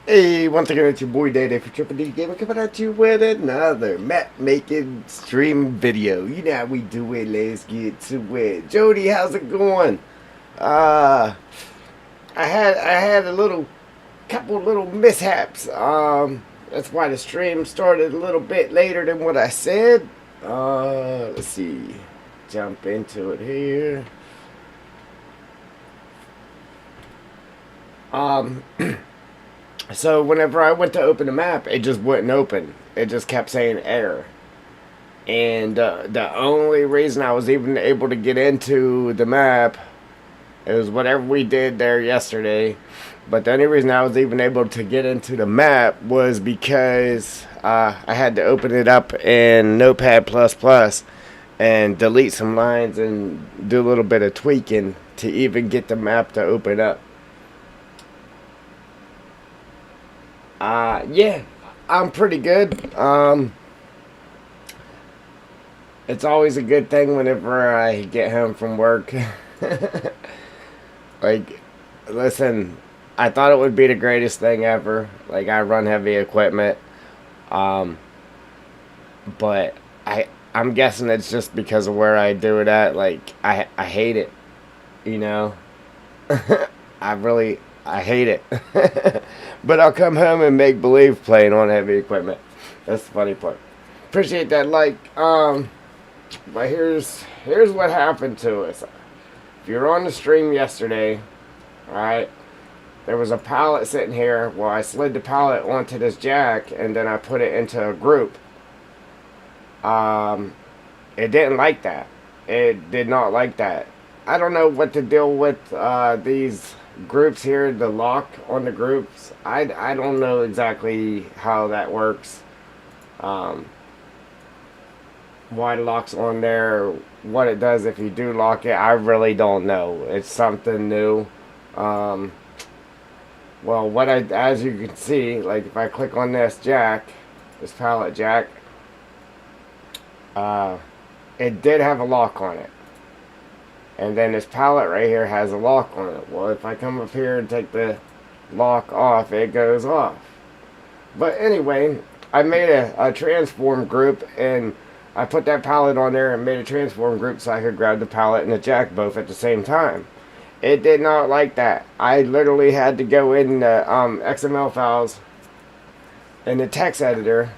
Hey, once again, it's your boy Daddy for Triple D Gamer coming at you with another map making stream video. You know how we do it. Let's get to it. Jody, how's it going? Uh, I had a couple little mishaps. That's why the stream started a little bit later than what I said. Let's see. Jump into it here. Um, So whenever I went to open the map, it just wouldn't open. It just kept saying error. And the only reason I was even able to get into the map is whatever we did there yesterday. But the only reason I was even able to get into the map was because I had to open it up in Notepad++ and delete some lines and do a little bit of tweaking to even get the map to open up. Yeah, I'm pretty good. It's always a good thing whenever I get home from work. Like, listen, I thought it would be the greatest thing ever. Like, I run heavy equipment, um, but I'm guessing it's just because of where I do it at. Like, I hate it, you know. I hate it. But I'll come home and make believe playing on heavy equipment. That's the funny part. Appreciate that like. But here's what happened to us. If you were on the stream yesterday, alright, there was a pallet sitting here. Well, I slid the pallet onto this jack and then I put it into a group. Um, it didn't like that. It did not like that. I don't know what to deal with these groups here, the lock on the groups. I don't know exactly how that works. Um, why the lock's on there, what it does if you do lock it, I really don't know. It's something new. Um, well, as you can see, like if I click on this jack, this pallet jack, uh, it did have a lock on it. And then this pallet right here has a lock on it. Well, if I come up here and take the lock off, it goes off. But anyway, I made a transform group and I put that pallet on there and made a transform group so I could grab the pallet and the jack both at the same time. It did not like that. I literally had to go in the XML files in the text editor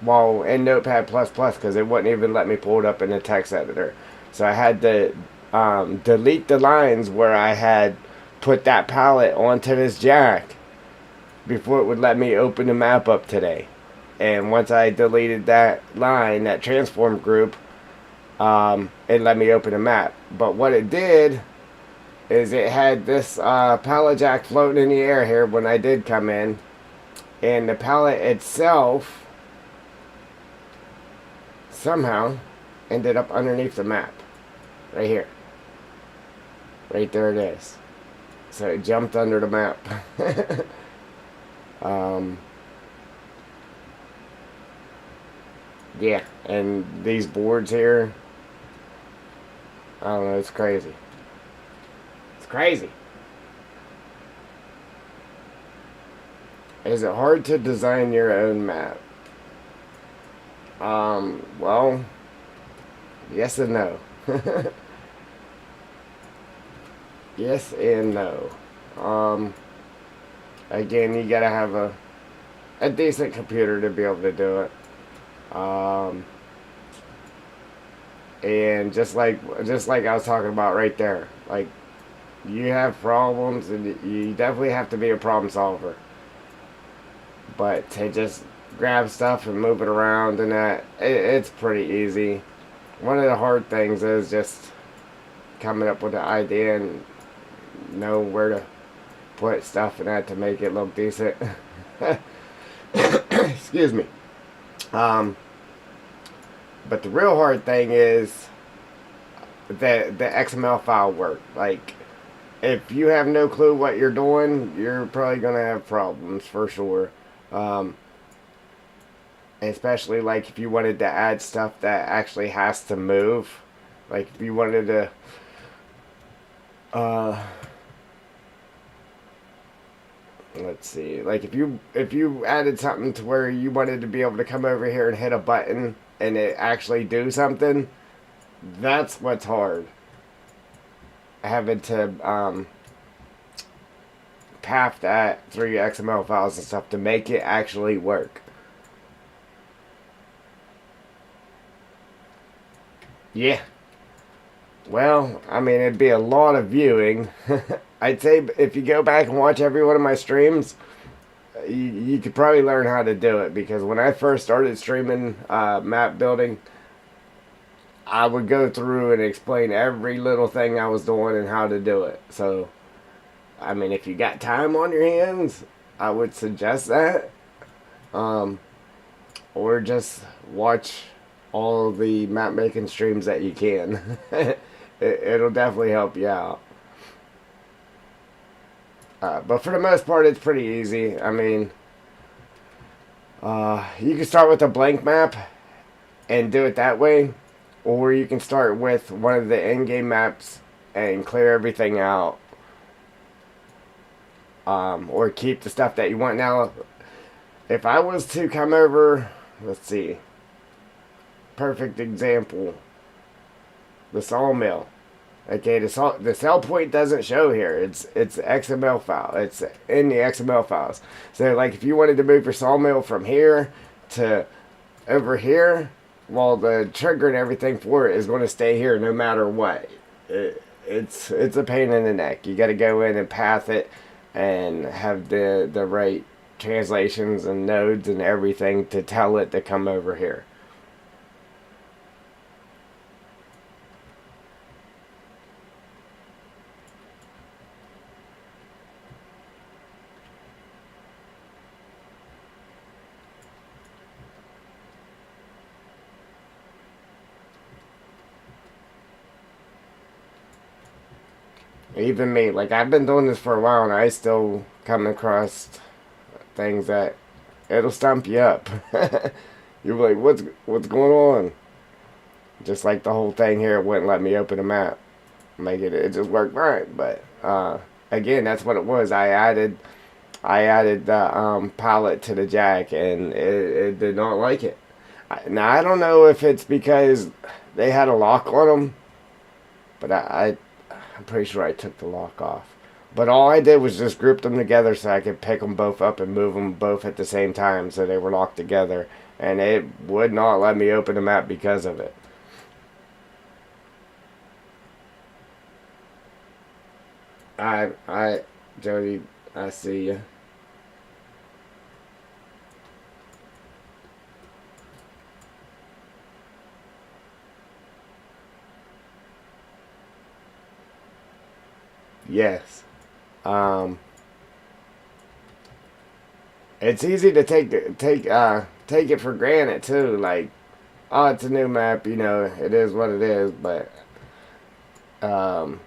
while in Notepad++ because it wouldn't even let me pull it up in the text editor. So I had to delete the lines where I had put that pallet onto this jack before it would let me open the map up today. And once I deleted that line, that transform group, it let me open the map. But what it did is it had this pallet jack floating in the air here when I did come in. And the pallet itself somehow ended up underneath the map. Right here. Right there it is. So it jumped under the map. Yeah, and these boards here, I don't know, it's crazy. It's crazy. Is it hard to design your own map? Well, yes and no. Yes and no. Again, you gotta have a decent computer to be able to do it. And just like I was talking about right there, like you have problems and you definitely have to be a problem solver. But to just grab stuff and move it around and it's pretty easy. One of the hard things is just coming up with an idea and know where to put stuff in that to make it look decent. Excuse me. But the real hard thing is the XML file work. Like, if you have no clue what you're doing, you're probably gonna have problems for sure. Um, Especially like if you wanted to add stuff that actually has to move. Like if you wanted to uh, let's see, like if you added something to where you wanted to be able to come over here and hit a button and it actually do something, that's what's hard. Having to path that through your XML files and stuff to make it actually work. Yeah. Well, I mean, it'd be a lot of viewing. I'd say if you go back and watch every one of my streams, you could probably learn how to do it, because when I first started streaming map building, I would go through and explain every little thing I was doing and how to do it. So, I mean, if you got time on your hands, I would suggest that. Um, or just watch all the map making streams that you can. It'll definitely help you out. But for the most part, it's pretty easy. I mean, you can start with a blank map and do it that way, or you can start with one of the in-game maps and clear everything out, or keep the stuff that you want. Now, if I was to come over, let's see, perfect example, the sawmill. Okay, the sell point doesn't show here. It's XML file. It's in the XML files. So like if you wanted to move your sawmill from here to over here, well, the trigger and everything for it is going to stay here no matter what. It's a pain in the neck. You got to go in and path it and have the right translations and nodes and everything to tell it to come over here. Even me, like I've been doing this for a while and I still come across things that it'll stump you up. You're like, what's going on? Just like the whole thing here, it wouldn't let me open a map. Make it just worked fine. But again, that's what it was. I added the palette to the jack and it did not like it. Now I don't know if it's because they had a lock on them, but I'm pretty sure I took the lock off. But all I did was just group them together so I could pick them both up and move them both at the same time so they were locked together. And it would not let me open the map because of it. Jody, I see you. Yes. Um, it's easy to take it for granted too. Like, oh, it's a new map. You know, it is what it is. But um,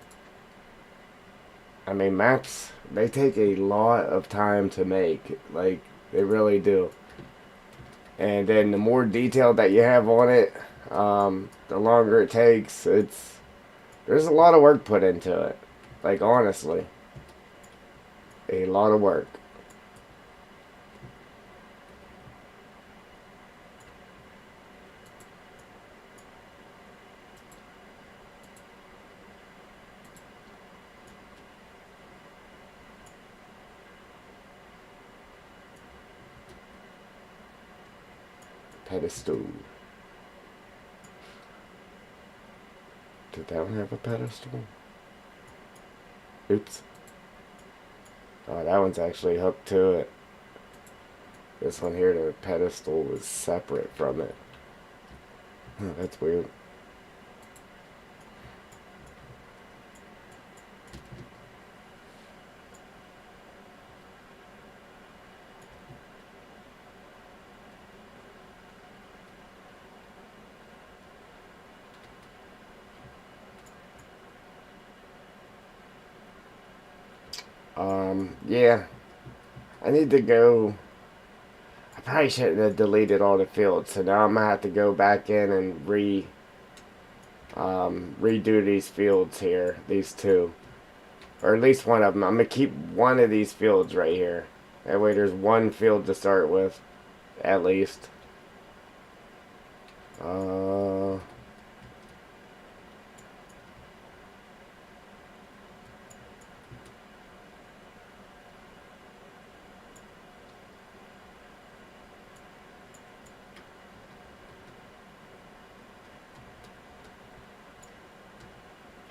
I mean, maps, they take a lot of time to make. Like, they really do. And then the more detail that you have on it, the longer it takes. There's a lot of work put into it. Like, honestly, a lot of work. Pedestal. Did that one have a pedestal? Oops. Oh, that one's actually hooked to it. This one here, the pedestal was separate from it. Oh, that's weird. Yeah. I need to go. I probably shouldn't have deleted all the fields, so now I'm gonna have to go back in and redo these fields here, these two, or at least one of them. I'm gonna keep one of these fields right here, That way there's one field to start with, at least. Uh,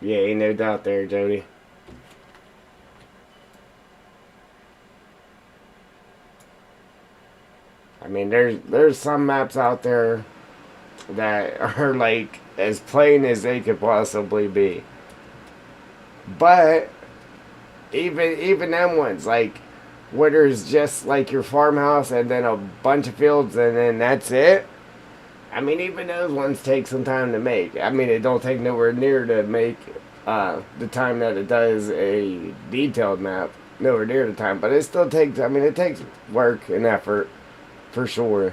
yeah, ain't no doubt there, Jody. I mean, there's some maps out there that are like as plain as they could possibly be. But even them ones, like where there's just like your farmhouse and then a bunch of fields and then that's it. I mean, even those ones take some time to make. I mean, it don't take nowhere near to make the time that it does a detailed map. Nowhere near the time, but it still takes. I mean, it takes work and effort for sure.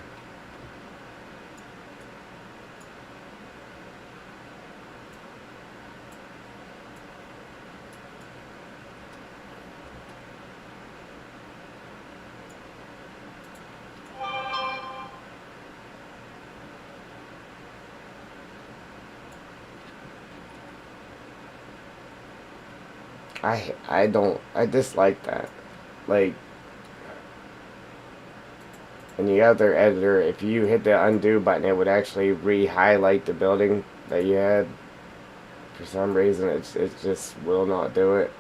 I dislike that. Like in the other editor, if you hit the undo button, it would actually re-highlight the building that you had. For some reason, it just will not do it.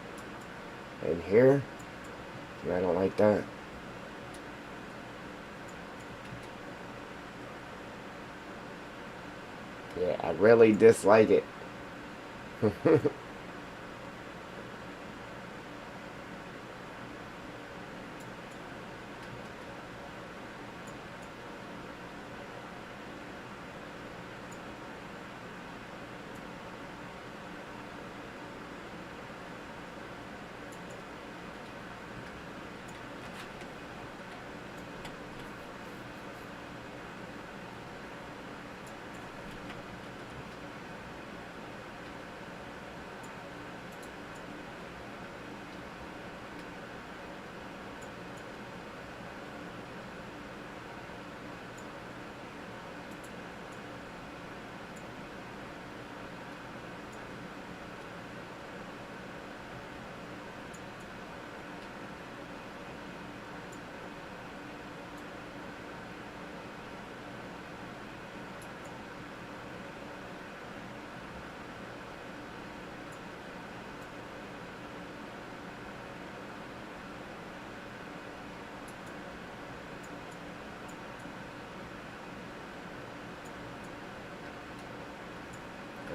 And here, I don't like that. Yeah, I really dislike it.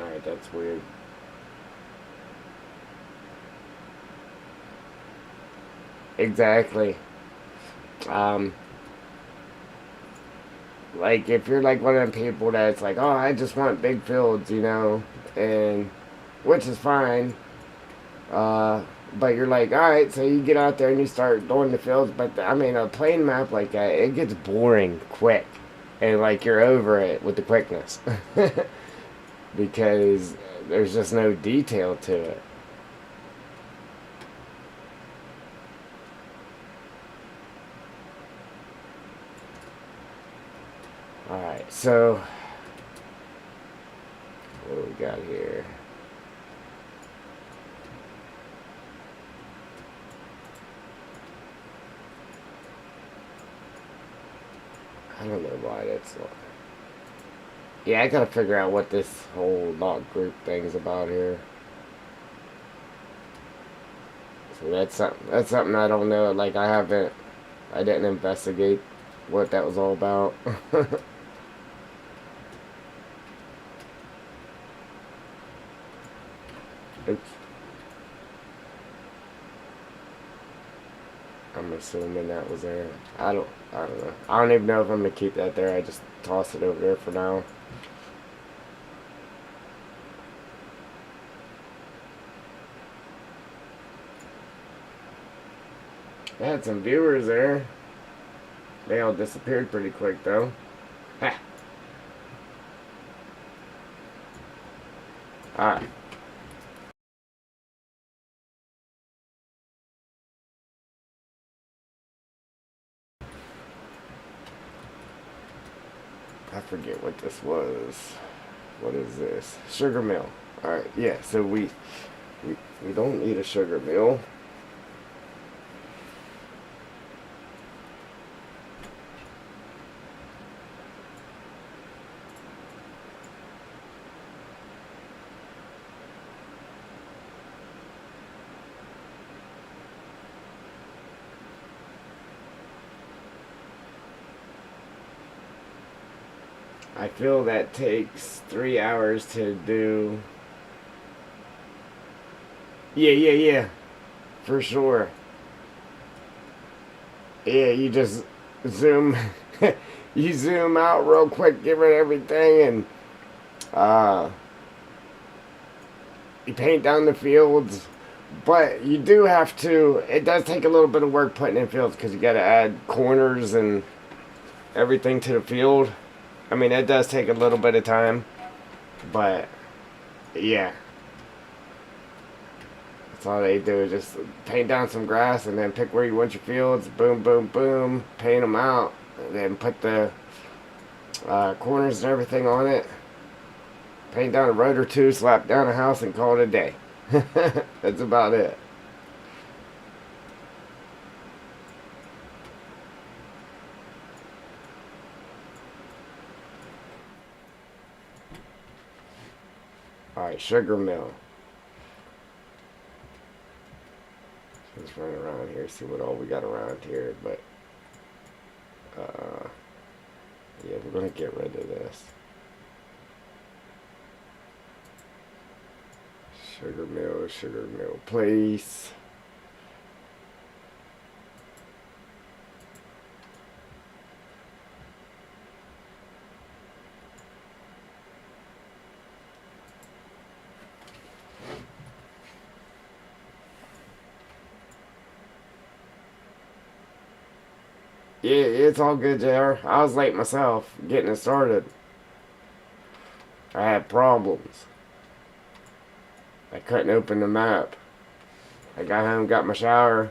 Alright, that's weird. Exactly. Um, like if you're like one of them people that's like, oh, I just want big fields, and which is fine. Uh, but you're like, all right, so you get out there and you start doing the fields. But I mean, a plain map like that, it gets boring quick, and like you're over it with the quickness because there's just no detail to it. All right, so what do we got here? I don't know why that's. Yeah, I gotta figure out what this whole log group thing's about here. So that's something I don't know. Like I didn't investigate what that was all about. Oops. I'm assuming that was there. I don't know. I don't even know if I'm gonna keep that there. I just toss it over there for now. I had some viewers there. They all disappeared pretty quick though. Ha. Alright. I forget what this was. What is this? Sugar mill. Alright, yeah, so we don't need a sugar mill. I feel that takes 3 hours to do. Yeah. For sure. Yeah, you just zoom. You zoom out real quick, get rid of everything, and uh, you paint down the fields. But you do have to. It does take a little bit of work putting in fields because you got to add corners and everything to the field. I mean, it does take a little bit of time, but yeah, that's all they do is just paint down some grass and then pick where you want your fields. Boom, boom, boom. Paint them out. And then put the corners and everything on it. Paint down a road or two, slap down a house, and call it a day. That's about it. Alright, sugar mill. Let's run around here, see what all we got around here. But, yeah, we're going to get rid of this. Sugar mill place. Yeah, it's all good, JR. I was late myself getting it started. I had problems. I couldn't open the map. I got home, got my shower,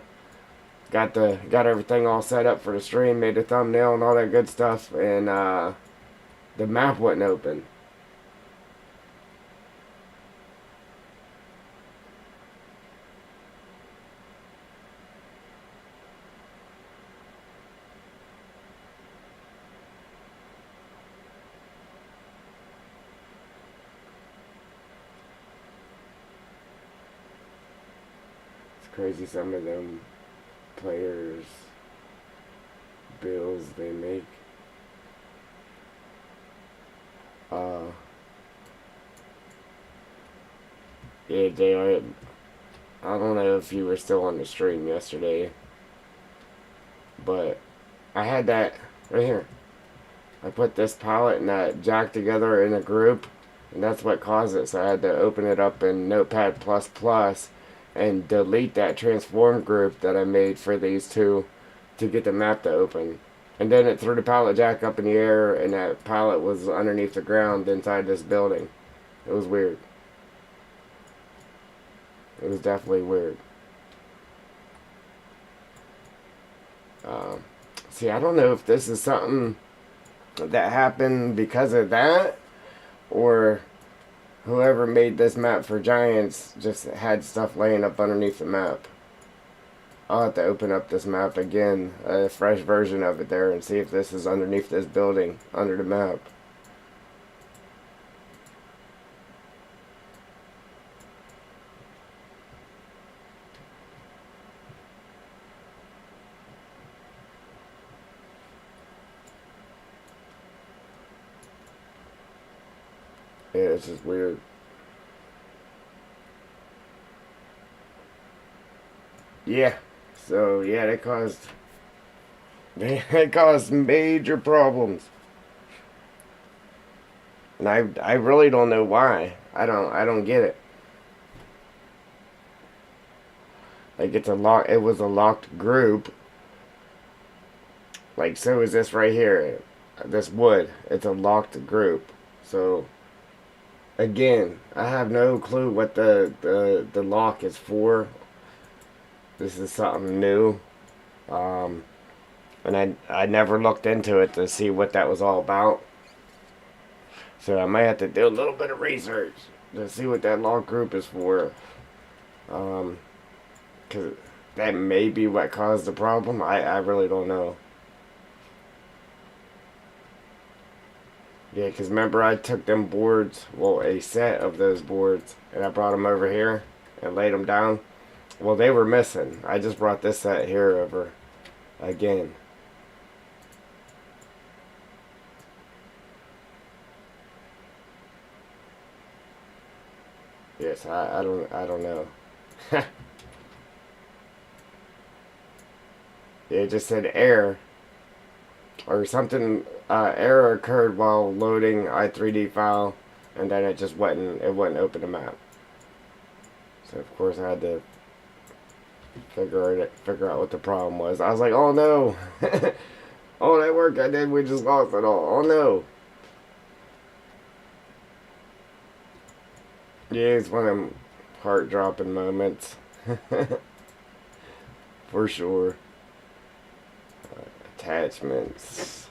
got everything all set up for the stream, made the thumbnail and all that good stuff, and the map wouldn't open. It's crazy some of them players bills they make. Uh yeah, JR, I don't know if you were still on the stream yesterday, but I had that right here. I put this palette and that jack together in a group, and that's what caused it. So I had to open it up in Notepad++ and delete that transform group that I made for these two to get the map to open. And then it threw the pallet jack up in the air, and that pallet was underneath the ground inside this building. It was weird. It was definitely weird. See, I don't know if this is something that happened because of that, or whoever made this map for Giants just had stuff laying up underneath the map. I'll have to open up this map again, a fresh version of it there, and see if this is underneath this building, under the map. Yeah, it's just weird. Yeah. So yeah, they caused major problems. And I really don't know why. I don't get it. Like it was a locked group. Like so is this right here. This wood. It's a locked group. So again, I have no clue what the lock is for. This is something new. And I never looked into it to see what that was all about. So I might have to do a little bit of research to see what that log group is for. Because that may be what caused the problem. I really don't know. Yeah, because remember I took them boards, well, a set of those boards, and I brought them over here and laid them down. Well, they were missing. I just brought this set here over again. Yes, I don't know. It just said error or something. Error occurred while loading i3D file, and then it just wouldn't open the map. So of course I had to figure out what the problem was. I was like, oh no, all that work I did, we just lost it all. Oh no. Yeah, it's one of them heart dropping moments. For sure. Attachments.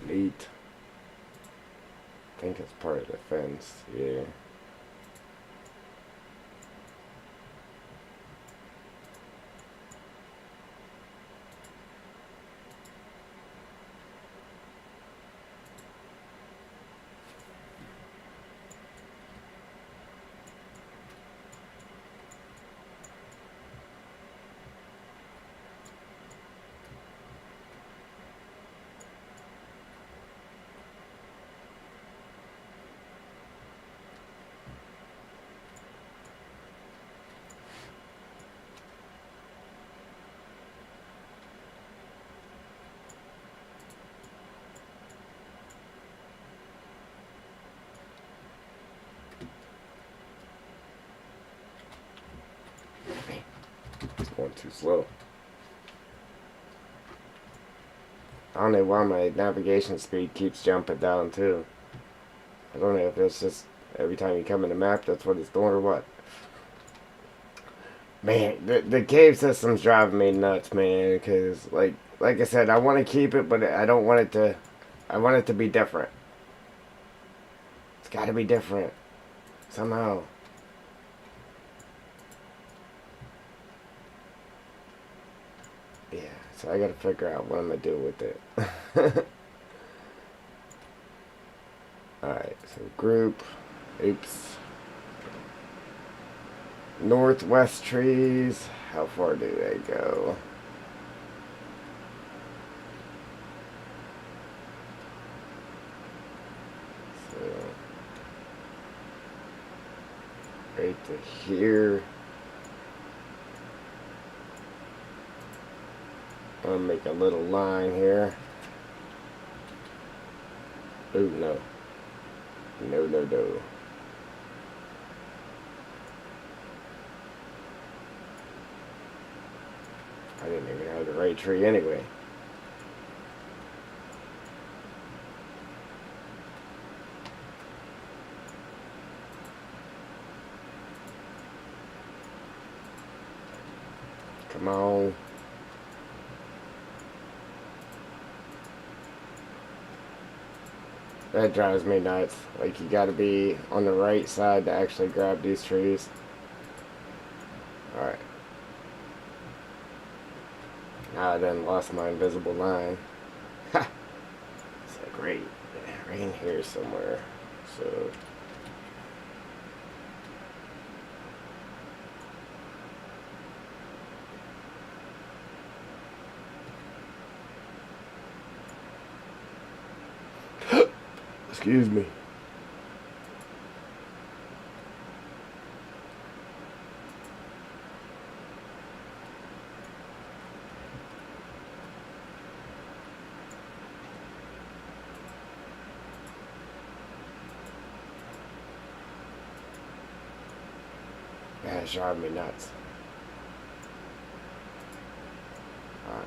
Delete. I think it's part of the fence, yeah. It's going too slow. I don't know why my navigation speed keeps jumping down too. I don't know if it's just every time you come in the map that's what it's doing or what. Man, the cave system's driving me nuts, man, because like I said, I want to keep it, but I don't want it to, I want it to be different. It's got to be different somehow. Yeah, so I got to figure out what I'm going to do with it. Alright, so group, oops. Northwest trees, how far do they go? So, right to here. I'm gonna make a little line here. Oh no. No, no, no. I didn't even have the right tree anyway. Come on. That drives me nuts. Like, you gotta be on the right side to actually grab these trees. Alright. Now I done lost my invisible line. Ha! It's like right in here somewhere. So... Excuse me. That's driving me nuts. Alright.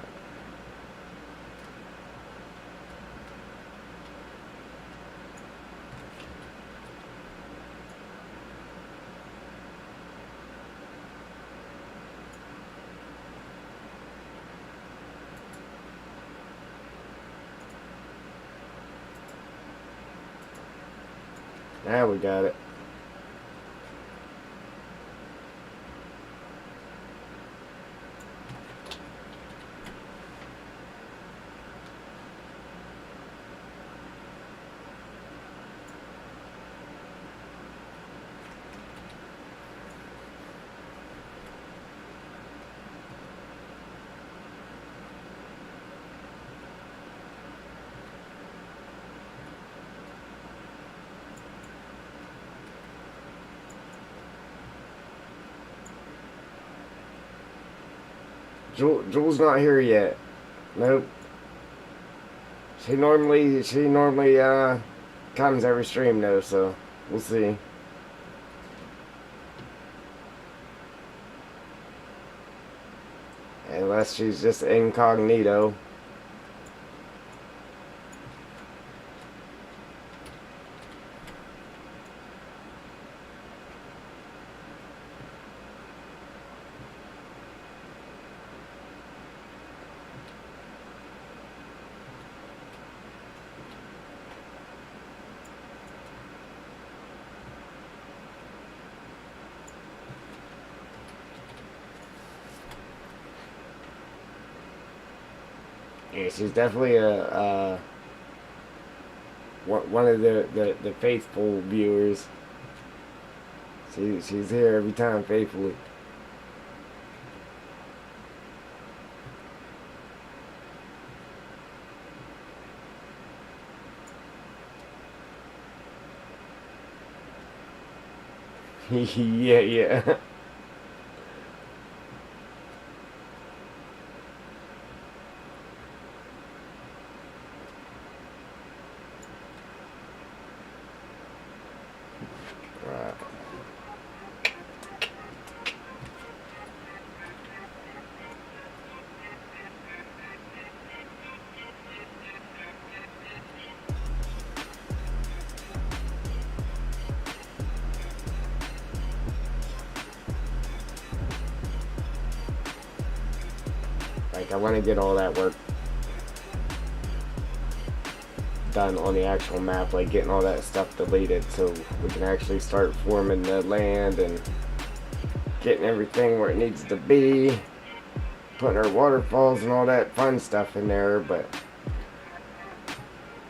Now we got it. Jules not here yet. Nope. She normally comes every stream though, so we'll see. Unless she's just incognito. Yeah, she's definitely a one of the faithful viewers. She's here every time faithfully. Yeah, yeah. Right. Like, I want to get all that work done on the actual map, like getting all that stuff deleted so we can actually start forming the land and getting everything where it needs to be, putting our waterfalls and all that fun stuff in there. But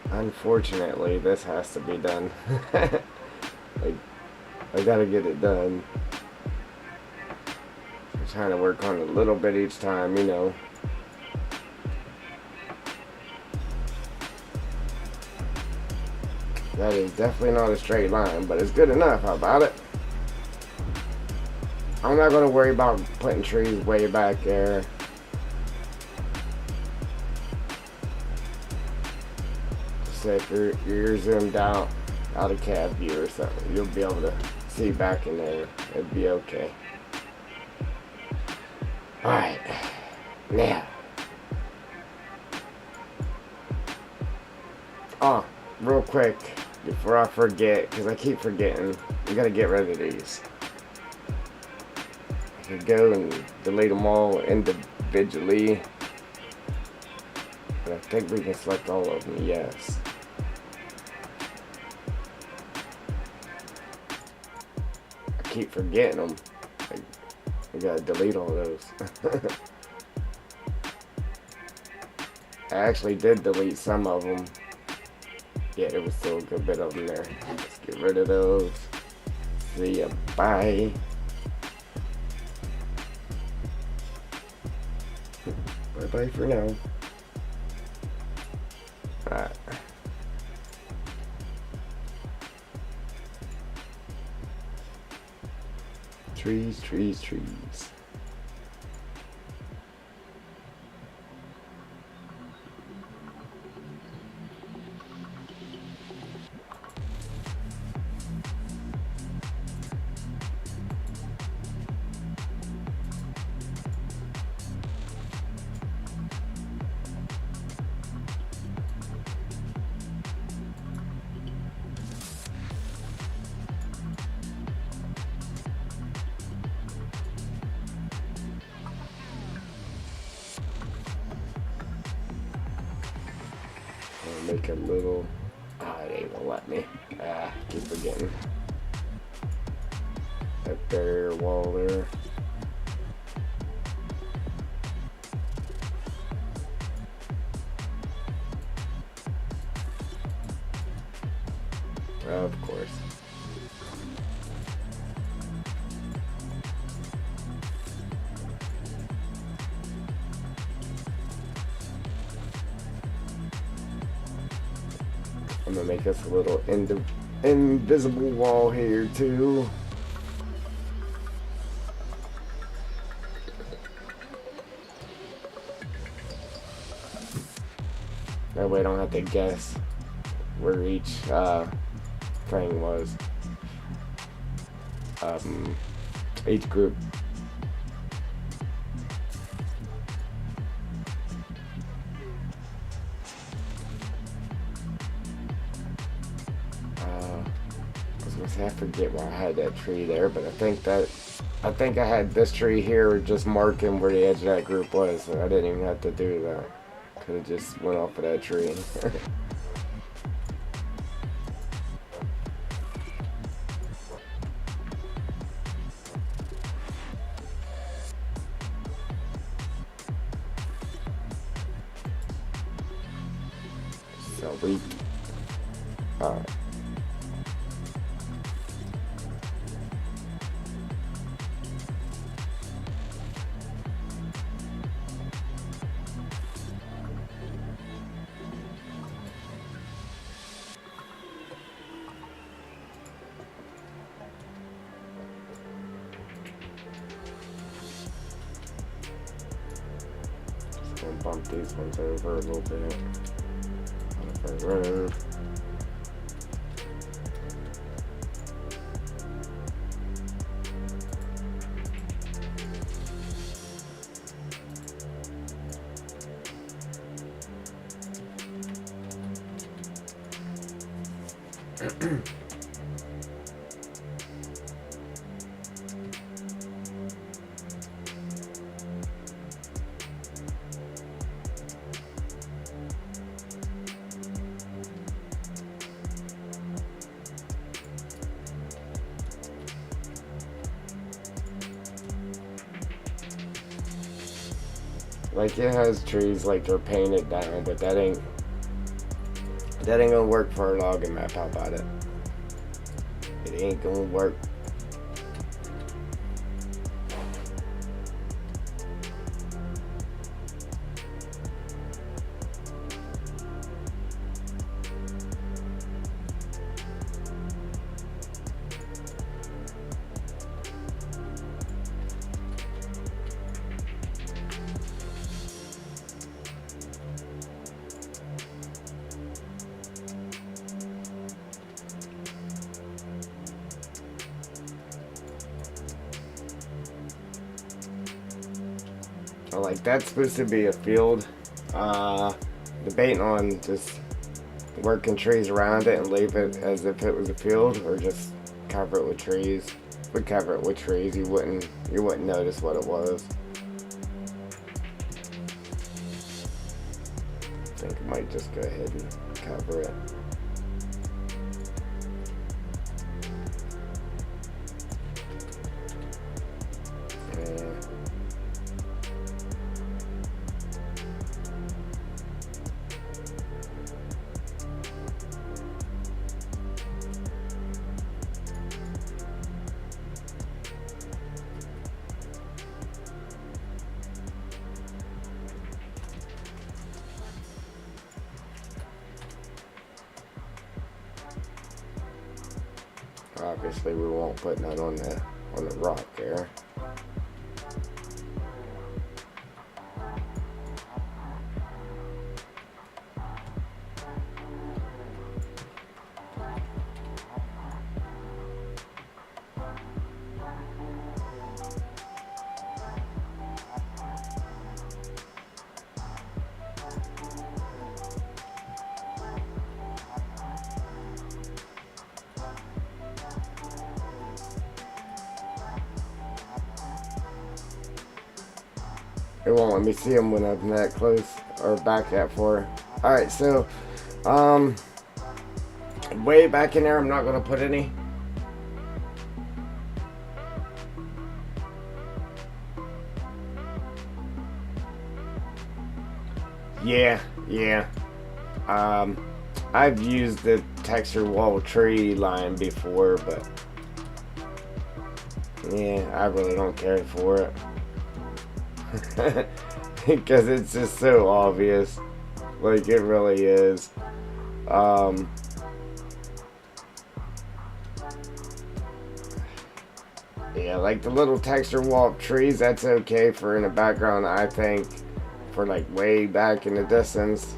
unfortunately this has to be done. Like, I gotta get it done. I'm trying to work on it a little bit each time, you know. That is definitely not a straight line, but it's good enough. How about it? I'm not going to worry about putting trees way back there. Say if you're zoomed out of cab view or something, you'll be able to see back in there. It'd be okay. Alright. Now. Oh, real quick. Before I forget, because I keep forgetting, we gotta get rid of these. I could go and delete them all individually. But I think we can select all of them, yes. I keep forgetting them. Like, we gotta delete all those. I actually did delete some of them. Yeah, there was still a good bit of them there. Let's get rid of those. See ya, bye. Bye-bye for now. Alright. Trees, trees, trees. Make a little. it ain't gonna let me. Keep forgetting. That barrier wall there. Of course. I'm gonna make us a little invisible wall here too. That way I don't have to guess where each thing was. Each group. I forget why I had that tree there, but I think I had this tree here just marking where the edge of that group was, so I didn't even have to do that. Could have just went off of that tree. Sweet. Alright. Just gonna bump these ones over a little bit. On the road. Like it has trees like they're painted down, but that ain't gonna work for a logging map. How about it? It ain't gonna work. Like that's supposed to be a field. Debating on just working trees around it and leave it as if it was a field, or just cover it with trees. Would cover it with trees. You wouldn't notice what it was. I think I might just go ahead and cover it. Obviously, we won't put that on the rock there. It won't let me see them when I'm that close or back that far. Alright, so way back in there, I'm not going to put any. Yeah. I've used the texture wall tree line before, but yeah, I really don't care for it. Because it's just so obvious. Like, it really is. Yeah, like the little texture wall trees, that's okay for in the background, I think. For like way back in the distance.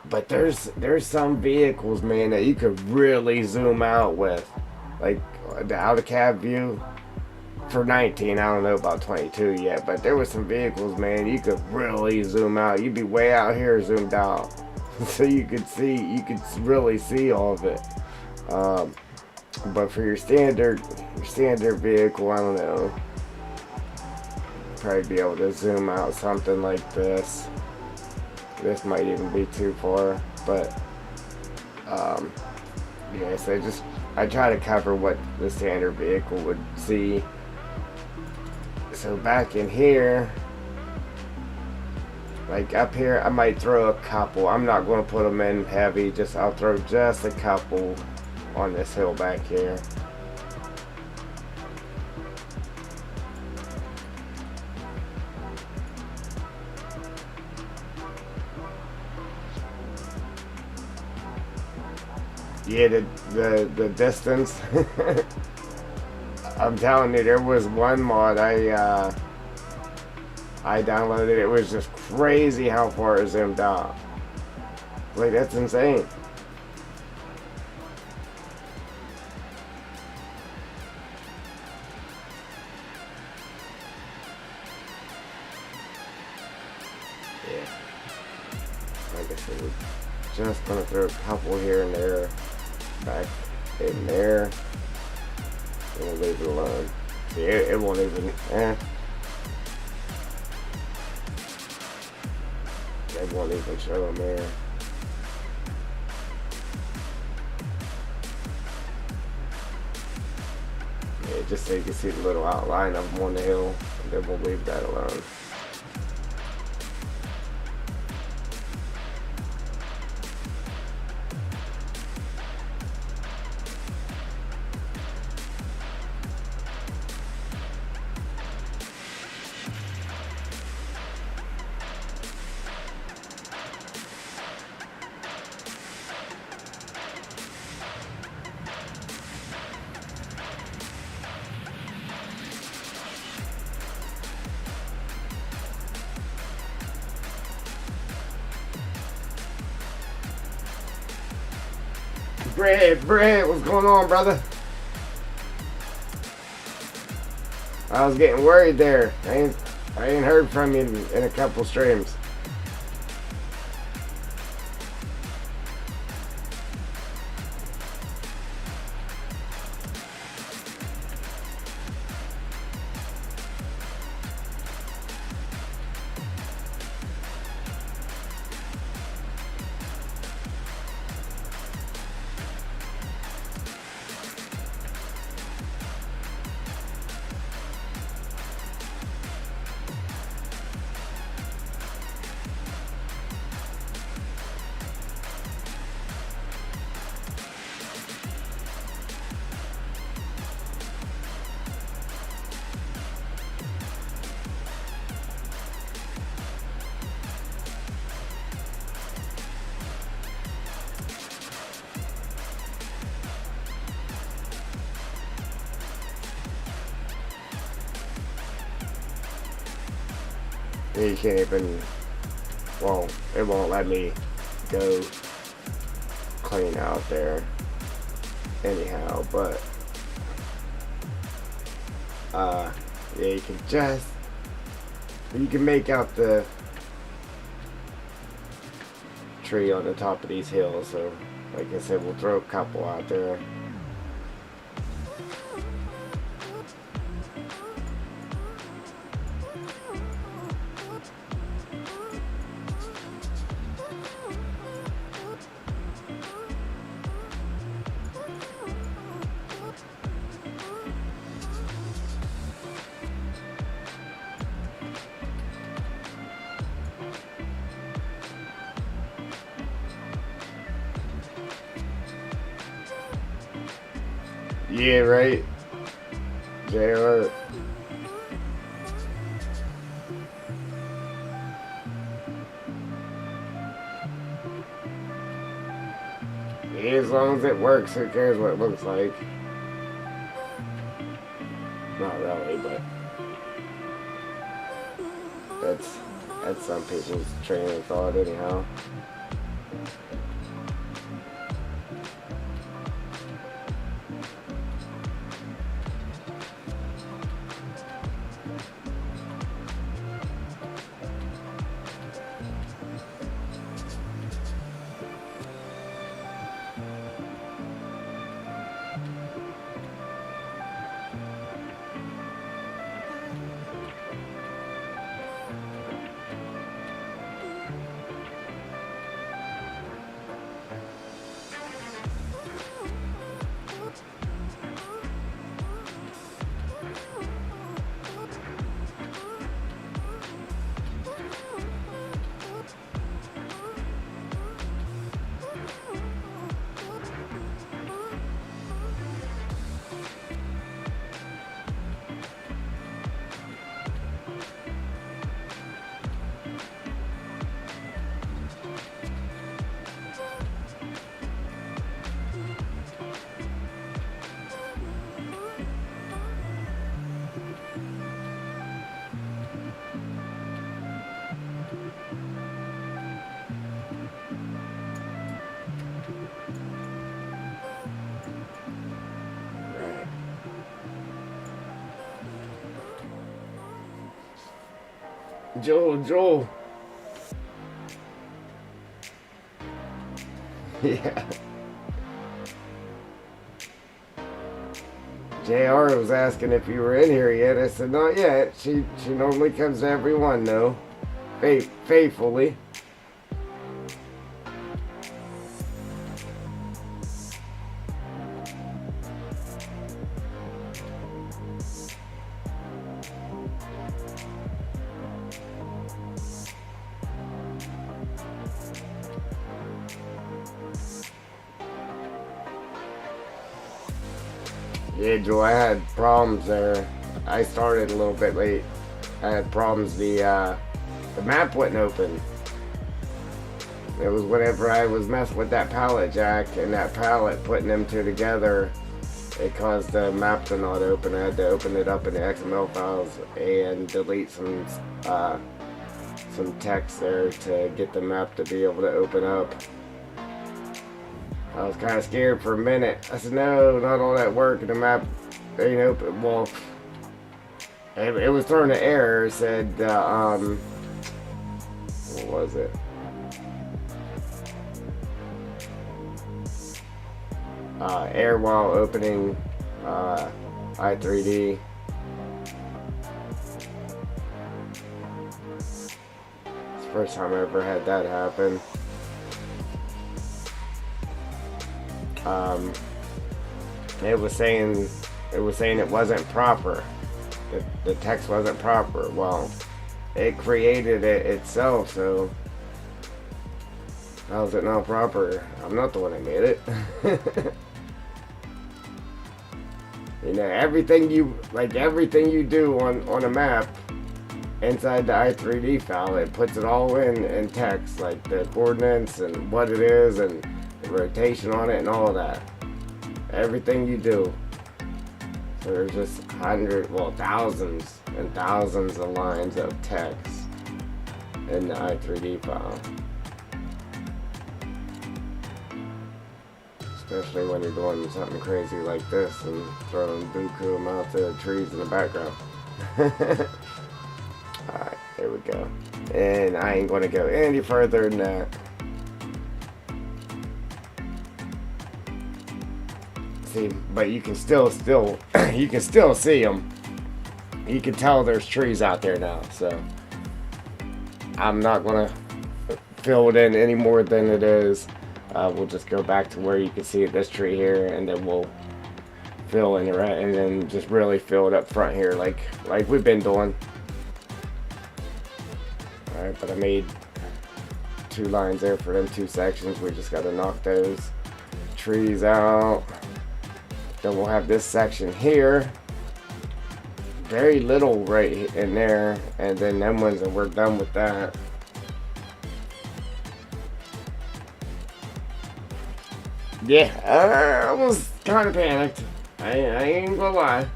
But there's some vehicles, man, that you could really zoom out with. Like the out of cab view for 19, I don't know about 22 yet, but there was some vehicles, man, you could really zoom out. You'd be way out here zoomed out. So you could really see all of it. But for your standard vehicle, I don't know. Probably be able to zoom out something like this. This might even be too far, but yeah. So I try to cover what the standard vehicle would see. So back in here, like up here, I might throw a couple. I'm not going to put them in heavy. I'll throw just a couple on this hill back here. Yeah, the distance. I'm telling you, there was one mod I downloaded. It was just crazy how far it zoomed out. Like, that's insane. Yeah. Like I said, we're just gonna throw a couple here and there. Back in there. And we'll leave it alone. See, it won't even. It won't even show them there. Yeah, just so you can see the little outline of them on the hill. And then we'll leave that alone. Brett, what's going on, brother? I was getting worried there. I ain't heard from you in a couple streams. You can't even, well, it won't let me go clean out there anyhow, but yeah, you can make out the tree on the top of these hills. So like I said, we'll throw a couple out there. Yeah, right. JR. Yeah, as long as it works, who cares what it looks like? Not really, but that's some people's train of thought anyhow. Joel. Yeah. JR was asking if you were in here yet. I said, not yet. She normally comes to every one, though. Faithfully. Yeah, Joe, I had problems there. I started a little bit late. I had problems. The map wouldn't open. It was whenever I was messing with that pallet jack and that pallet, putting them two together, it caused the map to not open. I had to open it up in the XML files and delete some text there to get the map to be able to open up. I was kind of scared for a minute. I said, no, not all that work, and the map ain't open. Well, it was throwing an error. It said, what was it? Error while opening i3D. It's the first time I ever had that happen. It was saying it wasn't proper. The text wasn't proper. Well, it created it itself, so how is it not proper? I'm not the one that made it. You know, everything you do on a map inside the i3D file, it puts it all in text, like the coordinates and what it is and the rotation on it and all of that. Everything you do. So there's just thousands and thousands of lines of text in the i3D file. Especially when you're doing something crazy like this and throwing buku amounts of trees in the background. Alright, here we go. And I ain't going to go any further than that. See, but you can still you can still see them. You can tell there's trees out there now, so I'm not going to fill it in any more than it is. We'll just go back to where you can see this tree here, and then we'll fill in the right, and then just really fill it up front here, like we've been doing. All right, but I made 2 lines there for them 2 sections. We just got to knock those trees out, Then we'll have this section here. Very little right in there. And then them ones, and we're done with that. Yeah, I was kind of panicked. I ain't gonna lie.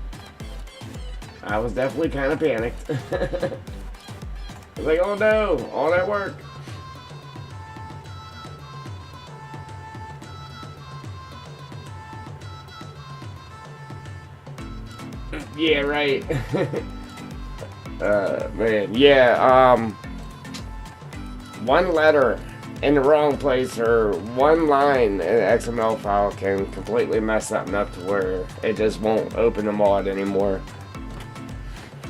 I was definitely kind of panicked. I was like, oh no, all that work. Yeah, right. Man, yeah, one letter in the wrong place or one line in an XML file can completely mess something up to where it just won't open the mod anymore.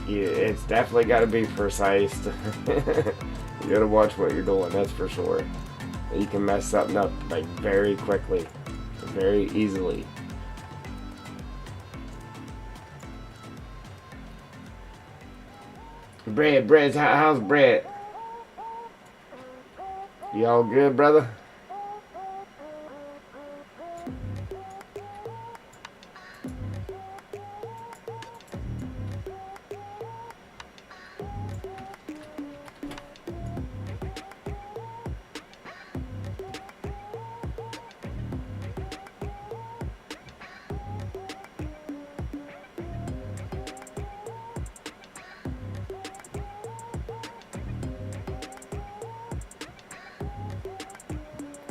Yeah, it's definitely got to be precise. You gotta watch what you're doing, that's for sure. You can mess something up like very quickly, very easily. Brett, how's Brett? You all good, brother?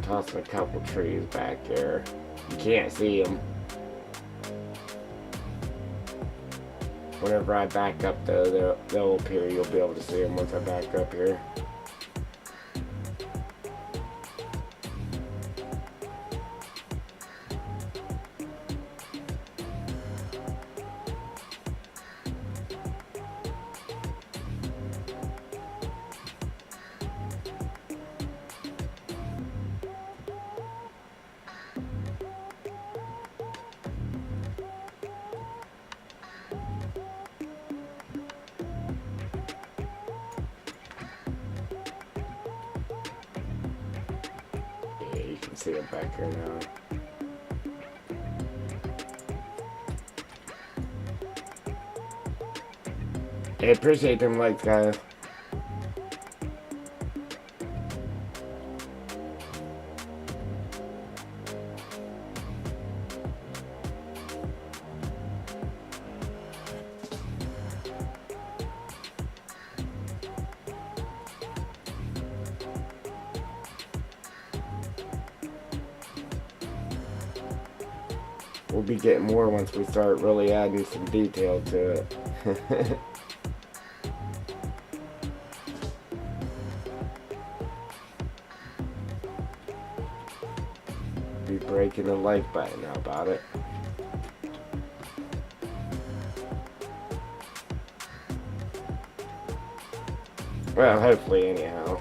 Tossing a couple trees back there. You can't see them. Whenever I back up though, they'll appear. You'll be able to see them once I back up here. You can see it back here now. I appreciate them likes, guys. We'll be getting more once we start really adding some detail to it. Be breaking the like button. How about it? Well, hopefully, anyhow.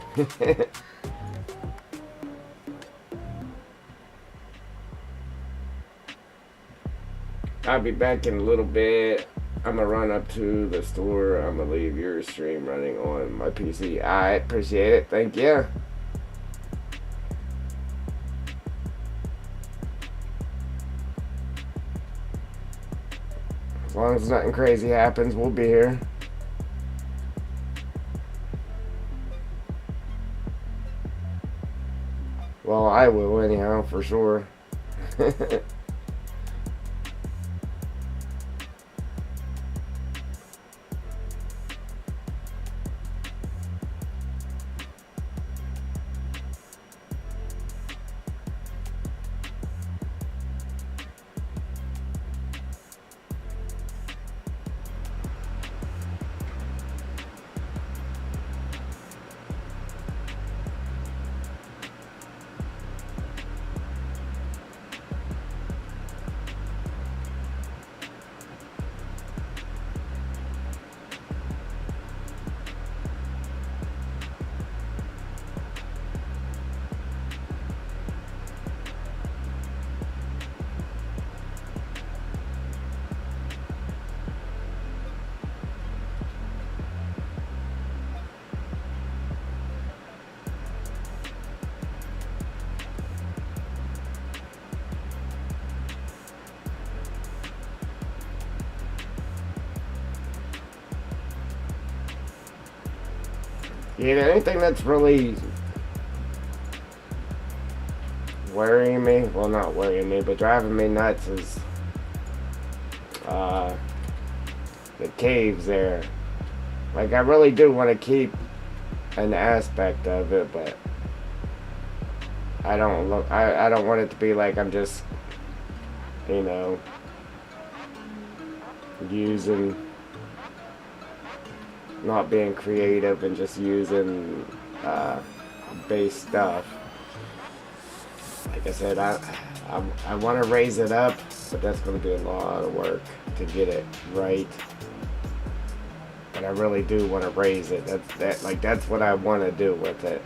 I'll be back in a little bit. I'm gonna run up to the store. I'm gonna leave your stream running on my PC. I appreciate it. Thank you. As long as nothing crazy happens, we'll be here. Well, I will anyhow, for sure. Yeah, the only thing that's really worrying me, well, not worrying me, but driving me nuts is uh, the caves there. Like, I really do want to keep an aspect of it, but I don't want it to be like I'm just, you know, using, not being creative and just using base stuff. Like I said, I want to raise it up, but that's going to be a lot of work to get it right. But I really do want to raise it. That's what I want to do with it.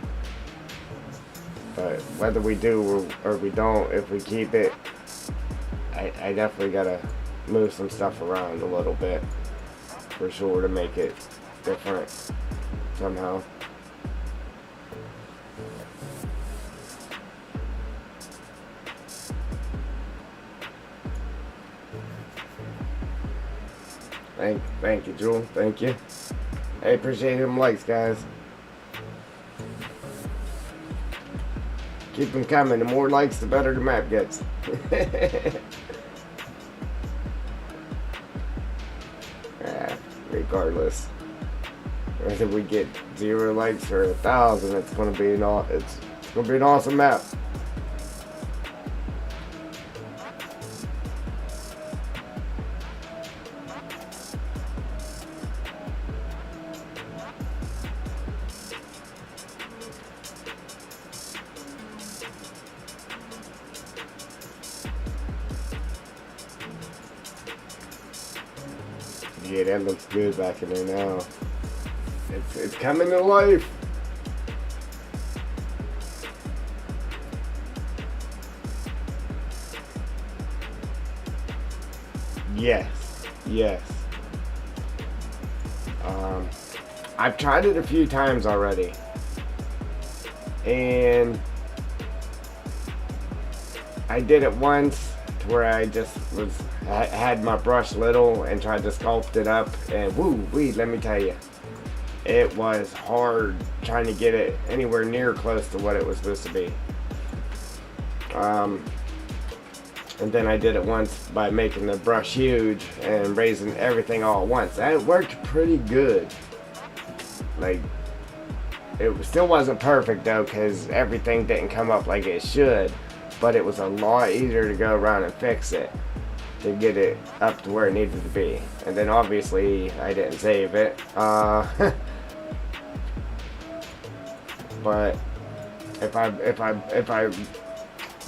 But whether we do or we don't, if we keep it, I definitely gotta move some stuff around a little bit for sure to make it different somehow. Thank you, Jewel. Thank you. I appreciate them likes, guys. Keep them coming. The more likes, the better the map gets. Regardless, whether we get 0 likes or 1,000, it's gonna be an awesome map. Yeah, that looks good back in there now. It's coming to life. Yes. I've tried it a few times already, and I did it once to where I just had my brush little and tried to sculpt it up, and let me tell you, it was hard trying to get it anywhere near close to what it was supposed to be. And then I did it once by making the brush huge and raising everything all at once. And it worked pretty good. Like, it still wasn't perfect though, because everything didn't come up like it should. But it was a lot easier to go around and fix it, to get it up to where it needed to be. And then obviously I didn't save it. But if I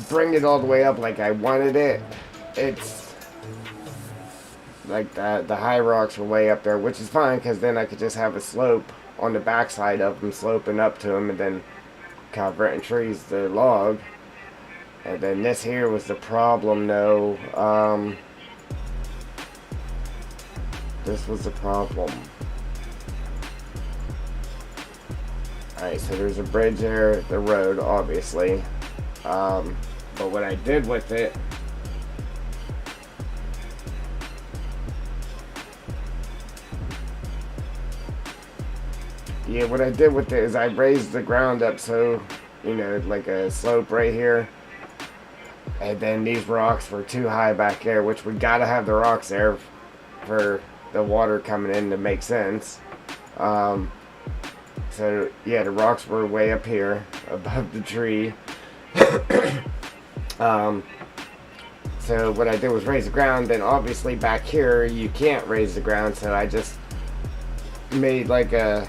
bring it all the way up like I wanted it, it's like the high rocks were way up there, which is fine because then I could just have a slope on the backside of them, sloping up to them, and then cover it and trees the log. And then this here was the problem though. This was the problem. Alright, so there's a bridge there, the road, obviously. But what I did with it, is I raised the ground up so, you know, like a slope right here. And then these rocks were too high back there, which we gotta have the rocks there for the water coming in to make sense. So yeah, the rocks were way up here above the tree. So what I did was raise the ground. Then obviously back here you can't raise the ground, so I just made like a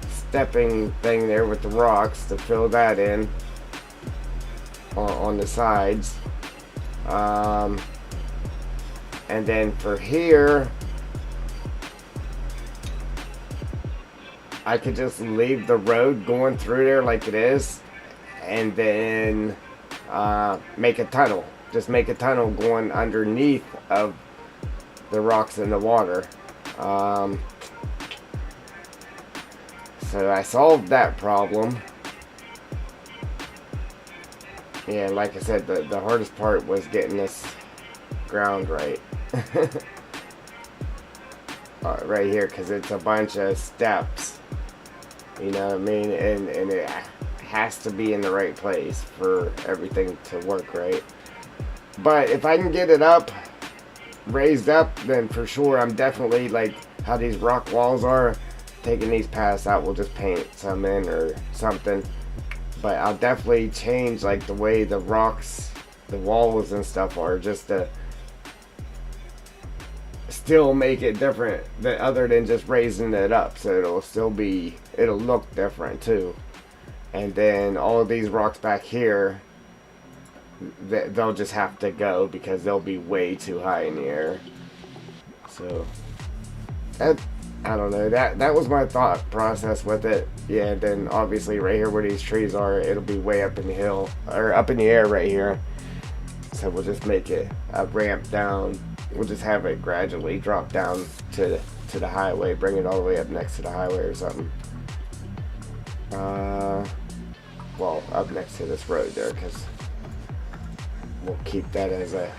stepping thing there with the rocks to fill that in on the sides. And then for here I could just leave the road going through there like it is, and then make a tunnel. Just make a tunnel going underneath of the rocks in the water. So I solved that problem. Yeah, like I said, the hardest part was getting this ground right. Right here, because it's a bunch of steps. You know what I mean? And it has to be in the right place for everything to work right. But if I can get it up, raised up, then for sure I'm definitely, like how these rock walls are, taking these paths out, we'll just paint some in or something. But I'll definitely change like the way the rocks, the walls and stuff are, just to still make it different other than just raising it up, so it'll look different too. And then all of these rocks back here, they'll just have to go because they'll be way too high in the air. So I don't know, that was my thought process with it. Yeah, then obviously right here where these trees are, it'll be way up in the hill, or up in the air right here. So we'll just make it a ramp down. We'll just have it gradually drop down to the highway, bring it all the way up next to the highway or something. Well, up next to this road there, because we'll keep that as a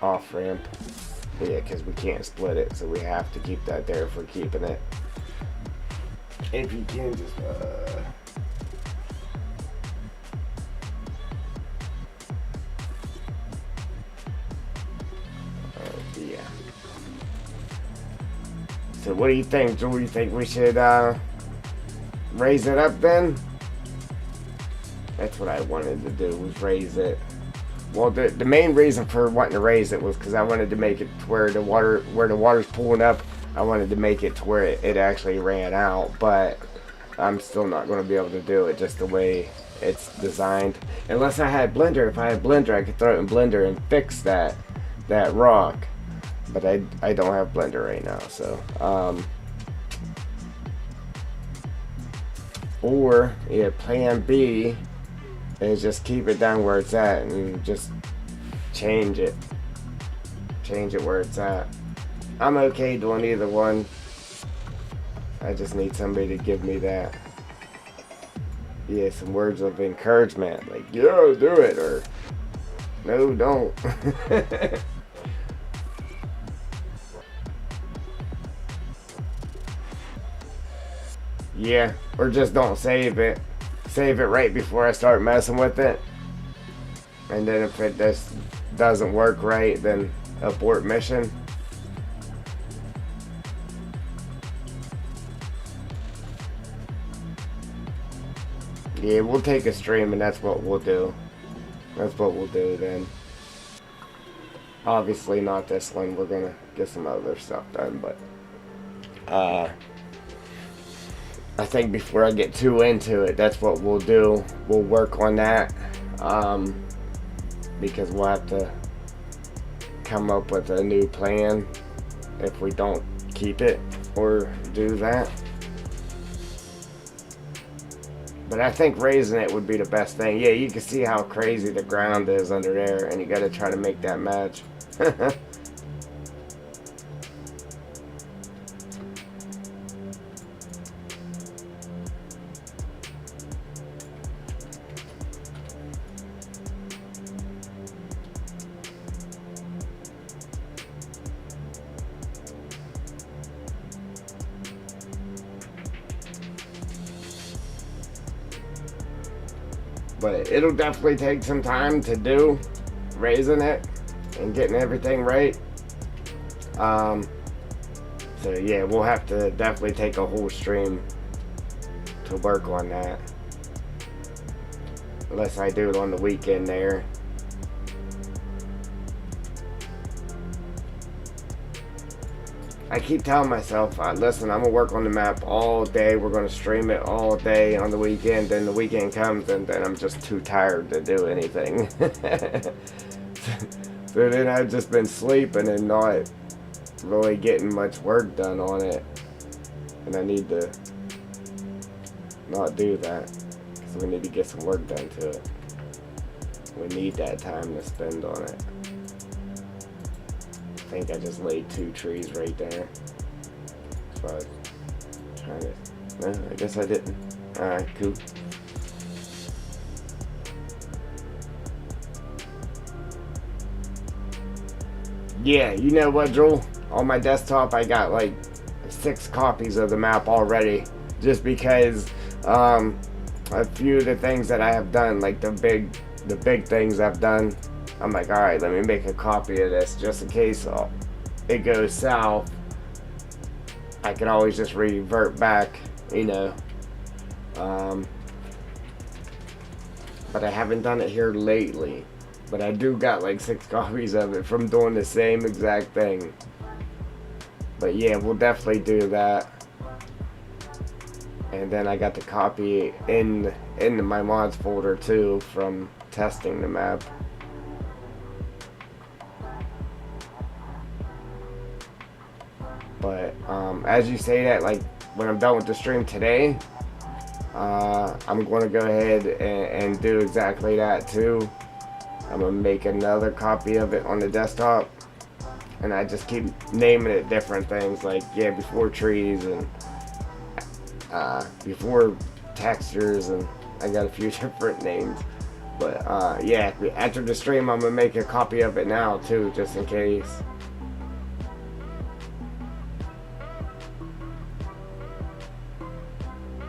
off ramp. Yeah, because we can't split it, so we have to keep that there if we're keeping it. If you can just yeah. So what do you think, Drew? You think we should raise it up then? That's what I wanted to do, was raise it. Well, the main reason for wanting to raise it was because I wanted to make it to where the water's pulling up, I wanted to make it to where it actually ran out. But I'm still not going to be able to do it just the way it's designed, unless I had Blender. If I had Blender, I could throw it in Blender and fix that rock. But I don't have Blender right now, so or yeah, plan B is just keep it down where it's at and just change it where it's at. I'm okay doing either one. I just need somebody to give me that, yeah, some words of encouragement, like, yo, do it, or no, don't. Yeah, or just don't save it. Save it right before I start messing with it. And then if it just doesn't work right, then abort mission. Yeah, we'll take a stream and that's what we'll do. That's what we'll do then. Obviously not this one. We're gonna get some other stuff done, but I think before I get too into it, that's what we'll do. We'll work on that, because we'll have to come up with a new plan if we don't keep it or do that. But I think raising it would be the best thing. Yeah, you can see how crazy the ground is under there, and you got to try to make that match. But it'll definitely take some time to do, raising it and getting everything right. So yeah, we'll have to definitely take a whole stream to work on that. Unless I do it on the weekend there. I keep telling myself, listen, I'm going to work on the map all day. We're going to stream it all day on the weekend. Then the weekend comes and then I'm just too tired to do anything. So then I've just been sleeping and not really getting much work done on it. And I need to not do that, because we need to get some work done to it. We need that time to spend on it. I think I just laid 2 trees right there. So I was trying to... No, I guess I didn't. Alright, cool. Yeah, you know what, Joel? On my desktop, I got like 6 copies of the map already, just because a few of the things that I have done, like the big things I've done, I'm like, all right, let me make a copy of this just in case it goes south. I can always just revert back, you know. But I haven't done it here lately. But I do got like 6 copies of it from doing the same exact thing. But yeah, we'll definitely do that. And then I got the copy in my mods folder too from testing the map. But as you say that, like when I'm done with the stream today, I'm going to go ahead and do exactly that too. I'm going to make another copy of it on the desktop. And I just keep naming it different things, like, yeah, before trees and before textures, and I got a few different names. But yeah, after the stream, I'm going to make a copy of it now too, just in case.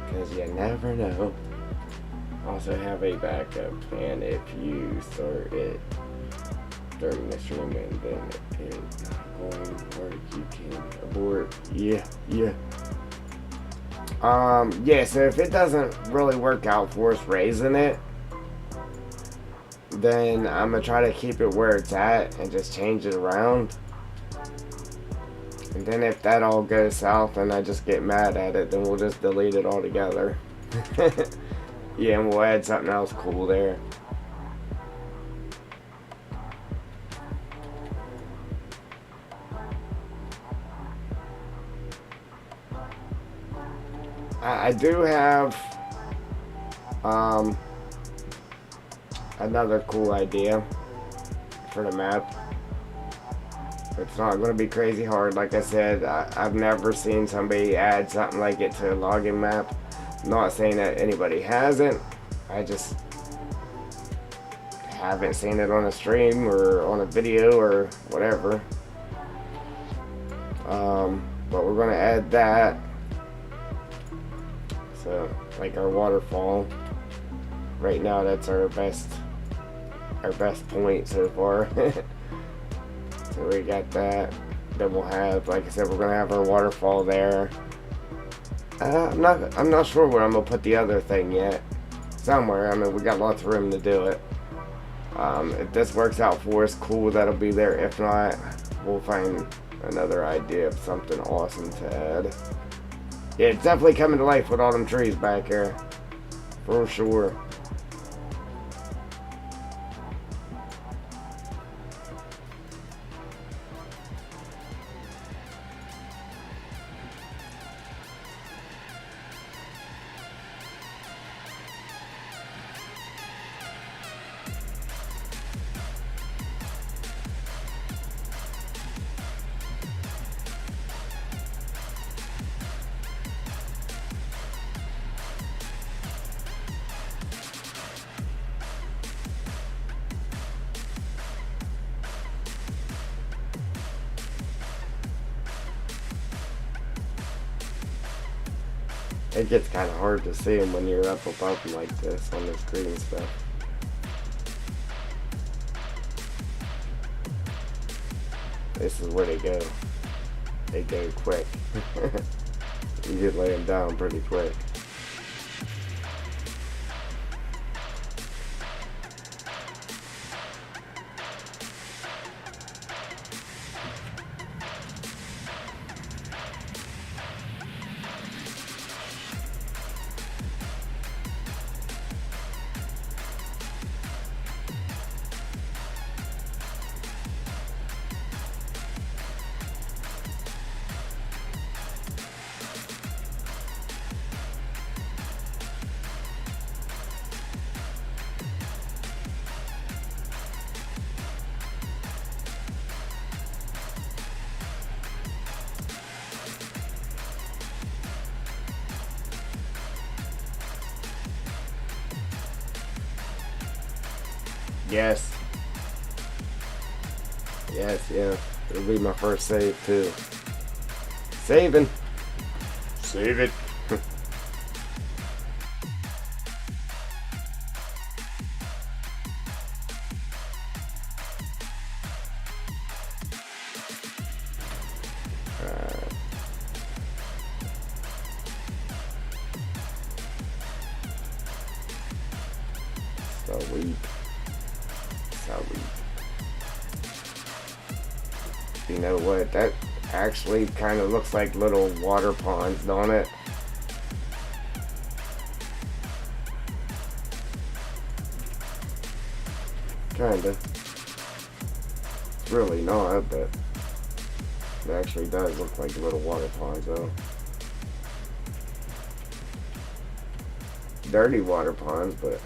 Because you never know. Also have a backup plan if you start it during the stream and then it's not going to work, you can abort. Yeah. Yeah, so if it doesn't really work out for us raising it, then I'm going to try to keep it where it's at and just change it around. And then if that all goes south and I just get mad at it, then we'll just delete it altogether. Yeah, and we'll add something else cool there. I do have another cool idea for the map. It's not going to be crazy hard. Like I said, I've never seen somebody add something like it to a logging map. Not saying that anybody hasn't. I just haven't seen it on a stream or on a video or whatever. But we're going to add that. So, like our waterfall. Right now, that's our best point so far. So we got that. Then we'll have, like I said, we're gonna have our waterfall there. I'm not sure where I'm gonna put the other thing yet. Somewhere. I mean, we got lots of room to do it. If this works out for us, cool. That'll be there. If not, we'll find another idea of something awesome to add. Yeah, it's definitely coming to life with all them trees back here. For sure. It gets kind of hard to see them when you're up above them like this on the screen and stuff. This is where they go. They go quick. You get lay them down pretty quick. Yes. Yes, yeah. It'll be my first save too. Saving. Save it. So weak. So weak. You know what? That actually kind of looks like little water ponds, don't it? Kinda. It's really not, but it actually does look like little water ponds, though. Dirty water ponds, but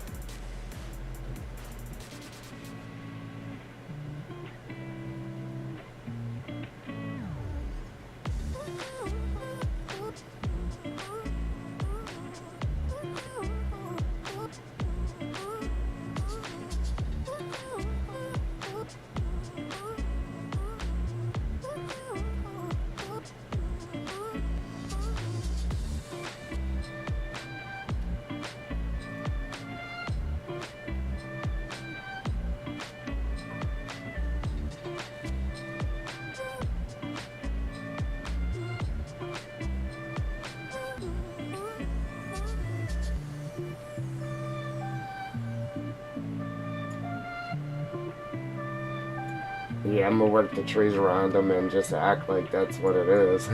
yeah, I'm gonna work the trees around them and just act like that's what it is.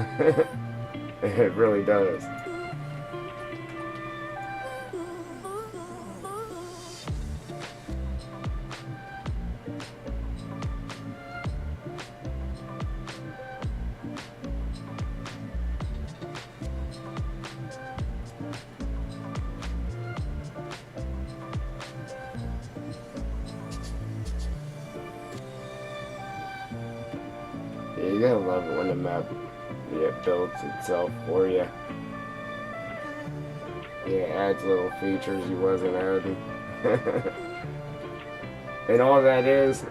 It really does. Yeah, you gotta love it when the map builds itself for you. Yeah, it adds little features you wasn't adding. And all that is,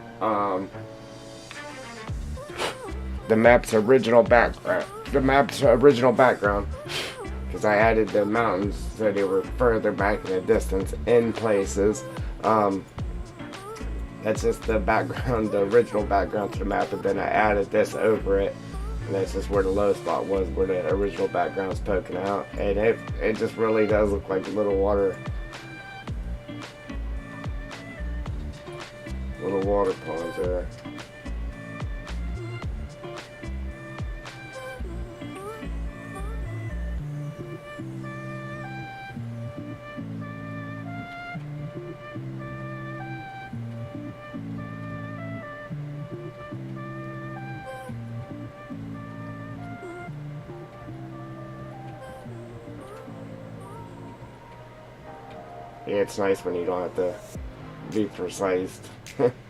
the map's original background. Because I added the mountains so they were further back in the distance in places. That's just the background, the original background to the map, and then I added this over it. And that's just where the low spot was, where the original background's poking out. And it just really does look like little water ponds there. Yeah, it's nice when you don't have to be precise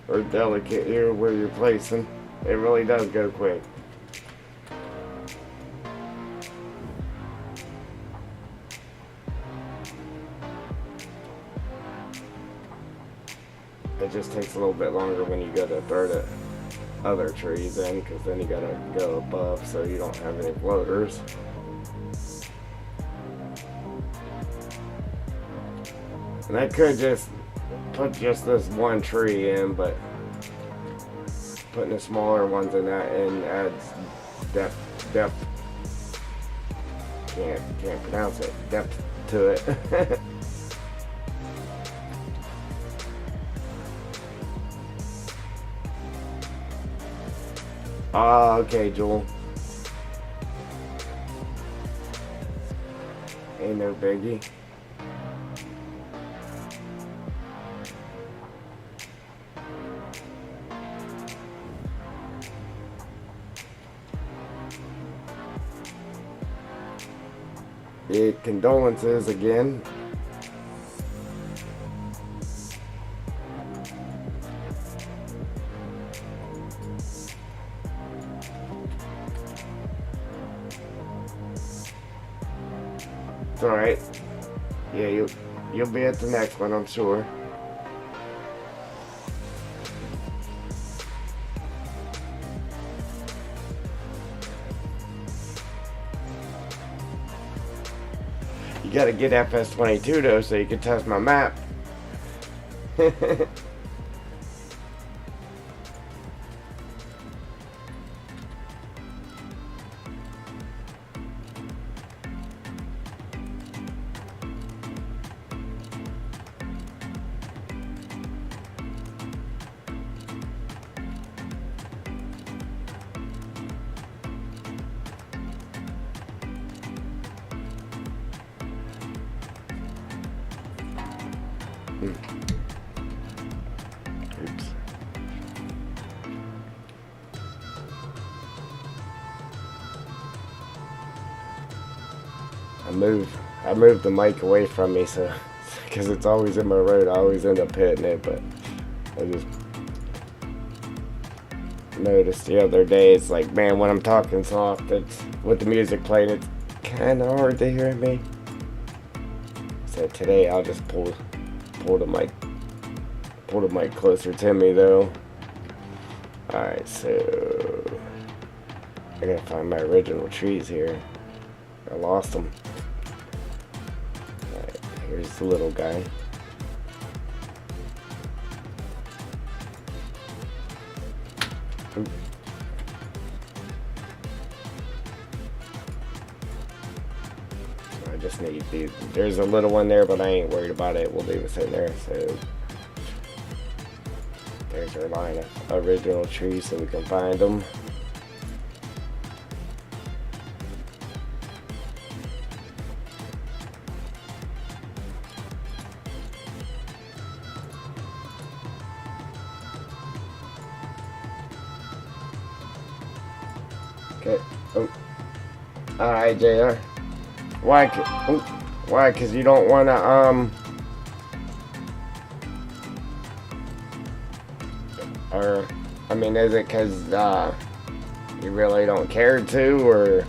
or delicate here where you're placing. It really does go quick. It just takes a little bit longer when you go to throw the other trees in, because then you gotta go above so you don't have any floaters. And I could just put just this one tree in, but putting the smaller ones in that and adds depth. Can't pronounce it. Depth to it. Ah, okay, Joel. Ain't no biggie. Condolences again. It's alright. Yeah, you'll be at the next one, I'm sure. gotta get FS22 though, so you can test my map. Oops. I moved the mic away from me, so because it's always in my road, I always end up hitting it. But I just noticed the other day, it's like, man, when I'm talking soft, it's with the music playing, it's kind of hard to hear me. So today I'll just pull the mic closer to me though. Alright, so I gotta find my original trees here. I lost them. Alright, here's the little guy. Oop. I just need these. There's a little one there, but I ain't worried about it. We'll leave it sitting there. So there's our line of original trees so we can find them. Okay. Oh. Alright, JR. Why? Why? Because you don't want to, or, I mean, is it because, you really don't care to, or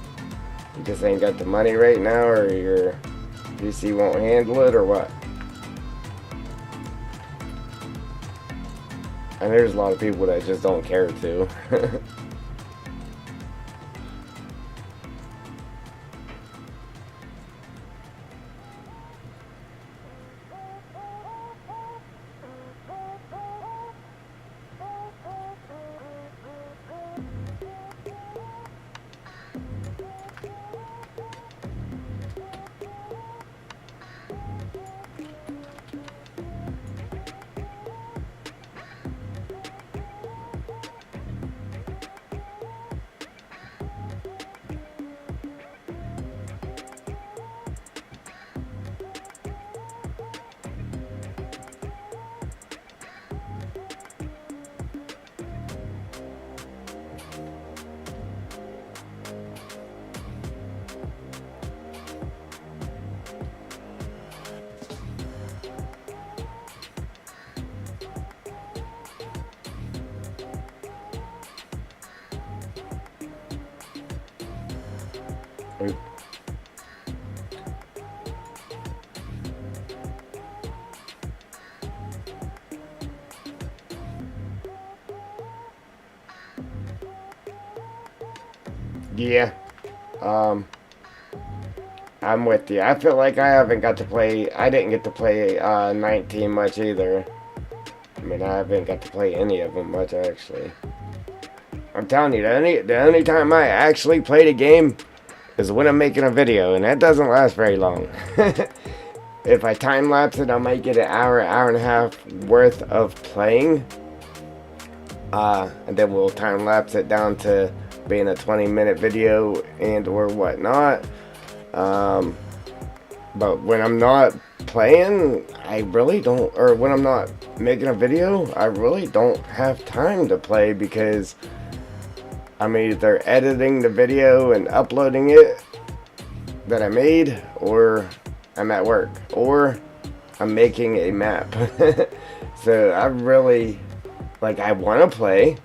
you just ain't got the money right now, or your PC won't handle it, or what? And there's a lot of people that just don't care to. Yeah, I'm with you. I feel like I didn't get to play 19 much either. I mean, I haven't got to play any of them much, actually. I'm telling you, the only time I actually played a game is when I'm making a video, and that doesn't last very long. If I time-lapse it, I might get an hour and a half worth of playing. And then we'll time-lapse it down to being a 20-minute video and or whatnot. But when I'm not playing, I really don't, or when I'm not making a video, I really don't have time to play, because I'm either editing the video and uploading it that I made, or I'm at work, or I'm making a map. So I really, like, I want to play,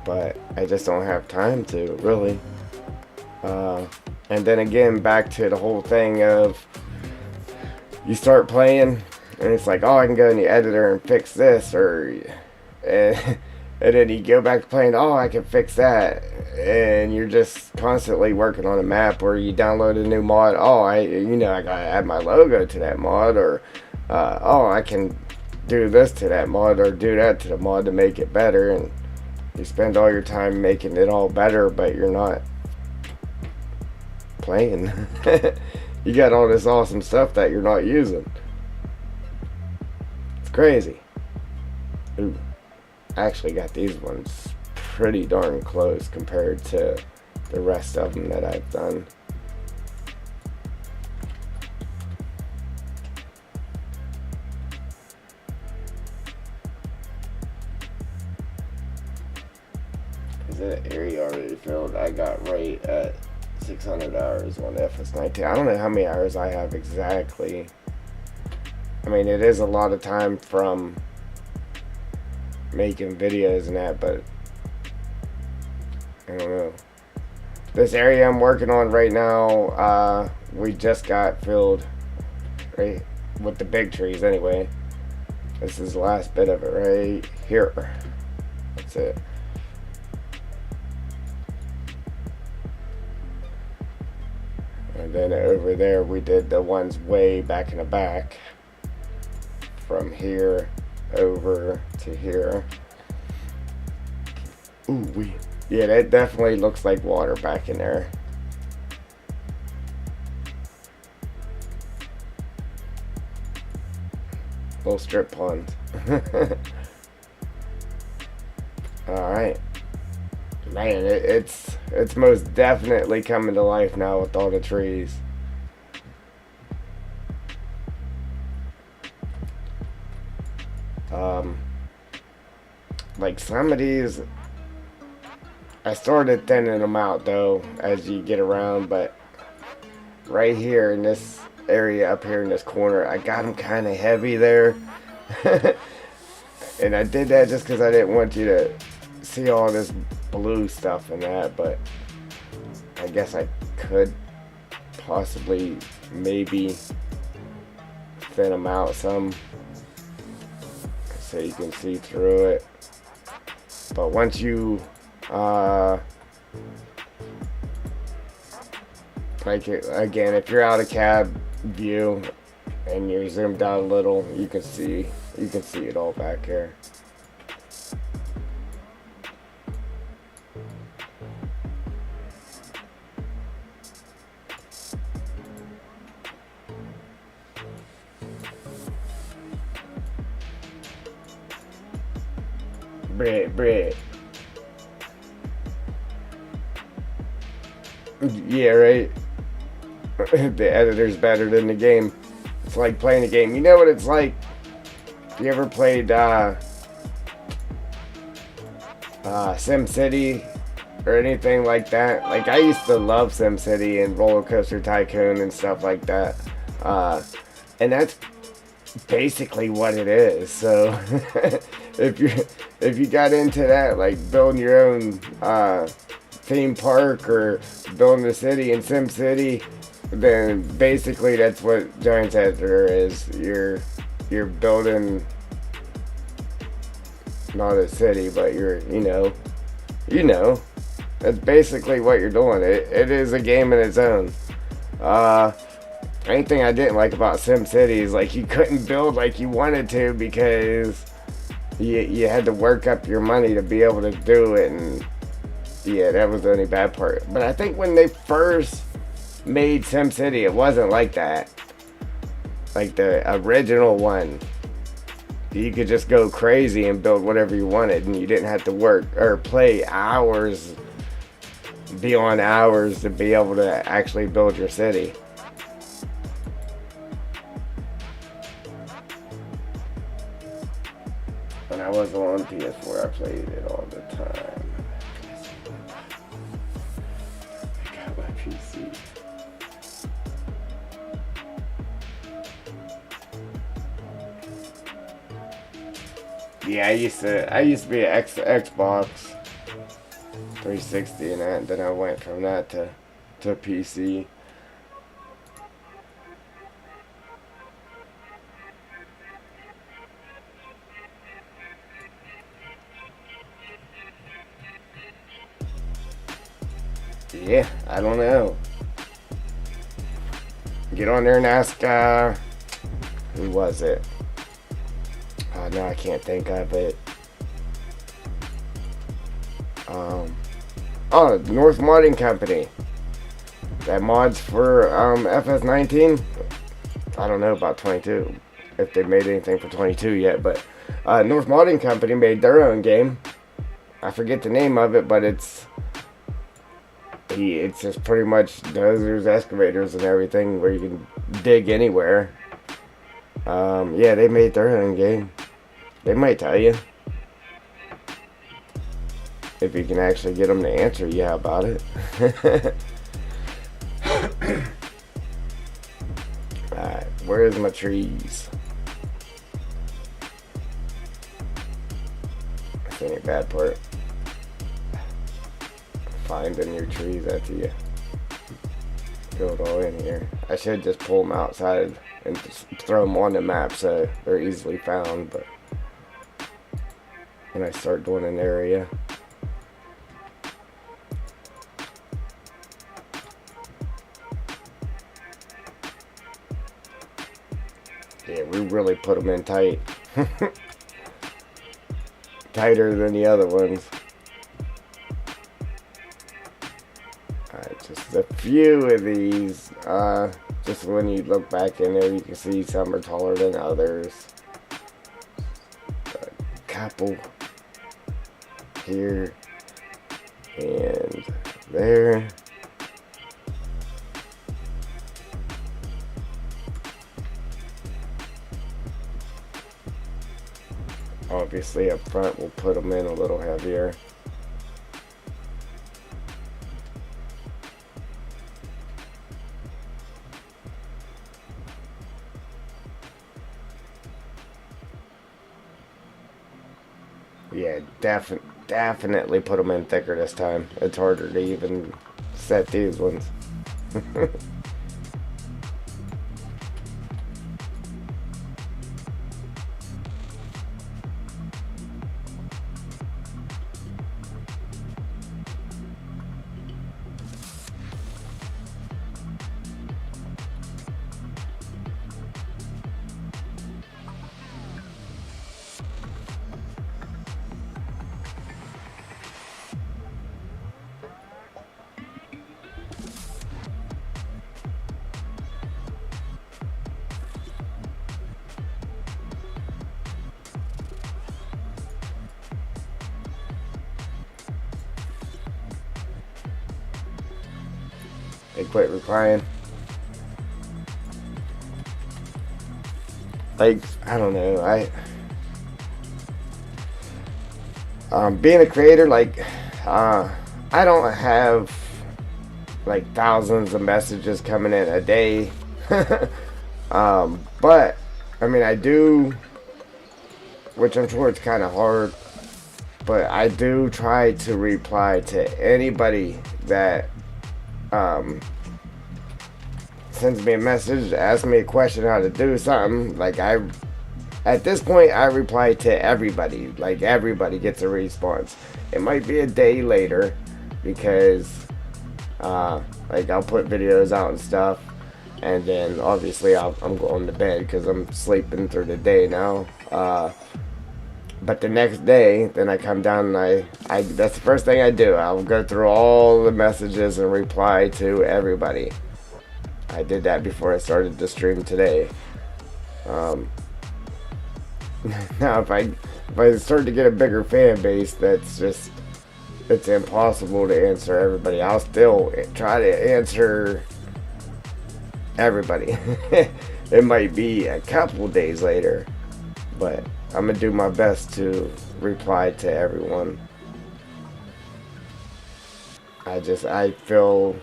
but I just don't have time to, really. And then again, back to the whole thing of, you start playing, and it's like, oh, I can go in the editor and fix this, or, and And then you go back to playing, oh, I can fix that. And you're just constantly working on a map, or you download a new mod. Oh, I gotta add my logo to that mod, or oh, I can do this to that mod, or do that to the mod to make it better. And you spend all your time making it all better, but you're not playing. You got all this awesome stuff that you're not using. It's crazy. Ooh. I actually got these ones pretty darn close compared to the rest of them that I've done. Is that area already filled? I got right at 600 hours on FS19. I don't know how many hours I have exactly. I mean, it is a lot of time from making videos and that, but I don't know. This area I'm working on right now, we just got filled, right, with the big trees anyway. This is the last bit of it right here. That's it. And then over there we did the ones way back in the back, from here over to here. Ooh, yeah, that definitely looks like water back in there. Little strip pond. Alright. Man, it's most definitely coming to life now with all the trees. Like some of these, I started thinning them out though as you get around, but right here in this area up here in this corner, I got them kind of heavy there. And I did that just because I didn't want you to see all this blue stuff and that, but I guess I could possibly maybe thin them out some so you can see through it. But once you like again, if you're out of cab view and you're zoomed out a little, you can see it all back here. Bread. Yeah, right. The editor's better than the game. It's like playing a game. You know what it's like? You ever played SimCity or anything like that? Like, I used to love SimCity and Roller Coaster Tycoon and stuff like that. And that's basically what it is. So if you got into that, like building your own theme park or building a city in SimCity, then basically that's what Giant's Editor is. You're building not a city, but you know that's basically what you're doing. It is a game in its own. Anything I didn't like about SimCity is like you couldn't build like you wanted to because you had to work up your money to be able to do it, and yeah, that was the only bad part. But I think when they first made SimCity, it wasn't like that. Like the original one, you could just go crazy and build whatever you wanted, and you didn't have to work or play hours beyond hours to be able to actually build your city. When I was on PS4, I played it all the time. I got my PC. Yeah, I used to be an Xbox 360 and that. Then I went from that to PC. Yeah, I don't know. Get on there and ask, who was it? No, I can't think of it. North Modding Company. That mods for FS19. I don't know about 22, if they made anything for 22 yet, but North Modding Company made their own game. I forget the name of it, but it's just pretty much dozers, excavators, and everything where you can dig anywhere. Yeah, they made their own game. They might tell you. If you can actually get them to answer yeah about it. Alright, where's my trees? That's any bad part. Finding your trees after you go it all in here. I should just pull them outside and just throw them on the map so they're easily found, but when I start doing an area. Yeah, we really put them in tight. Tighter than the other ones. Alright, just a few of these. Just when you look back in there, you can see some are taller than others. A couple here and there. Obviously up front we'll put them in a little heavier. Yeah, definitely put them in thicker this time. It's harder to even set these ones. They quit replying. Like, I don't know. Being a creator, like, I don't have like thousands of messages coming in a day. But I mean, I do, which I'm sure it's kind of hard, but I do try to reply to anybody that sends me a message, asks me a question how to do something. Like, at this point I reply to everybody. Like, everybody gets a response. It might be a day later because like, I'll put videos out and stuff, and then obviously I'm going to bed because I'm sleeping through the day now. But the next day, then I come down and I that's the first thing I do. I'll go through all the messages and reply to everybody. I did that before I started the stream today. Now if I start to get a bigger fan base, it's impossible to answer everybody. I'll still try to answer everybody. It might be a couple days later, but I'm gonna do my best to reply to everyone. I feel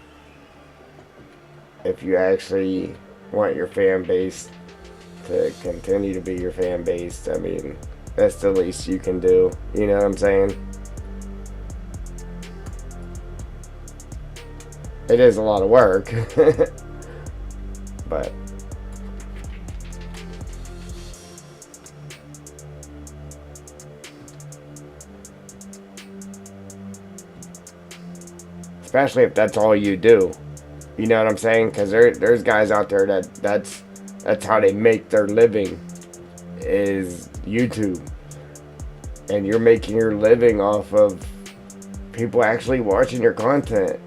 if you actually want your fan base to continue to be your fan base, I mean, that's the least you can do. You know what I'm saying? It is a lot of work, but especially if that's all you do. You know what I'm saying? Because there's guys out there that's how they make their living, is YouTube. And you're making your living off of people actually watching your content.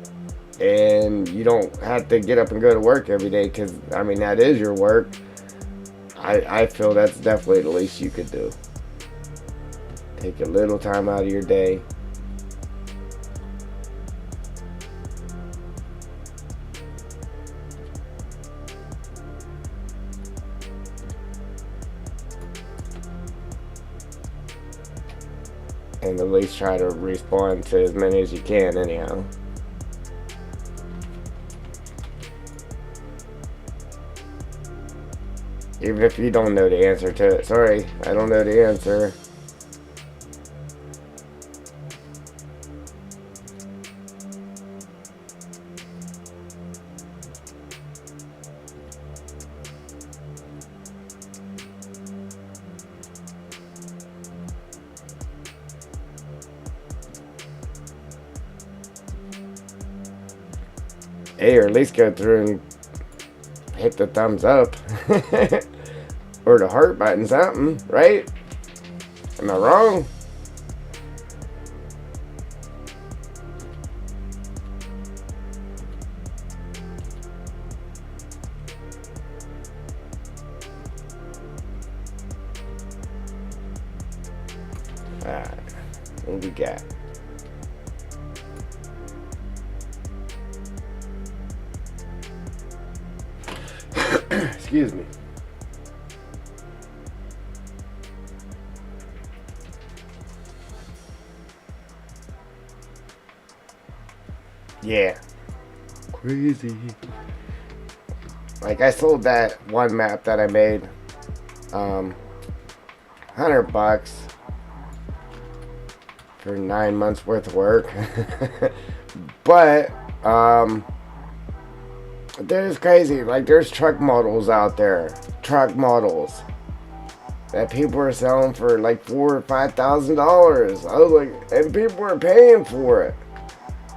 And you don't have to get up and go to work every day, because, I mean, that is your work. I feel that's definitely the least you could do. Take a little time out of your day. And at least try to respond to as many as you can anyhow. Even if you don't know the answer to it. Sorry, I don't know the answer. Hey, or at least go through and hit the thumbs up. Or the heart button, something, right? Am I wrong? Alright, what we got? Excuse me. Yeah. Crazy. Like, I sold that one map that I made. $100 for 9 months worth of work. But, there's crazy. Like, there's truck models out there. Truck models. That people are selling for like $4,000 or $5,000. I was like, and people are paying for it.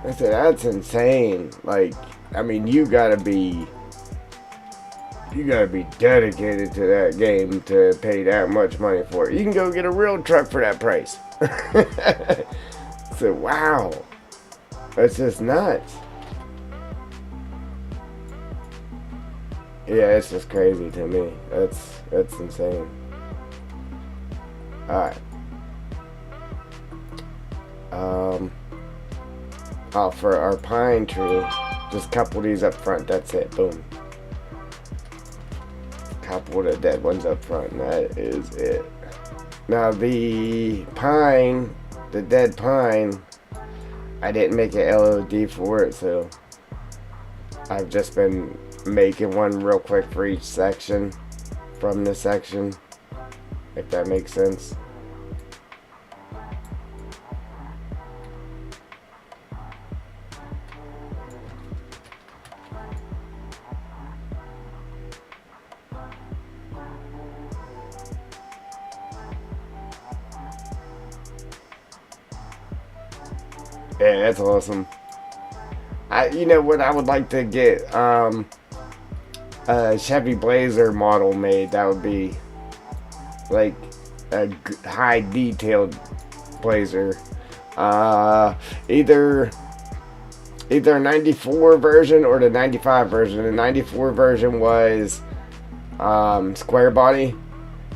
I said, that's insane. Like, I mean, you gotta be dedicated to that game to pay that much money for it. You can go get a real truck for that price. So, wow. That's just nuts. Yeah, it's just crazy to me. That's insane. Alright. Oh, for our pine tree, just couple these up front. That's it. Boom. Couple the dead ones up front, and that is it. Now the pine, the dead pine, I didn't make an LOD for it, so I've just been making one real quick for each section from this section, if that makes sense. Yeah, that's awesome. You know what, I would like to get a Chevy Blazer model made. That would be like a high detailed Blazer. Either a 94 version or the 95 version. The 94 version was square body,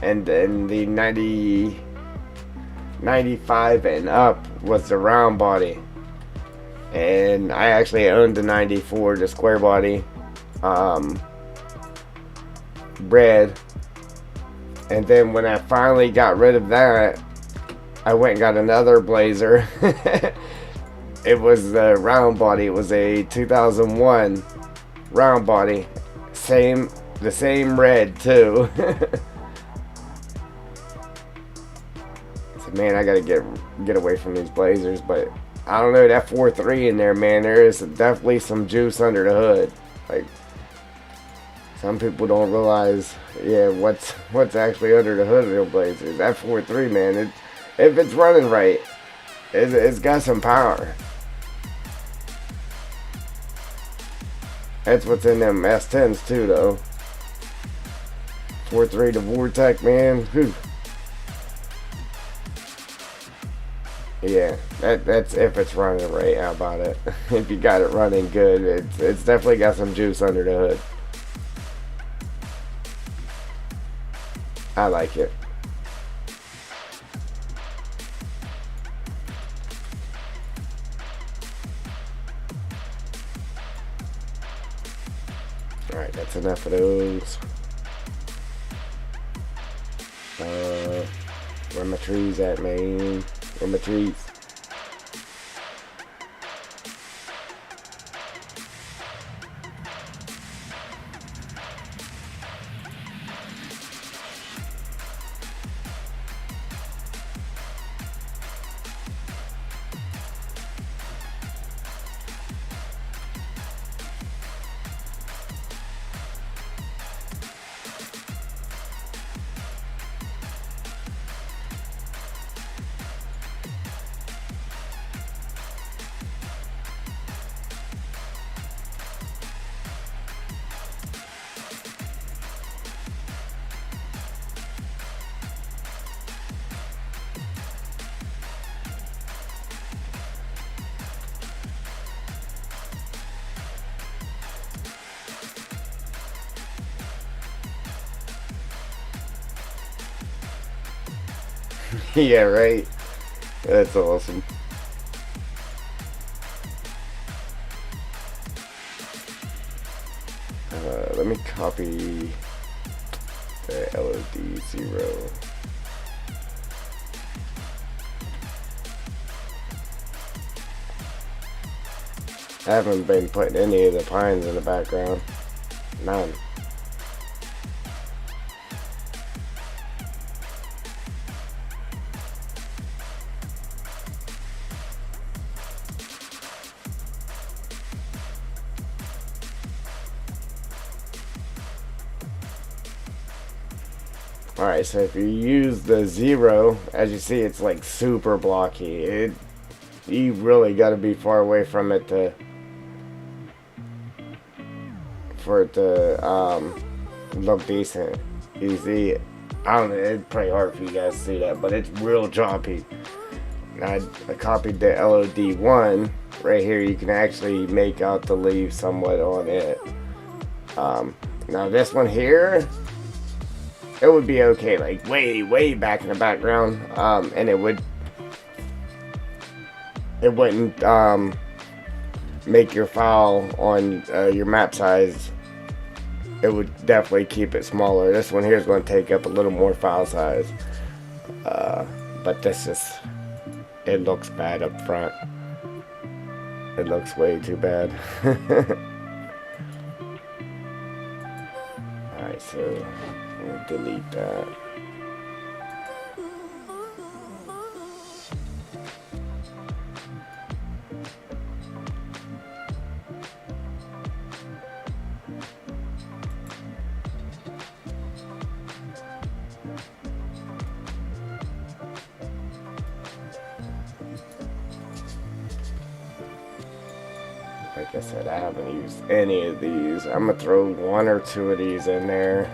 and then the 95 and up was the round body. And I actually owned the 94, the square body, red. And then when I finally got rid of that, I went and got another Blazer. It was the round body. It was a 2001 round body. The same red too. So man, I gotta get away from these Blazers, but I don't know, that 4.3 in there, man, there is definitely some juice under the hood. Like, some people don't realize, yeah, what's actually under the hood of the Blazers. That 4.3, man, if it's running right, it's got some power. That's what's in them S10s too, though. 4.3 to Vortec, man. Whew. Yeah, that's if it's running right. How about it? If you got it running good, it's definitely got some juice under the hood. I like it. Alright, that's enough of those. Where my trees at, man? Where my trees? Yeah, right. That's awesome. Let me copy the LOD 0. I haven't been putting any of the pines in the background. None. Alright, so if you use the 0, as you see, it's like super blocky. You really got to be far away from it for it to look decent. You see, I don't know, it's pretty hard for you guys to see that, but it's real choppy. I copied the LOD 1 right here. You can actually make out the leaves somewhat on it. Now this one here, it would be okay, like way back in the background, and it wouldn't make your file on your map size. It would definitely keep it smaller. This one here is going to take up a little more file size, but this is, it looks bad up front. It looks way too bad. Alright, so we'll delete that. Like I said, I haven't used any of these. I'm gonna throw 1 or 2 of these in there,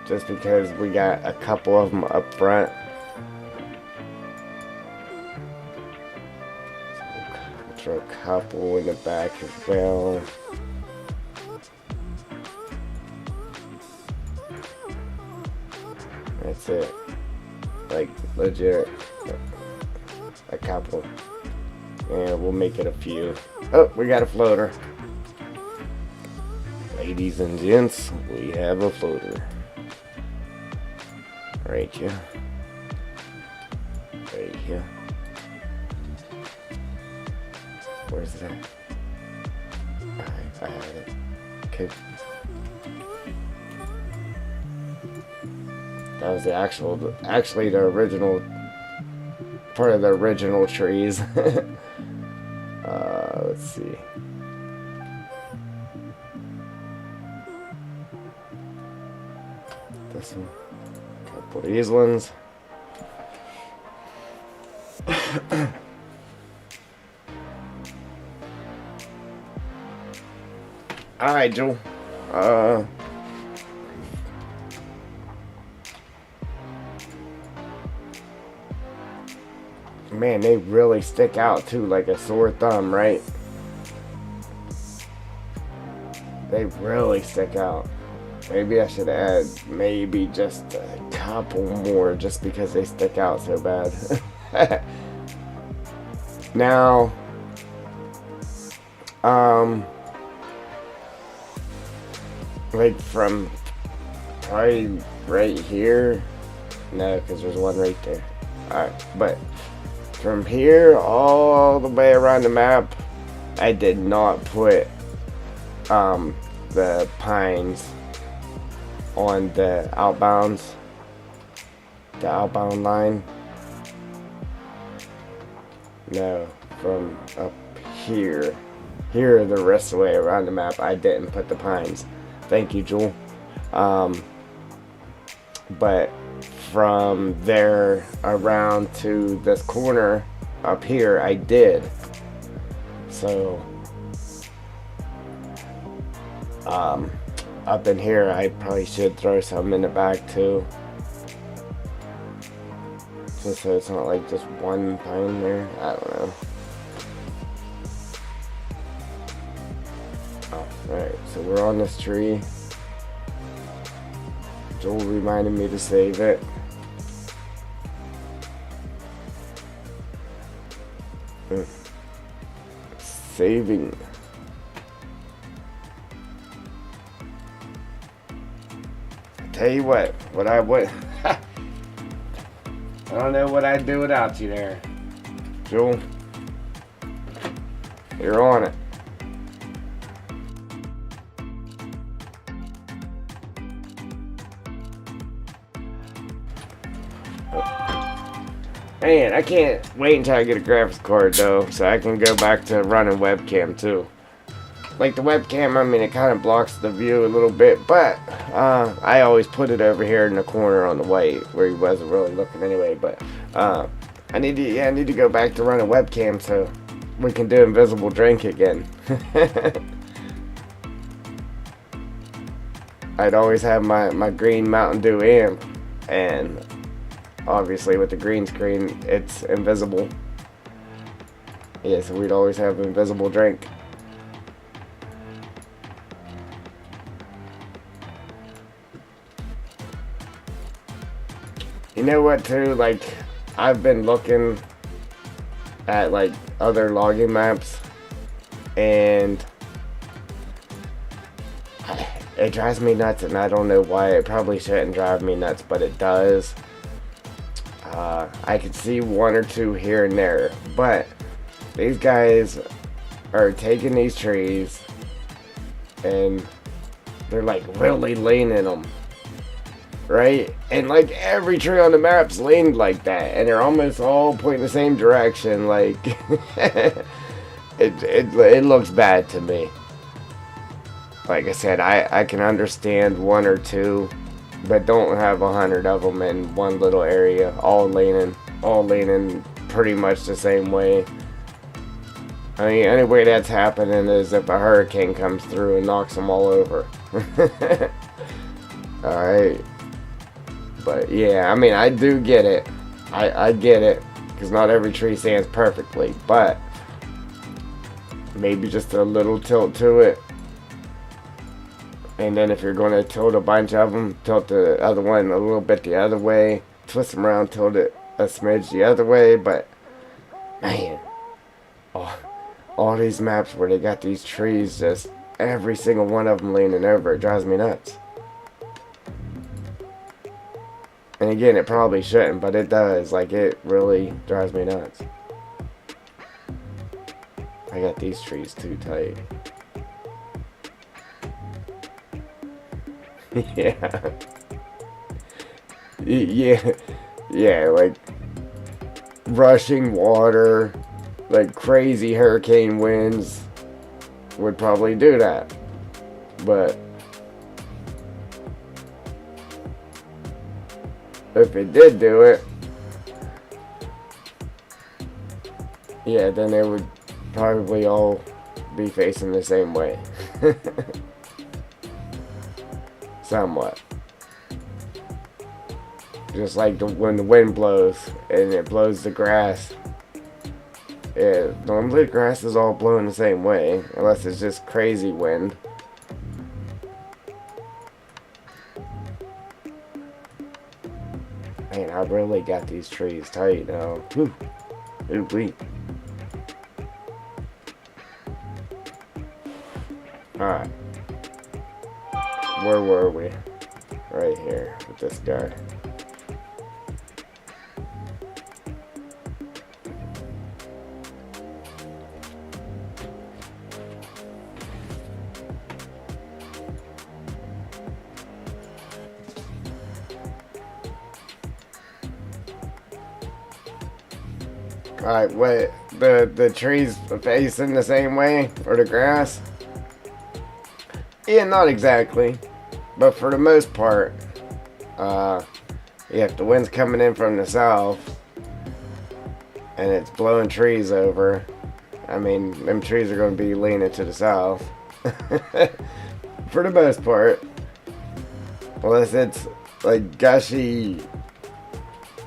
just because we got a couple of them up front. So throw a couple in the back as well. That's it. Like legit, a couple. And we'll make it a few. Oh, we got a floater. Ladies and gents, we have a floater. Right here. Right here. Where's that? I had it. Okay. That was actually the original, part of the original trees. Let's see. This one. A couple of these ones. Alright, Joel. Man, they really stick out too, like a sore thumb, right? They really stick out. Maybe I should add maybe just a couple more just because they stick out so bad. Now, like from probably right here. No, because there's one right there. Alright, but from here all the way around the map, I did not put the pines on the outbound line. No, from up here the rest of the way around the map I didn't put the pines. Thank you, Jewel. But from there around to this corner up here I did. So up in here I probably should throw some in the back too, just so it's not like just one pine there. I don't know. Alright, so we're on this tree. Joel reminded me to save it. Saving. Tell you what I would. I don't know what I'd do without you there, Joel. You're on it. Man, I can't wait until I get a graphics card though, so I can go back to running webcam too. Like the webcam, I mean, it kind of blocks the view a little bit, but I always put it over here in the corner on the white where he wasn't really looking anyway. But I need to go back to running webcam so we can do invisible drink again. I'd always have my green Mountain Dew amp, and obviously with the green screen, it's invisible. Yeah, so we'd always have invisible drink. You know what too, like, I've been looking at like other logging maps, and it drives me nuts, and I don't know why. It probably shouldn't drive me nuts, but it does. I can see one or two here and there, but these guys are taking these trees and they're like really leaning them. Right? And like every tree on the map's leaned like that, and they're almost all pointing the same direction. Like it looks bad to me. Like I said, I can understand one or two, but don't have 100 of them in one little area, all leaning pretty much the same way. I mean, any way that's happening is if a hurricane comes through and knocks them all over. Alright. But yeah, I mean, I do get it. I get it, because not every tree stands perfectly, but maybe just a little tilt to it. And then if you're going to tilt a bunch of them, tilt the other one a little bit the other way, twist them around, tilt it a smidge the other way. But man, all these maps where they got these trees, just every single one of them leaning over, it drives me nuts. And again, it probably shouldn't, but it does. Like, it really drives me nuts. I got these trees too tight. Yeah. Yeah, like rushing water, like crazy hurricane winds would probably do that. But if it did do it, yeah, then they would probably all be facing the same way. Somewhat. Just like when the wind blows and it blows the grass. Yeah, normally the grass is all blowing the same way, unless it's just crazy wind. Man, I really got these trees tight now. Whew. Ooh-wee. Alright. Where were we? Right here with this guy. Alright, what, the trees facing the same way for the grass? Yeah, not exactly. But for the most part, if the wind's coming in from the south and it's blowing trees over, I mean, them trees are going to be leaning to the south. For the most part. Unless it's like gushy,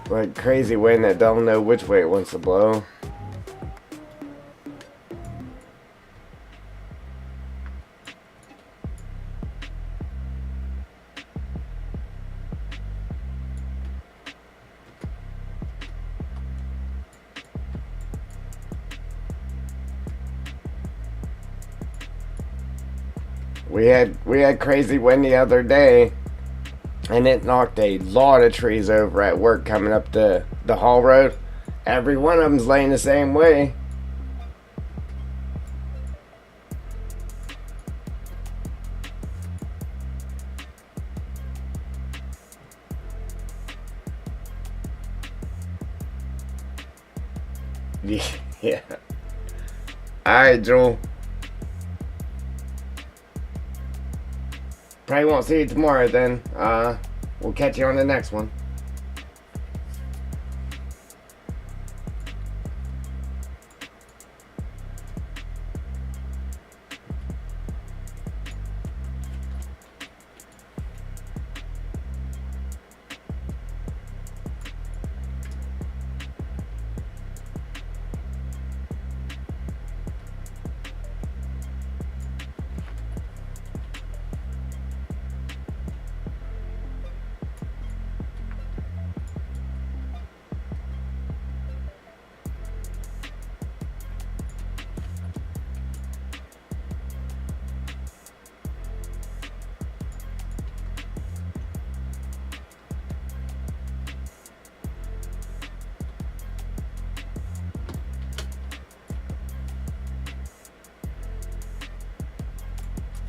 like crazy wind that don't know which way it wants to blow. We had crazy wind the other day, and it knocked a lot of trees over at work coming up the haul road. Every one of them's laying the same way. Yeah. Alright, Joel. Probably won't see you tomorrow then. We'll catch you on the next one.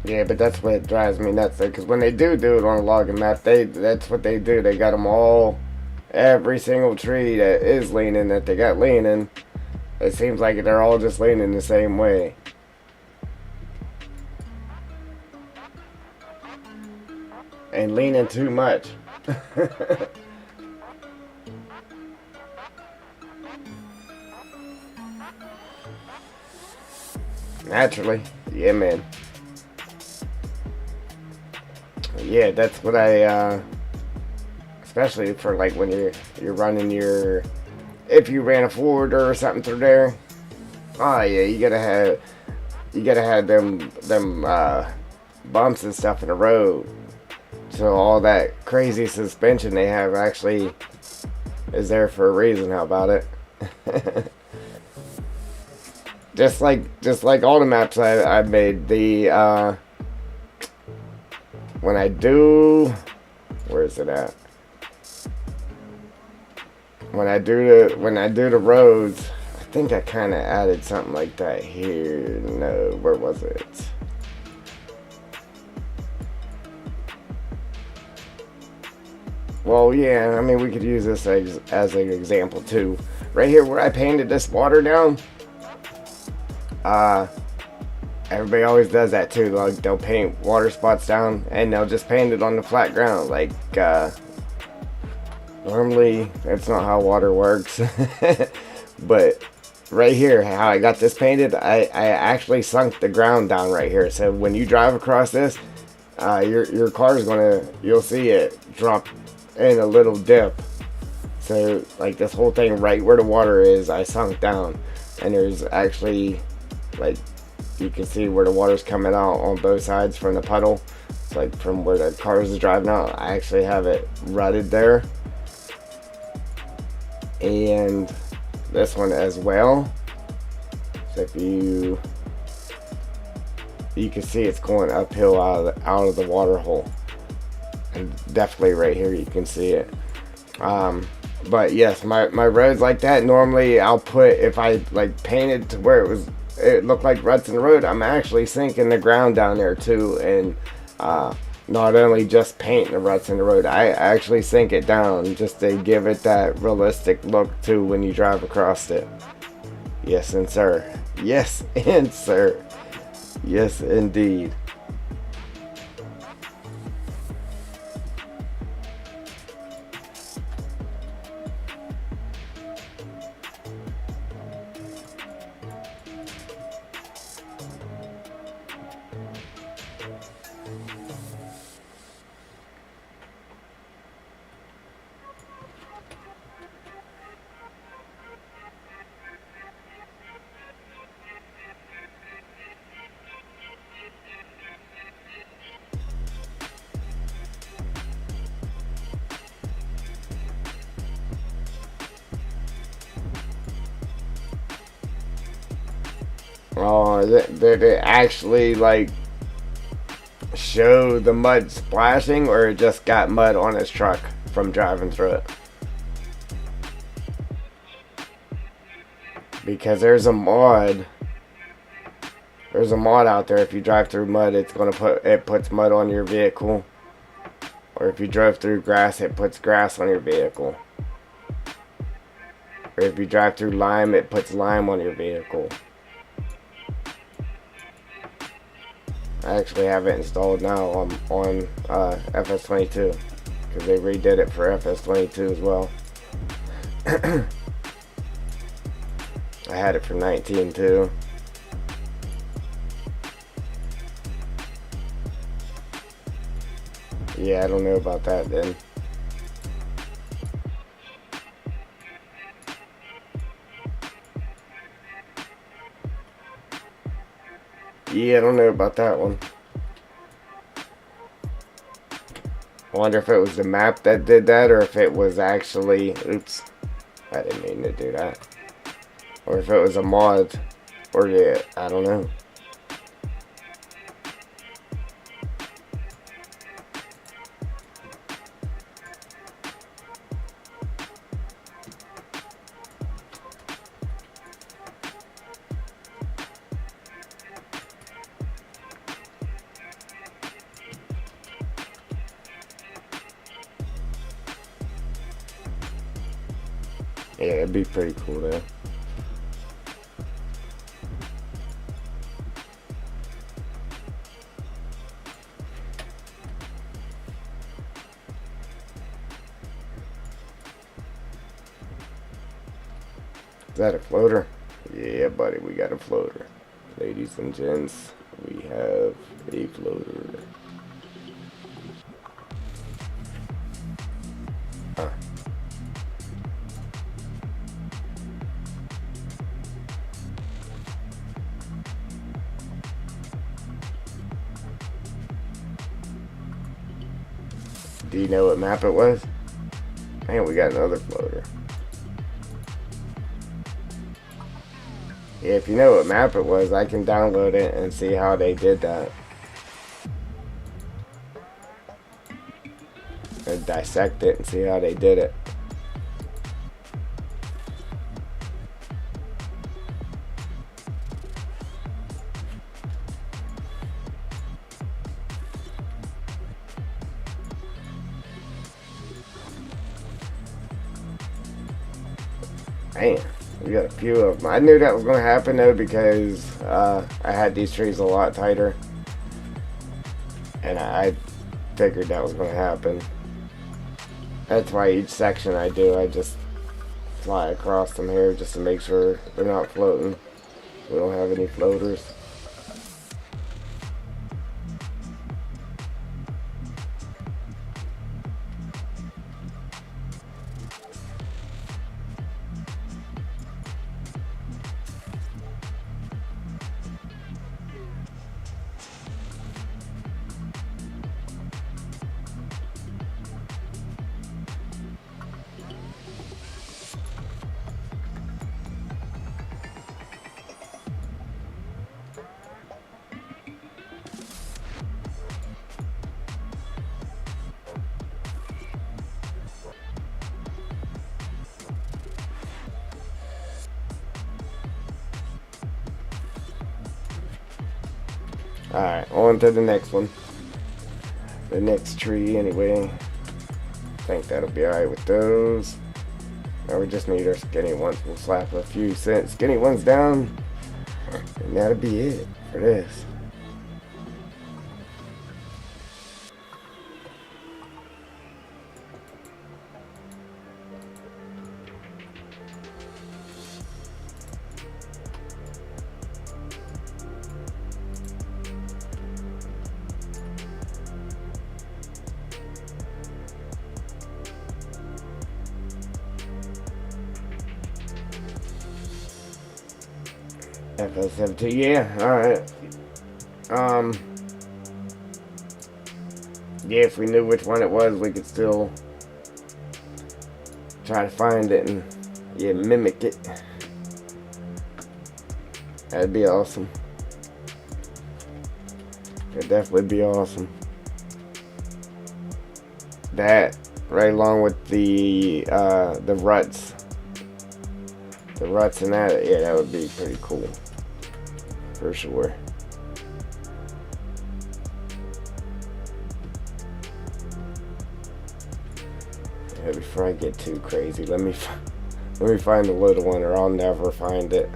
Yeah, but that's what drives me nuts, because when they do it on a logging map, that's what they do. They got them all, every single tree that is leaning, that they got leaning, it seems like they're all just leaning the same way. And leaning too much. Naturally. Yeah, man. Yeah, that's what I, especially for like when you're running your, if you ran a forwarder or something through there. Oh yeah, you gotta have them bumps and stuff in the road. So all that crazy suspension they have actually is there for a reason. How about it? just like all the maps I've made, the when I do, where is it at? When I do the roads, I think I kind of added something like that here. No, where was it? Well, yeah, I mean, we could use this as an example too. Right here where I painted this water down, everybody always does that too. Like, they'll paint water spots down and they'll just paint it on the flat ground. Like, normally that's not how water works. But right here, how I got this painted, I actually sunk the ground down right here. So when you drive across this, your car's you'll see it drop in a little dip. So like this whole thing right where the water is, I sunk down, and there's actually like you can see where the water's coming out on both sides from the puddle. It's like from where the cars is driving out. I actually have it rutted there, and this one as well. So if you can see it's going uphill out of the water hole, and definitely right here you can see it. But yes, my roads like that, normally I'll put, if I like painted to where it looked like ruts in the road, I'm actually sinking the ground down there too, and not only just paint the ruts in the road, I actually sink it down just to give it that realistic look too when you drive across it. Yes and sir. Yes and sir. Yes indeed. Oh, did it actually like show the mud splashing, or it just got mud on his truck from driving through it? Because there's a mod out there. If you drive through mud, it puts mud on your vehicle. Or if you drove through grass, it puts grass on your vehicle. Or if you drive through lime, it puts lime on your vehicle. I actually have it installed now on FS22, because they redid it for FS22 as well. I had it for 19 too. Yeah, I don't know about that then. Yeah, I don't know about that one. I wonder if it was the map that did that, or if it was actually... Oops. I didn't mean to do that. Or if it was a mod. Or yeah, I don't know. Yeah, it'd be pretty cool though. Is that a floater? Yeah, buddy, we got a floater. Ladies and gents, we have a floater. Huh. Do you know what map it was? Man, we got another floater. Yeah, if you know what map it was, I can download it and see how they did that. And dissect it and see how they did it. Man, we got a few of them. I knew that was going to happen though, because I had these trees a lot tighter, and I figured that was going to happen. That's why each section I do, I just fly across them here just to make sure they're not floating. We don't have any floaters. Alright, on to the next one. The next tree, anyway. I think that'll be alright with those. Now we just need our skinny ones. We'll slap a few skinny ones down, and that'll be it for this. FS72, yeah, alright. Yeah, if we knew which one it was, we could still try to find it and, yeah, mimic it. That'd be awesome. It'd definitely be awesome. That, right along with the ruts. The ruts and that, yeah, that would be pretty cool. For sure. Yeah, before I get too crazy, let me find the little one, or I'll never find it.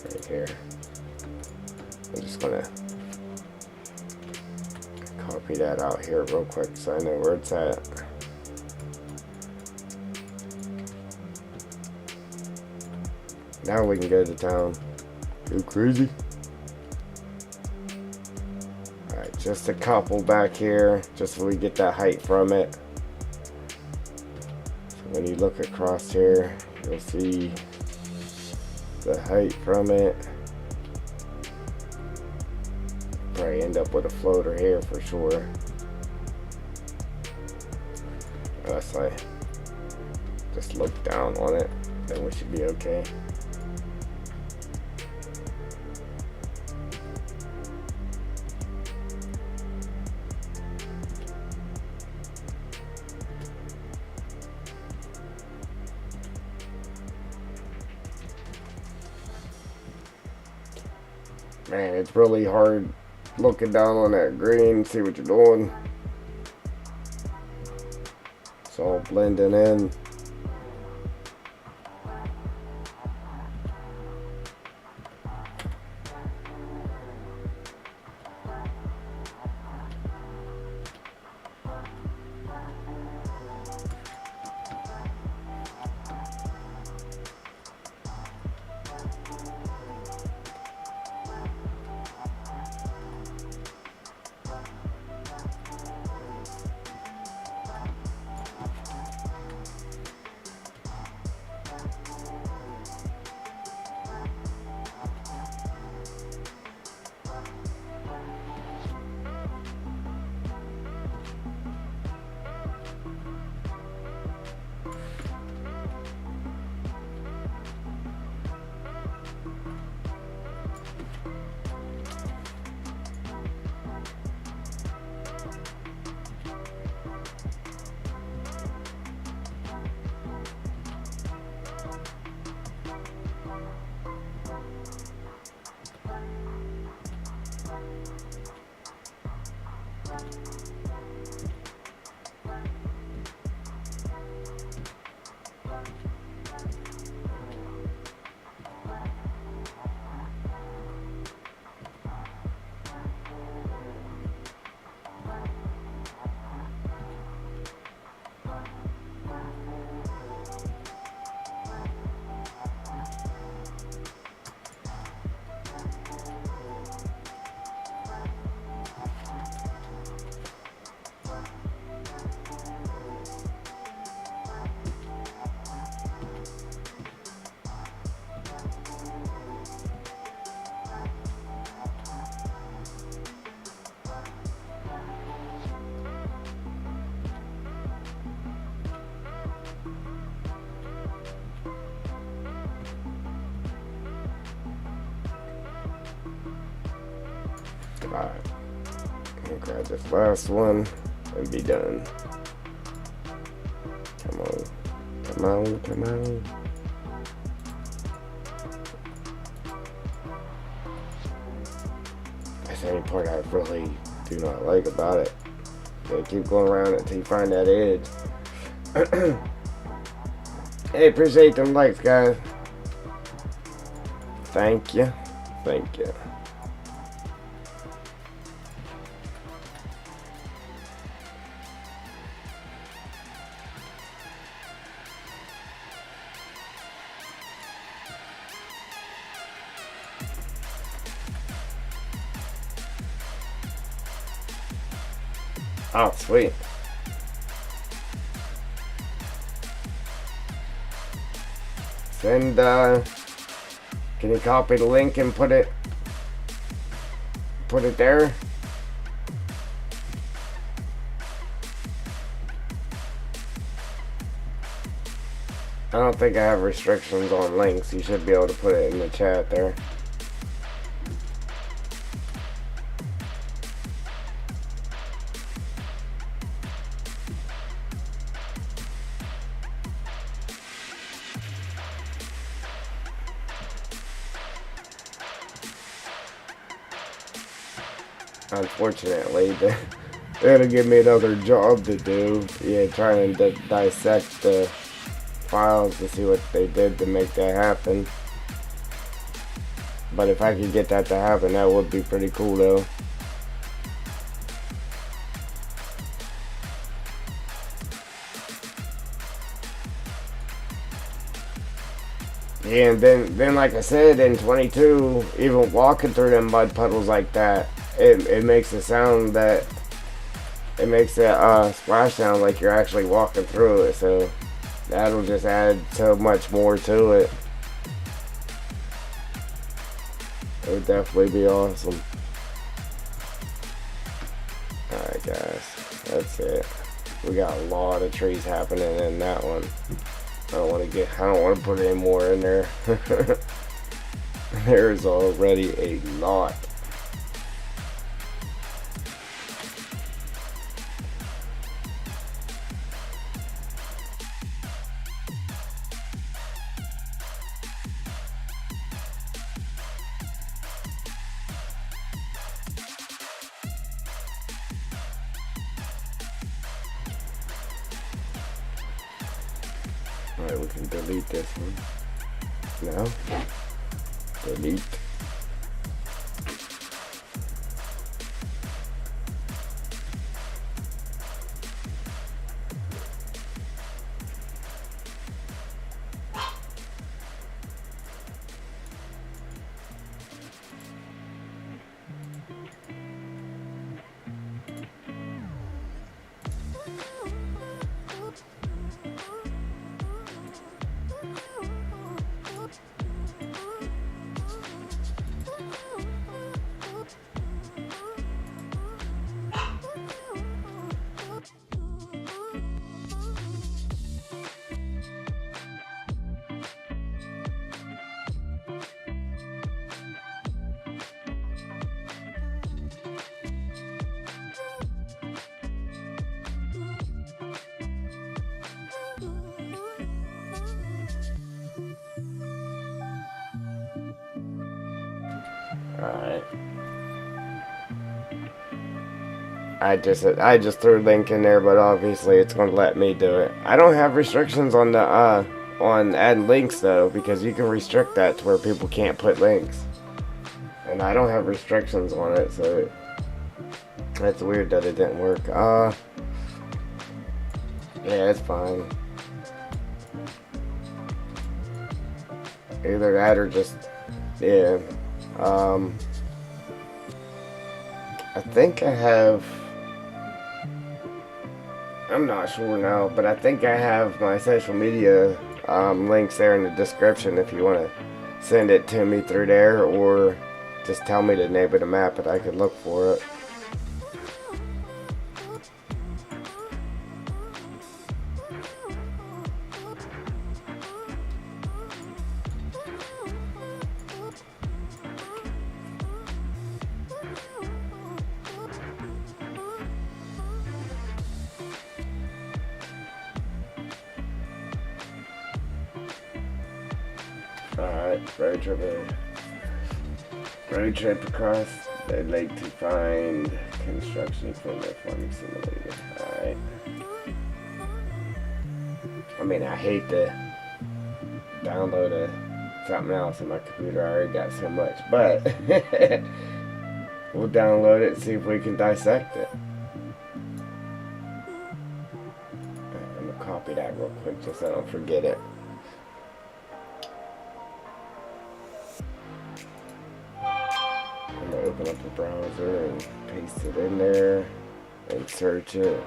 Right here. I'm just gonna copy that out here real quick so I know where it's at. Now we can go to town. Go crazy. Alright, just a couple back here, just so we get that height from it. So when you look across here, you'll see the height from it. Probably end up with a floater here for sure. Unless I just look down on it, then we should be okay. Man, it's really hard looking down on that green, see what you're doing. It's all blending in. Alright. I'll grab this last one and be done. Come on. Come on, come on. That's the only part I really do not like about it. You keep going around until you find that edge. Hey, appreciate them likes, guys. Thank you. Thank you. Oh, sweet. Send, can you copy the link and put it there? I don't think I have restrictions on links. You should be able to put it in the chat there. Unfortunately, that'll give me another job to do. Yeah, trying to dissect the files to see what they did to make that happen. But if I could get that to happen, that would be pretty cool though. Yeah, and then like I said, in 22, even walking through them mud puddles like that, it makes it sound that, it makes that splash sound like you're actually walking through it, so that'll just add so much more to it. It would definitely be awesome. Alright guys, that's it. We got a lot of trees happening in that one. I don't want to put any more in there. There's already a lot. Alright, we can delete this one. No. Delete. Alright. I just threw a link in there, but obviously it's gonna let me do it. I don't have restrictions on the on adding links though, because you can restrict that to where people can't put links. And I don't have restrictions on it, so that's weird that it didn't work. Yeah, it's fine. Either that or just, yeah. I think I have, I'm not sure now, but I think I have my social media links there in the description if you want to send it to me through there, or just tell me the name of the map and I could look for it. Alright, road trip across the lake to find construction equipment farming simulator. Alright. I mean, I hate to download something else on my computer. I already got so much, but we'll download it and see if we can dissect it. I'm gonna copy that real quick just so I don't forget it. I'm gonna open up the browser and paste it in there and search it,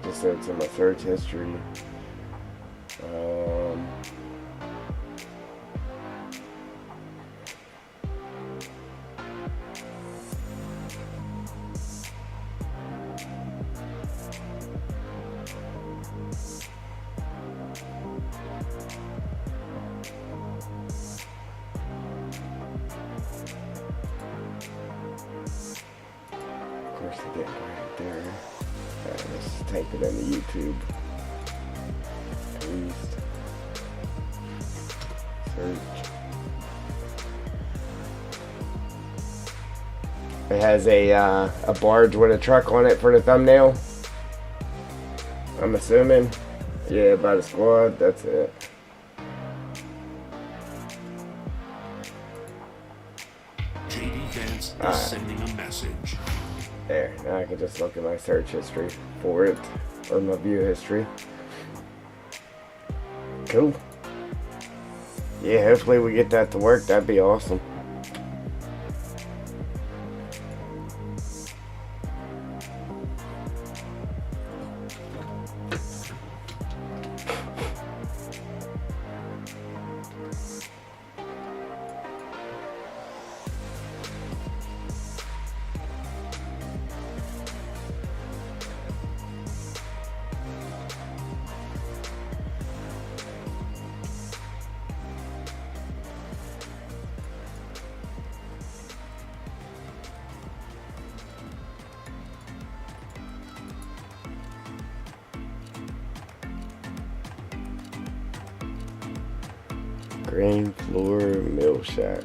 just so it's in my search history. Of course, I didn't right there. Let's type it into YouTube. Paste. Search. It has a barge with a truck on it for the thumbnail. I'm assuming. Yeah, by the squad. That's it. JD Vance is sending a message. There, now I can just look at my search history for it, or my view history. Cool. Yeah, hopefully we get that to work. That'd be awesome. Grain floor mill shack.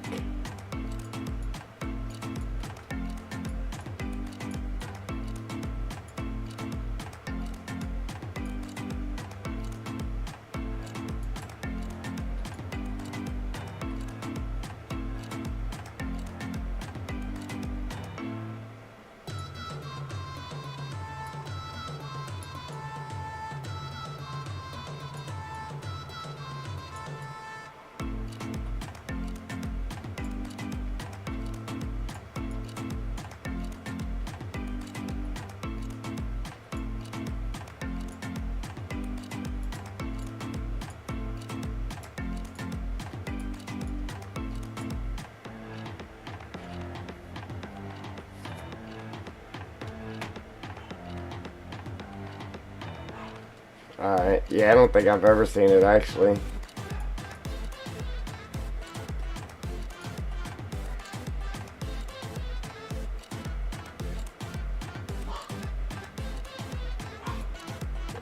Alright, yeah, I don't think I've ever seen it actually.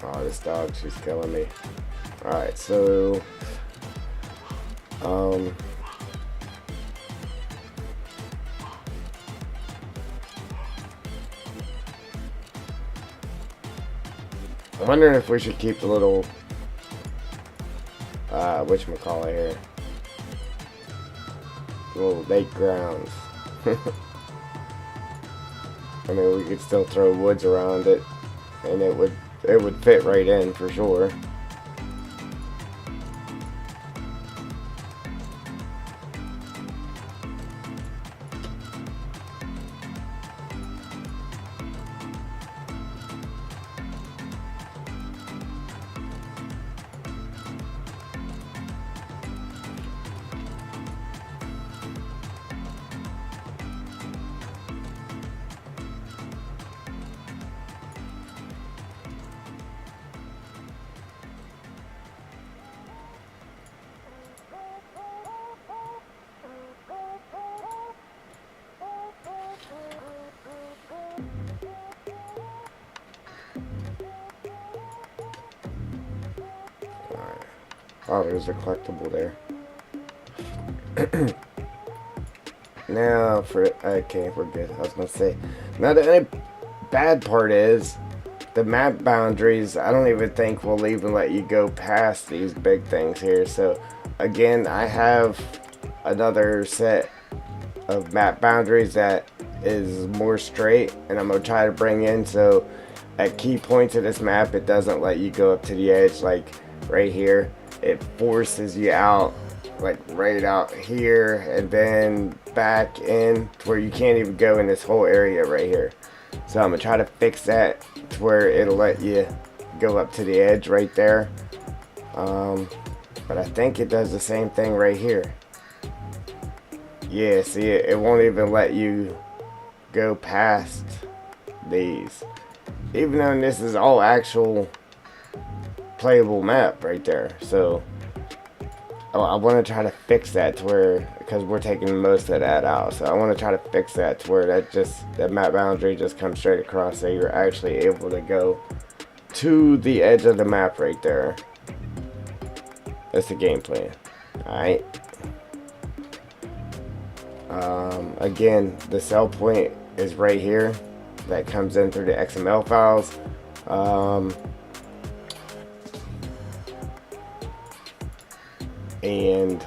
Oh, this dog, she's killing me. Alright, so I'm wondering if we should keep the little whatchamacallit here. The little lake grounds. I mean, we could still throw woods around it and it would fit right in for sure. Oh, there's a collectible there. Now for okay, we're good. I was gonna say, now the only bad part is the map boundaries. I don't even think will even let you go past these big things here. So again, I have another set of map boundaries that is more straight, and I'm gonna try to bring in so at key points of this map it doesn't let you go up to the edge. Like right here, it forces you out, like right out here, and then back in to where you can't even go in this whole area right here. So I'm gonna try to fix that to where it'll let you go up to the edge right there. But I think it does the same thing right here. Yeah, see, it won't even let you go past these, even though this is all actual playable map right there. So I want to try to fix that to where, because we're taking most of that out, so I want to try to fix that to where that map boundary just comes straight across, so you're actually able to go to the edge of the map right there. That's the game plan. Alright. Again, the sell point is right here. That comes in through the XML files. And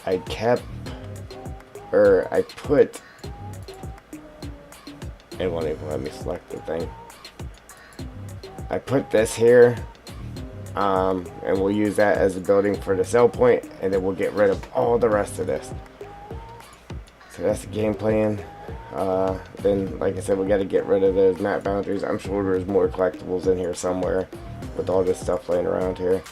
I put, it won't even let me select the thing. I put this here, and we'll use that as a building for the sell point, and then we'll get rid of all the rest of this. So that's the game plan. Then, like I said, we got to get rid of those map boundaries. I'm sure there's more collectibles in here somewhere with all this stuff laying around here.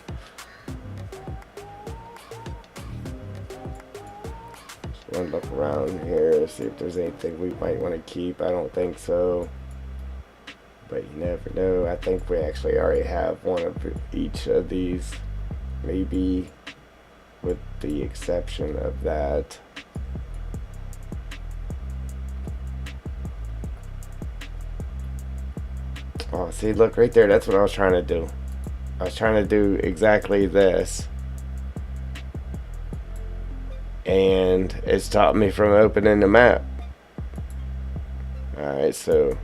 Just want to look around here, see if there's anything we might want to keep. I don't think so, but you never know. I think we actually already have one of each of these, maybe with the exception of that. Oh, see, look right there. That's what I was trying to do. I was trying to do exactly this. And it stopped me from opening the map. Alright, so.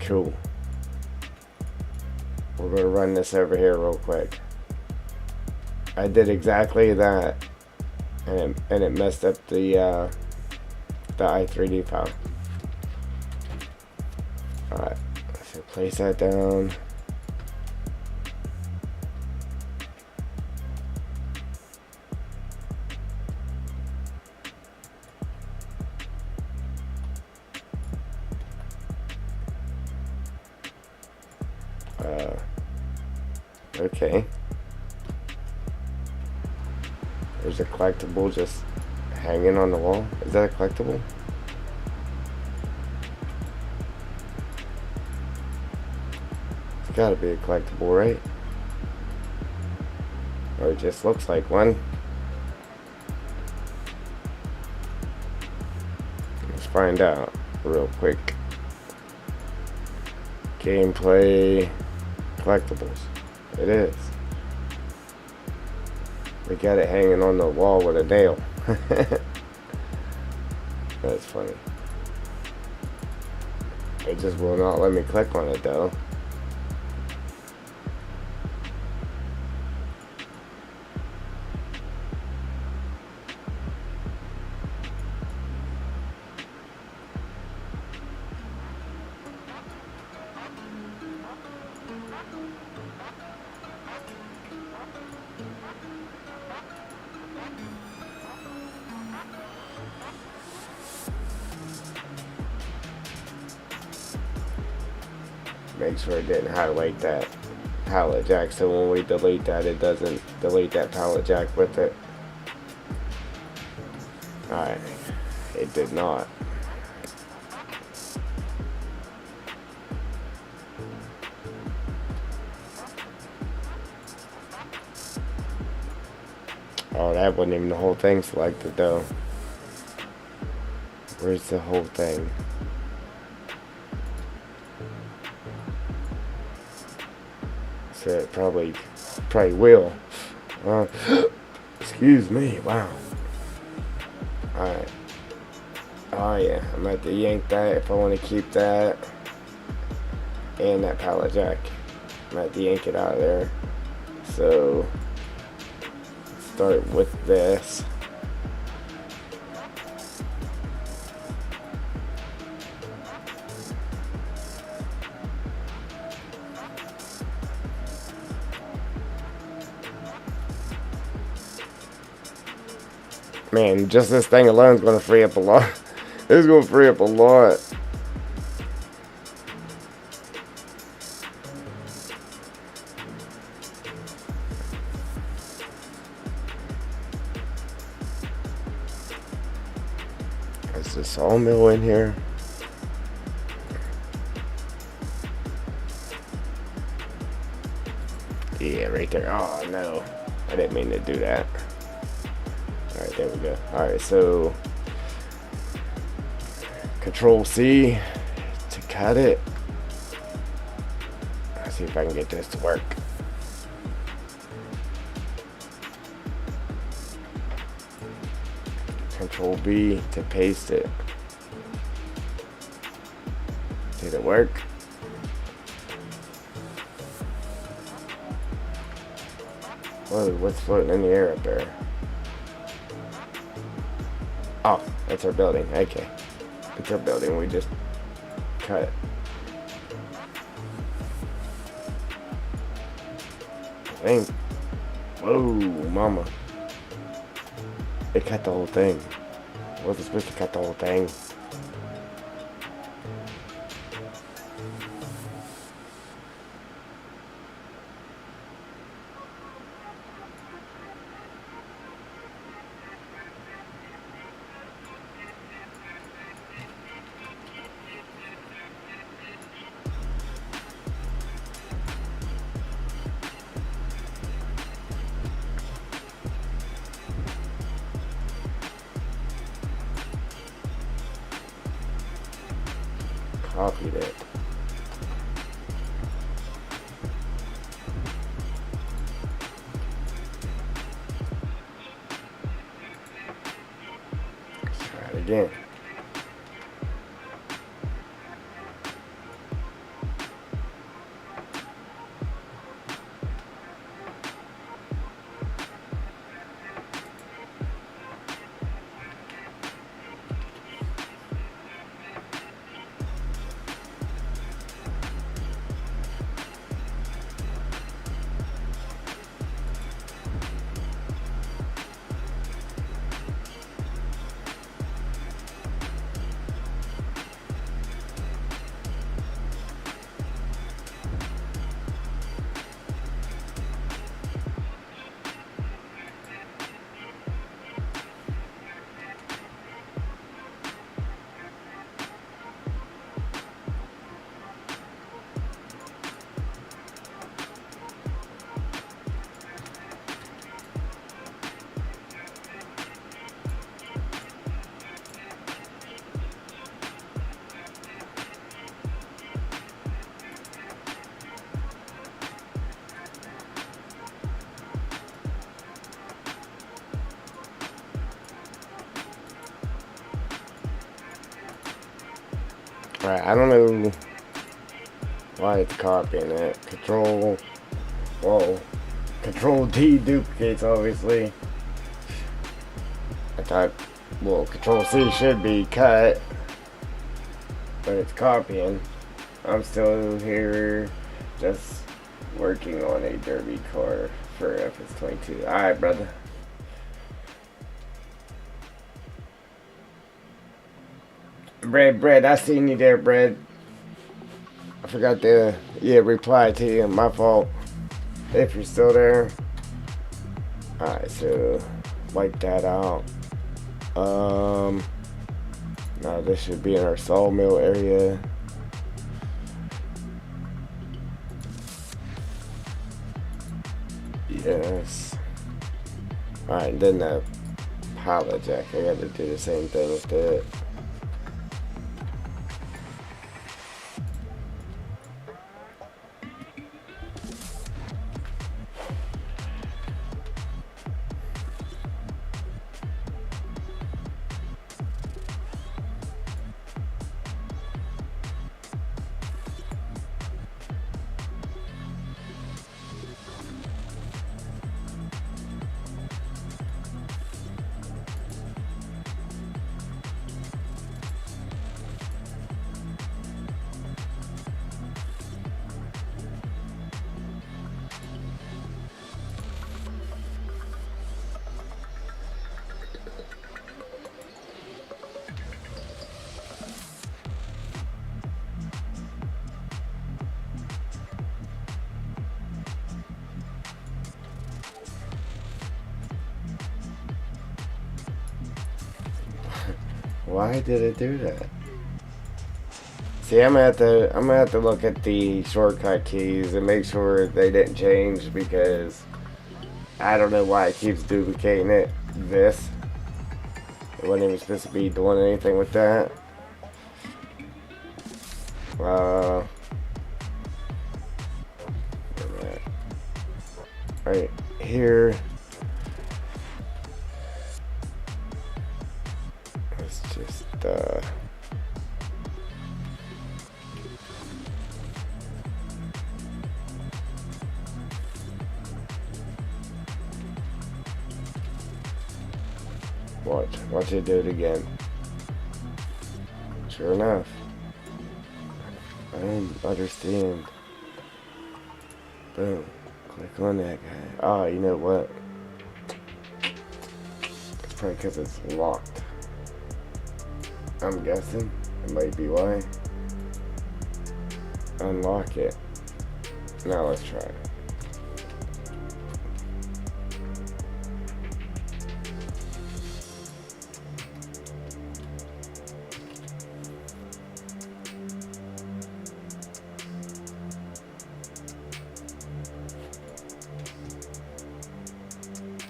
Cool. We're going to run this over here real quick. I did exactly that. And it messed up the i3D file. Alright, so place that down. Okay. There's a collectible just hanging on the wall. Is that a collectible? It's gotta be a collectible, right? Or it just looks like one. Let's find out real quick. Gameplay collectibles. It is. We got it hanging on the wall with a nail. That's funny. It just will not let me click on it though. Make sure it didn't highlight that pallet jack, so when we delete that, it doesn't delete that pallet jack with it. Alright, it did not. Oh, that wasn't even the whole thing selected though. Where's the whole thing? So it probably will. Excuse me. Wow. Alright. Oh yeah, I'm gonna have to yank that if I want to keep that. And that pallet jack. I'm gonna have to yank it out of there. So, start with this. Man, just this thing alone is going to free up a lot. It's going to free up a lot. Is the sawmill in here? Yeah, right there. Oh no, I didn't mean to do that. Alright, there we go. Alright, so Control C to cut it. Let's see if I can get this to work. Control B to paste it. Did it work? Whoa, what's floating in the air up there? Oh, that's our building. Okay. It's our building. We just cut it. I think. Whoa, mama. It cut the whole thing. Wasn't supposed to cut the whole thing. Copied it. Let's try it again. Alright, I don't know why it's copying it. Control D duplicates, obviously. I thought, well, Control C should be cut, but it's copying. I'm still here, just working on a derby car for FS22. Alright, brother. Bread, I seen you there, Bread. I forgot to, reply to you. My fault. If you're still there. Alright, so, wipe that out. Now this should be in our sawmill area. Yes. Alright, then the pallet jack. I gotta do the same thing with that. Why did it do that? See, I'm gonna have to look at the shortcut keys and make sure they didn't change, because I don't know why it keeps duplicating it. This. It wasn't even supposed to be doing anything with that. Right here. Let's just watch it do it again. Sure enough. I don't understand. Boom. Click on that guy. Oh, you know what? It's probably because it's locked. I'm guessing. It might be why. Unlock it. Now let's try it.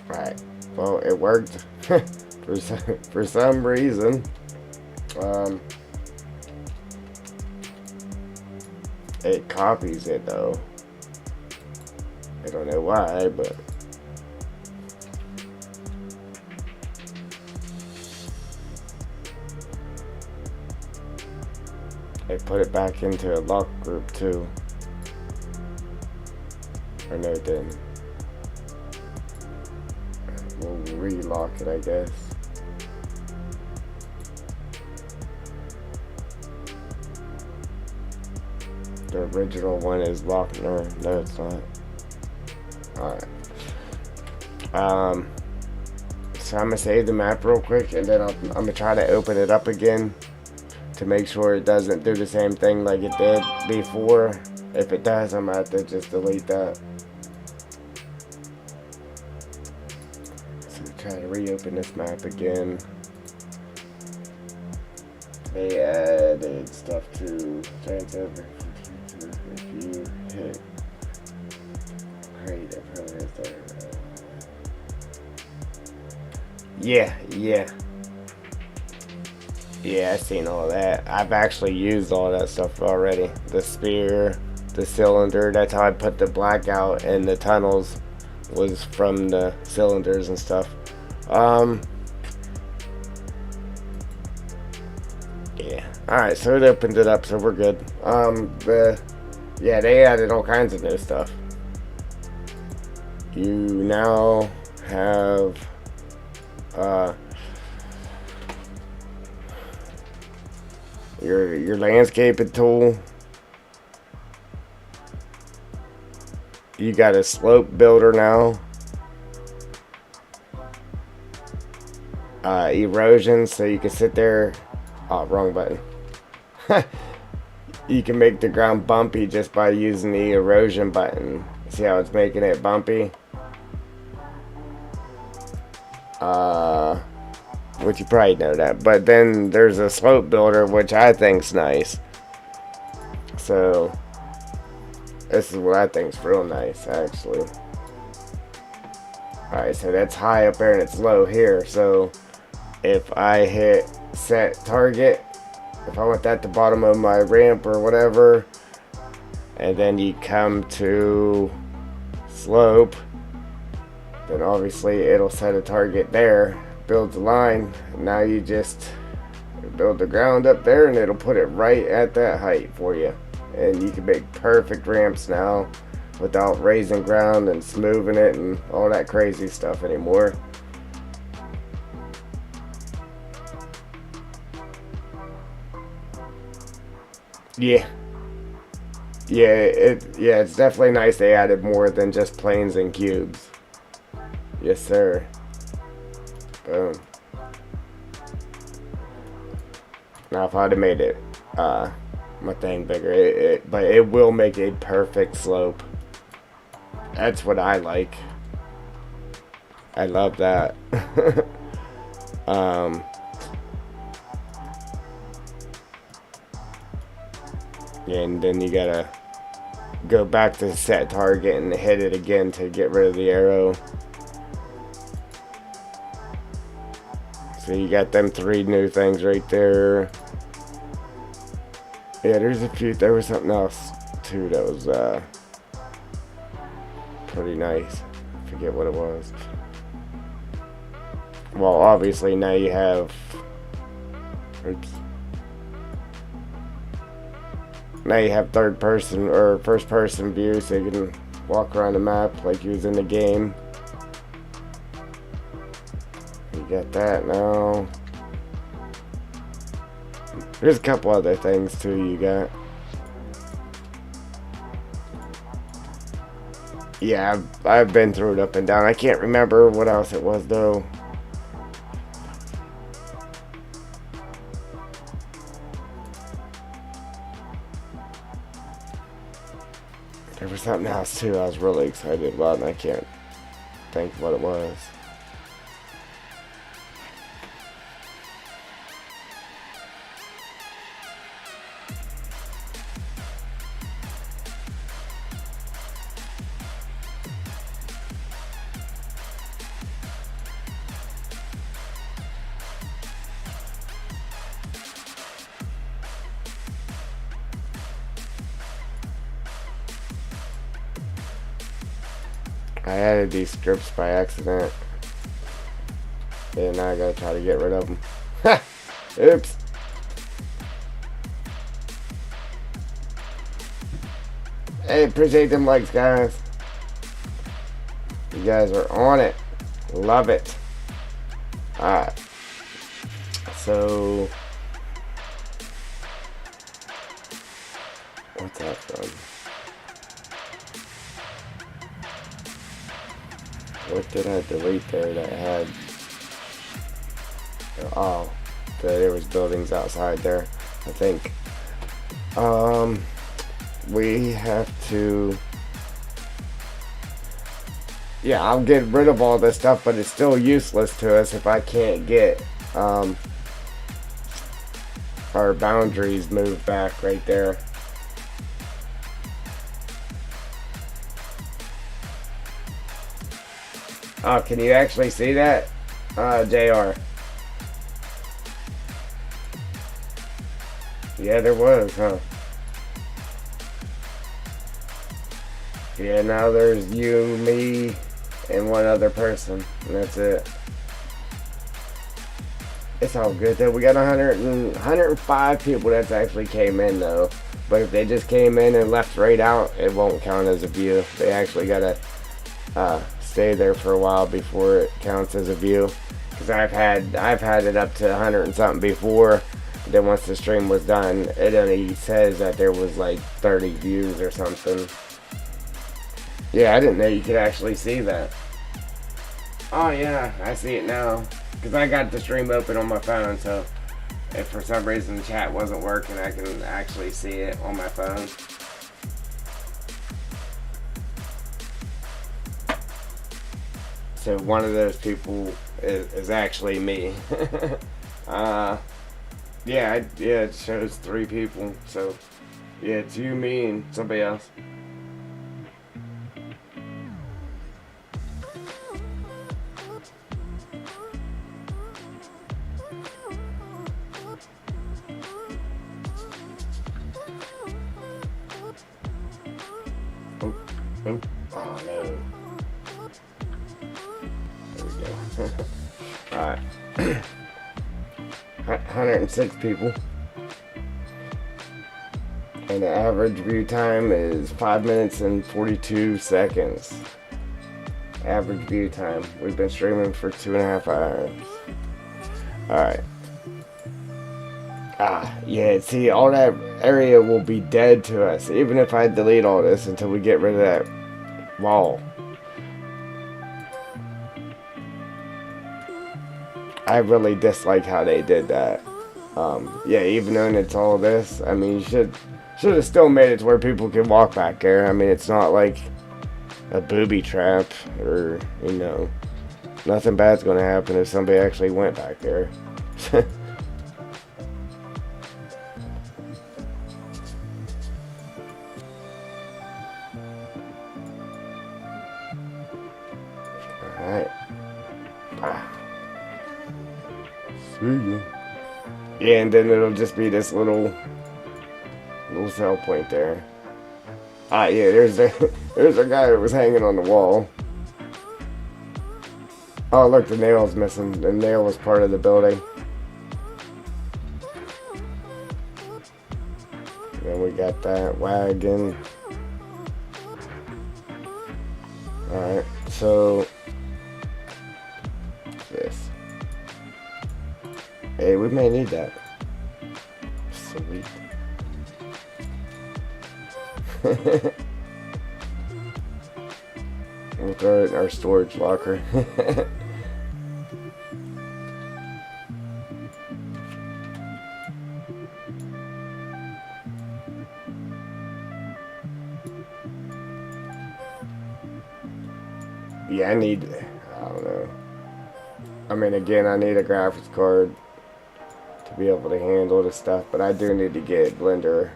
Right. Well, it worked for some reason. It copies it though. I don't know why, but I put it back into a lock group too. Or no, it didn't. We'll relock it, I guess. The original one is locked. No, it's not. Alright. So I'm gonna save the map real quick, and then I'm gonna try to open it up again to make sure it doesn't do the same thing like it did before. If it does, I'm gonna have to just delete that. So try to reopen this map again. They added stuff to transfer. If you hit create, it probably is there. Yeah, I've seen all that. I've actually used all that stuff already. The spear, the cylinder, that's how I put the blackout and the tunnels, was from the cylinders and stuff. Yeah. Alright, so it opened it up, so we're good. Yeah, they added all kinds of new stuff. You now have your landscaping tool. You got a slope builder now. Erosion, so you can sit there. Oh, wrong button. You can make the ground bumpy just by using the erosion button. See how it's making it bumpy? Which you probably know that. But then there's a slope builder, which I think's nice. So this is what I think's real nice, actually. Alright, so that's high up there and it's low here. So if I hit set target, if I want that at the bottom of my ramp or whatever, and then you come to slope, then obviously it'll set a target there, builds a line. Now you just build the ground up there and it'll put it right at that height for you, and you can make perfect ramps now without raising ground and smoothing it and all that crazy stuff anymore. Yeah, it's definitely nice they added more than just planes and cubes. Yes, sir. Boom. Now, if I'd have made it, my thing bigger, but it will make a perfect slope. That's what I like. I love that. And then you gotta go back to set target and hit it again to get rid of the arrow. So you got them 3 new things right there. Yeah, there was something else too that was pretty nice. I forget what it was. Well, obviously now you have, oops. Now you have third person or first person view, so you can walk around the map like you was in the game. You got that now. There's a couple other things too you got. Yeah, I've been through it up and down. I can't remember what else it was though. There was something else too I was really excited about, and I can't think what it was. I added these strips by accident. And now I gotta try to get rid of them. Ha! Oops. Hey, appreciate them likes, guys. You guys are on it. Love it. Alright. So, what's that from? What did I delete there that had? Oh, there was buildings outside there, I think. We have to. Yeah, I'll get rid of all this stuff, but it's still useless to us if I can't get our boundaries moved back right there. Oh, can you actually see that? JR. Yeah, there was, huh? Yeah, now there's you, me, and one other person, and that's it. It's all good though. We got 105 people that's actually came in though. But if they just came in and left right out, it won't count as a view. They actually gotta stay there for a while before it counts as a view. Because I've had it up to 100 and something before. Then once the stream was done, it only says that there was like 30 views or something. Yeah, I didn't know you could actually see that. Oh yeah, I see it now. Because I got the stream open on my phone, so if for some reason the chat wasn't working, I can actually see it on my phone. So one of those people is actually me. Yeah, it shows 3 people. So yeah, it's you, me, and somebody else. Oh no. There we go. Alright. 106 people. And the average view time is 5 minutes and 42 seconds. Average view time. We've been streaming for 2.5 hours. Alright. Yeah, see, all that area will be dead to us, even if I delete all this until we get rid of that wall. I really dislike how they did that. Yeah, even though it's all this, I mean, you should have still made it to where people can walk back there. I mean, it's not like a booby trap or, you know, nothing bad's gonna happen if somebody actually went back there. See ya. Yeah, and then it'll just be this little cell point there. Ah, yeah, there's a guy that was hanging on the wall. Oh, look, the nail's missing. The nail was part of the building. Then we got that wagon. Alright, so this. Hey, we may need that. Sweet. We'll throw it in our storage locker. Yeah, I don't know. I mean, again, I need a graphics card to be able to handle this stuff, but I do need to get Blender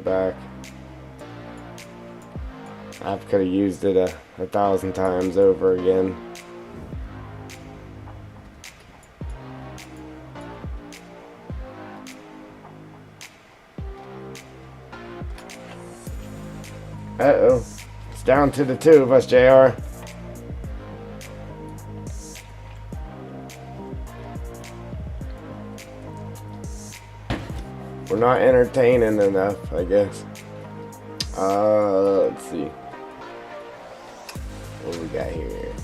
back. I could have used it a 1,000 times over again. Uh-oh. It's down to the two of us, JR. We're not entertaining enough, I guess. Let's see. What do we got here?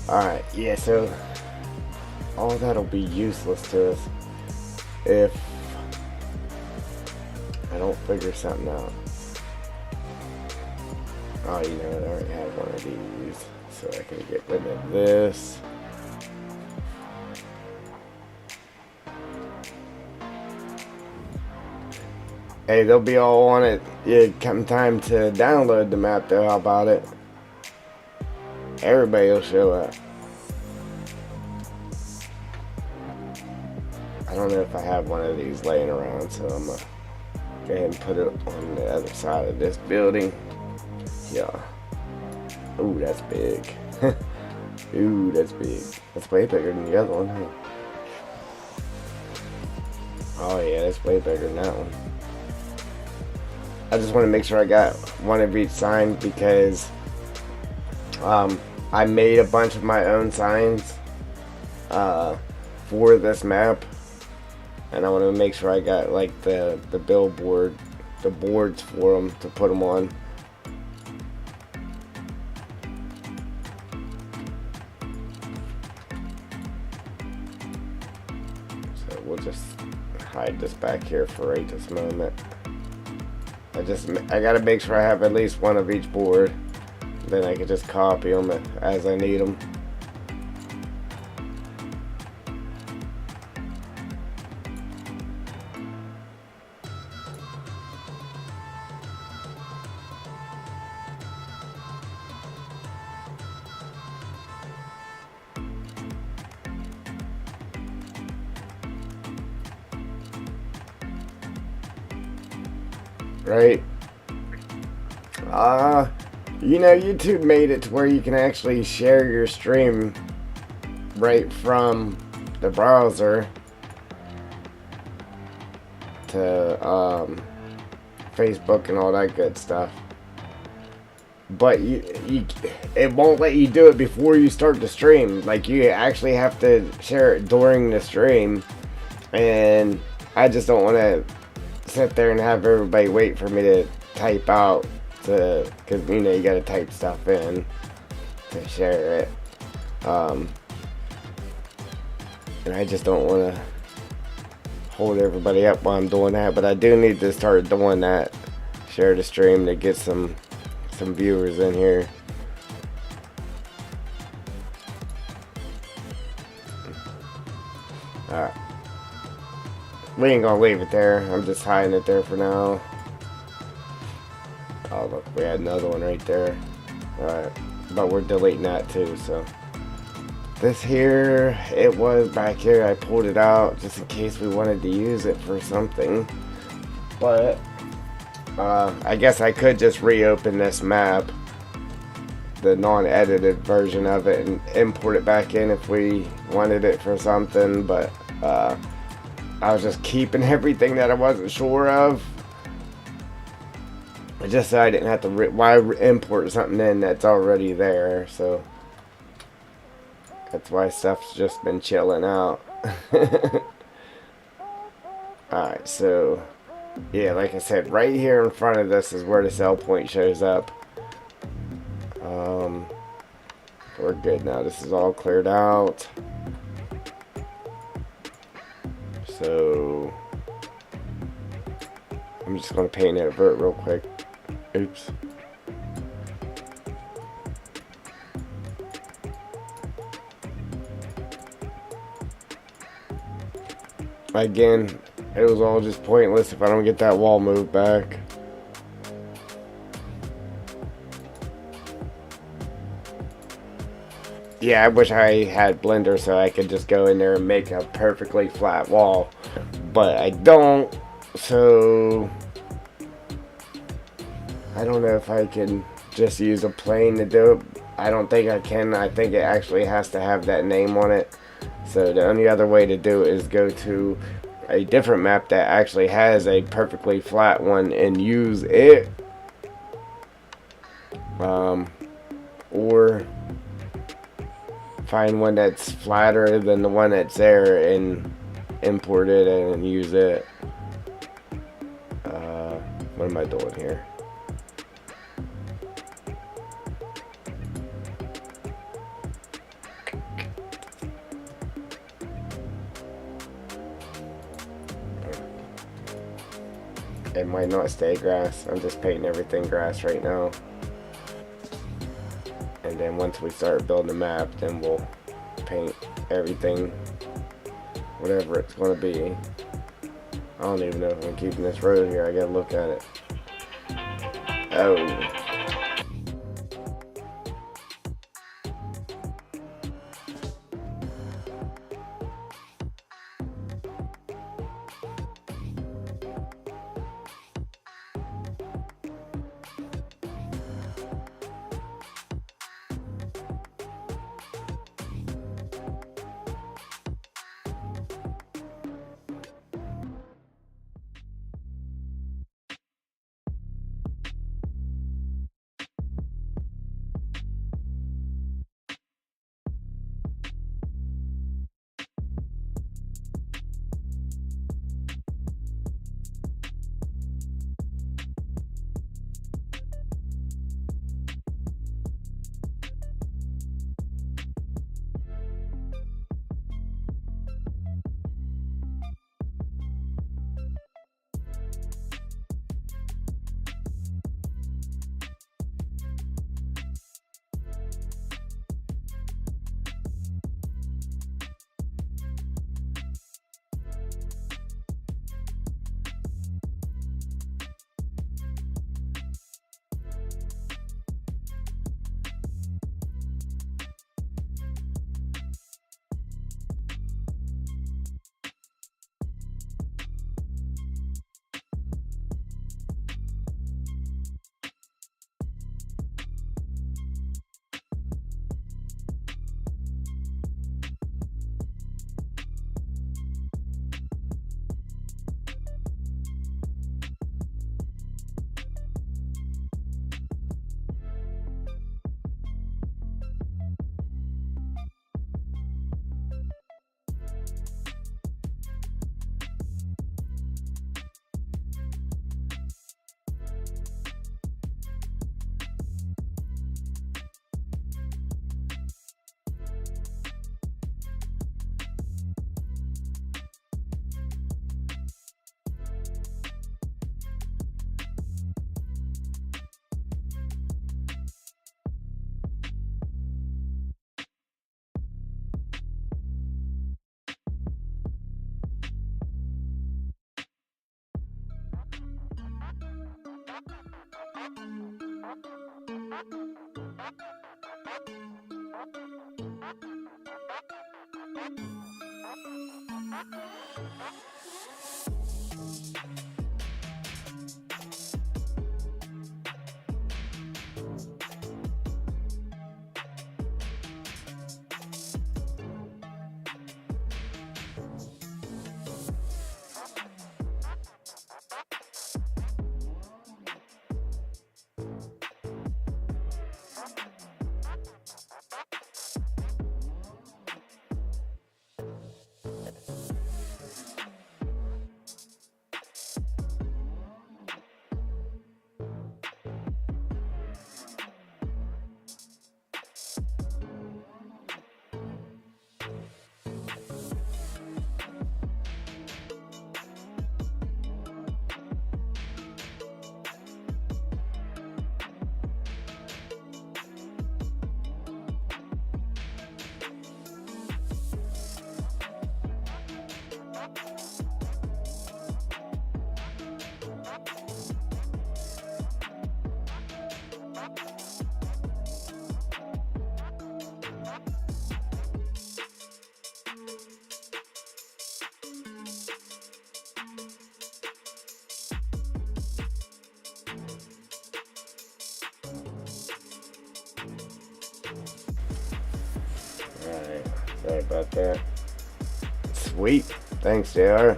Alright, yeah, so all that'll be useless to us if I don't figure something out. Oh, you know what? I already have one of these, so I can get rid of this. Hey, they'll be all on it. Yeah, come time to download the map, though. How about it? Everybody will show up. I don't know if I have one of these laying around, so I'm gonna go ahead and put it on the other side of this building. Yeah. Ooh, that's big. Ooh, that's big. That's way bigger than the other one, huh? Oh yeah, that's way bigger than that one. I just want to make sure I got one of each sign because I made a bunch of my own signs for this map, and I want to make sure I got like the billboard, the boards for them to put them on. So we'll just hide this back here for right this moment. I gotta make sure I have at least one of each board. Then I can just copy them as I need them. Right? You know, YouTube made it to where you can actually share your stream right from the browser to Facebook and all that good stuff. But it won't let you do it before you start the stream. Like, you actually have to share it during the stream, and I just don't want to sit there and have everybody wait for me to type out because you know you gotta type stuff in to share it, and I just don't want to hold everybody up while I'm doing that. But I do need to start doing that, share the stream, to get some viewers in here. Alright, we ain't gonna leave it there. I'm just hiding it there for now. Oh look, we had another one right there. Alright, but we're deleting that too, so. This here, it was back here. I pulled it out just in case we wanted to use it for something. But, I guess I could just reopen this map the non-edited version of it and import it back in if we wanted it for something. But I was just keeping everything that I wasn't sure of, just so I didn't have to why import something in that's already there. So that's why stuff's just been chilling out. Alright, so yeah, like I said, right here in front of this is where the sell point shows up. We're good now. This is all cleared out. So I'm just going to paint over it real quick. Oops. Again, it was all just pointless if I don't get that wall moved back. Yeah, I wish I had Blender so I could just go in there and make a perfectly flat wall. But I don't, so I don't know if I can just use a plane to do it. I don't think I can. I think it actually has to have that name on it. So the only other way to do it is go to a different map that actually has a perfectly flat one and use it. Or find one that's flatter than the one that's there and import it and use it. What am I doing here? It might not stay grass. I'm just painting everything grass right now. And then once we start building the map, then we'll paint everything, whatever it's going to be. I don't even know if I'm keeping this road here. I gotta look at it. Oh. Sorry about that. Sweet. Thanks, JR.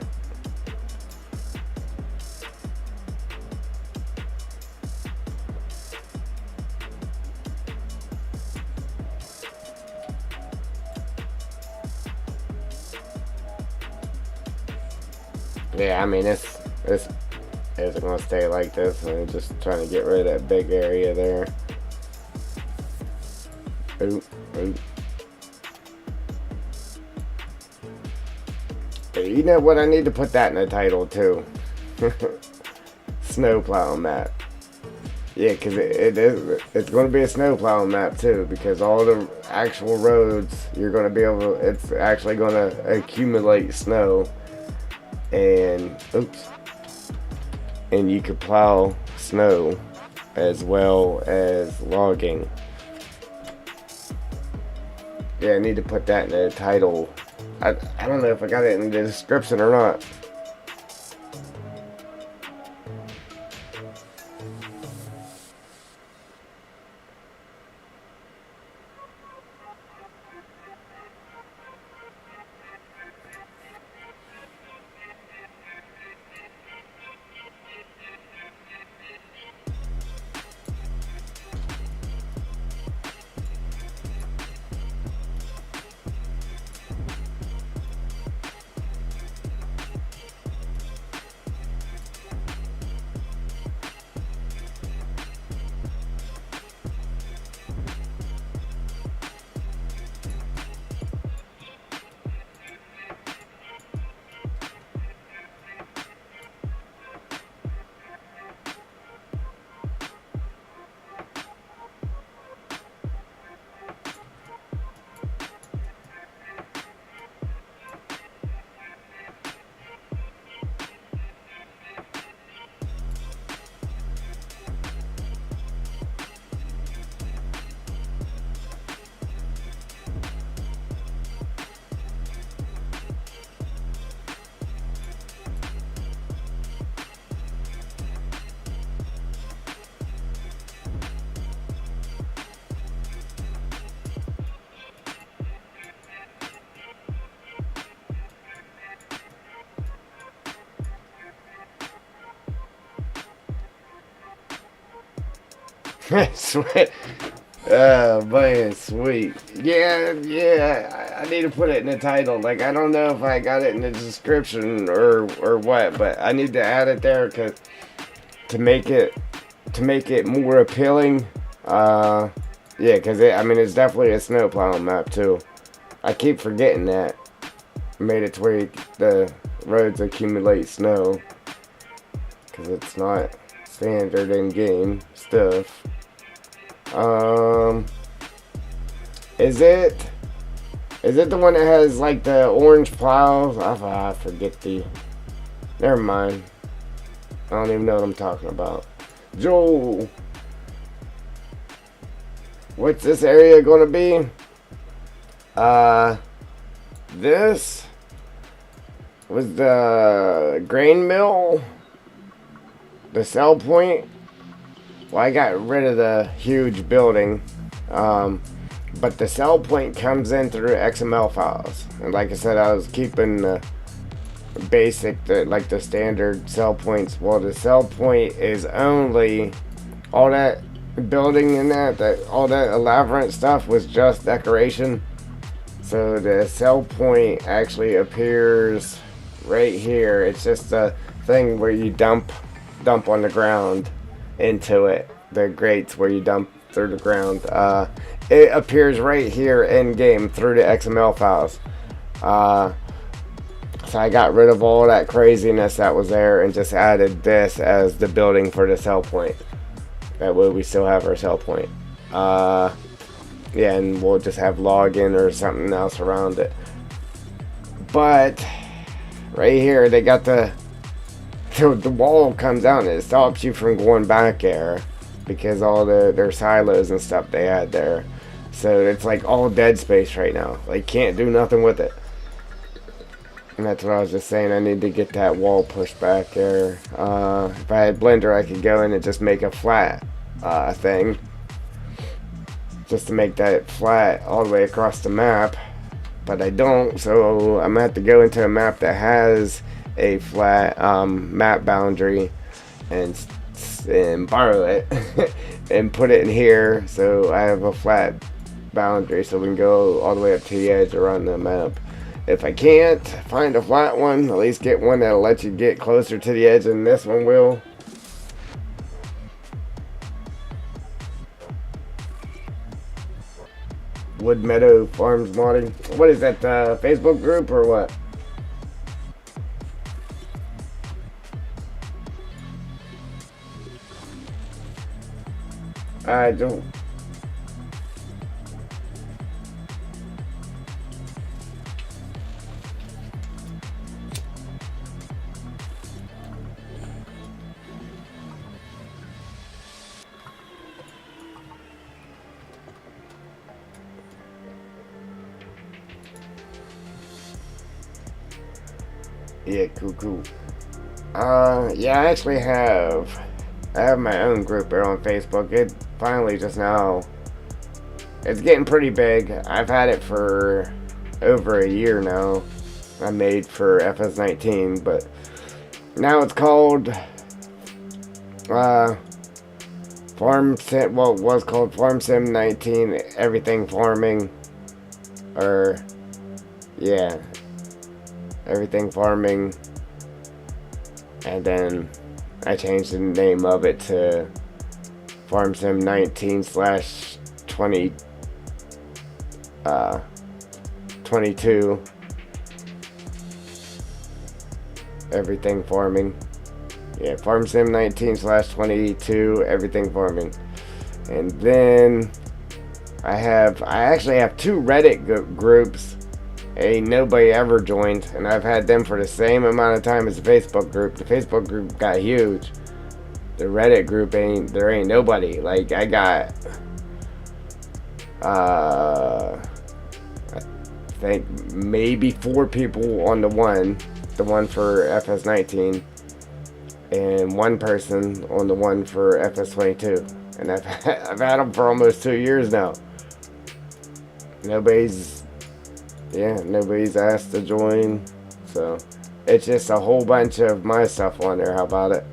Yeah, I mean, it's isn't gonna stay like this. I'm just trying to get rid of that big area there. Ooh, ooh. You know what? I need to put that in the title too. Snowplow map. Yeah, because it's going to be a snowplow map too, because all the actual roads you're going to be able to, it's actually going to accumulate snow, and oops, and you could plow snow as well as logging. Yeah, I need to put that in the title. I don't know if I got it in the description or not. Sweet. Oh man, sweet. Yeah. I need to put it in the title. Like, I don't know if I got it in the description or what, but I need to add it there because to make it more appealing. Yeah, because I mean it's definitely a snowplow map too. I keep forgetting that. Made it to where the roads accumulate snow because it's not standard in game stuff. Is it the one that has like the orange plows? I forget the. Never mind. I don't even know what I'm talking about. Joel, what's this area gonna be? This was the grain mill, the sell point. Well, I got rid of the huge building, but the sell point comes in through XML files. And like I said, I was keeping the basic, like the standard sell points. Well, the sell point is only all that building and that all that elaborate stuff was just decoration. So the sell point actually appears right here. It's just a thing where you dump on the ground into it. The grates where you dump through the ground. It appears right here in game through the XML files. So I got rid of all that craziness that was there and just added this as the building for the sell point. That way we still have our sell point. Yeah, and we'll just have login or something else around it. But right here they got the wall comes out and it stops you from going back there because all their silos and stuff they had there. So it's like all dead space right now. Like, can't do nothing with it. And that's what I was just saying. I need to get that wall pushed back there. If I had Blender, I could go in and just make a flat thing. Just to make that flat all the way across the map. but I don't, so I'm gonna have to go into a map that has a flat map boundary and borrow it and put it in here so I have a flat boundary so we can go all the way up to the edge around the map. If I can't find a flat one, at least get one that'll let you get closer to the edge than this one will. Wood Meadow Farms modding. What is that, Facebook group or what? I don't. Yeah, cool. Yeah, I actually have. I have my own group there on Facebook. It finally just now. It's getting pretty big. I've had it for over a year now. I made for FS19, but now it's called Farm Sim. Well, it was called Farm Sim 19. Everything farming, or yeah. Everything farming, and then I changed the name of it to Farm Sim 19/20 22 everything farming. Yeah, Farm Sim 19/22 everything farming. And then I actually have two Reddit groups. Ain't nobody ever joined, and I've had them for the same amount of time as the Facebook group. The Facebook group got huge. The Reddit group there ain't nobody. Like I got I think maybe 4 people on the one for FS19, and 1 person on the one for FS22. And I've had them for almost 2 years now. Nobody's asked to join, so it's just a whole bunch of my stuff on there. How about it?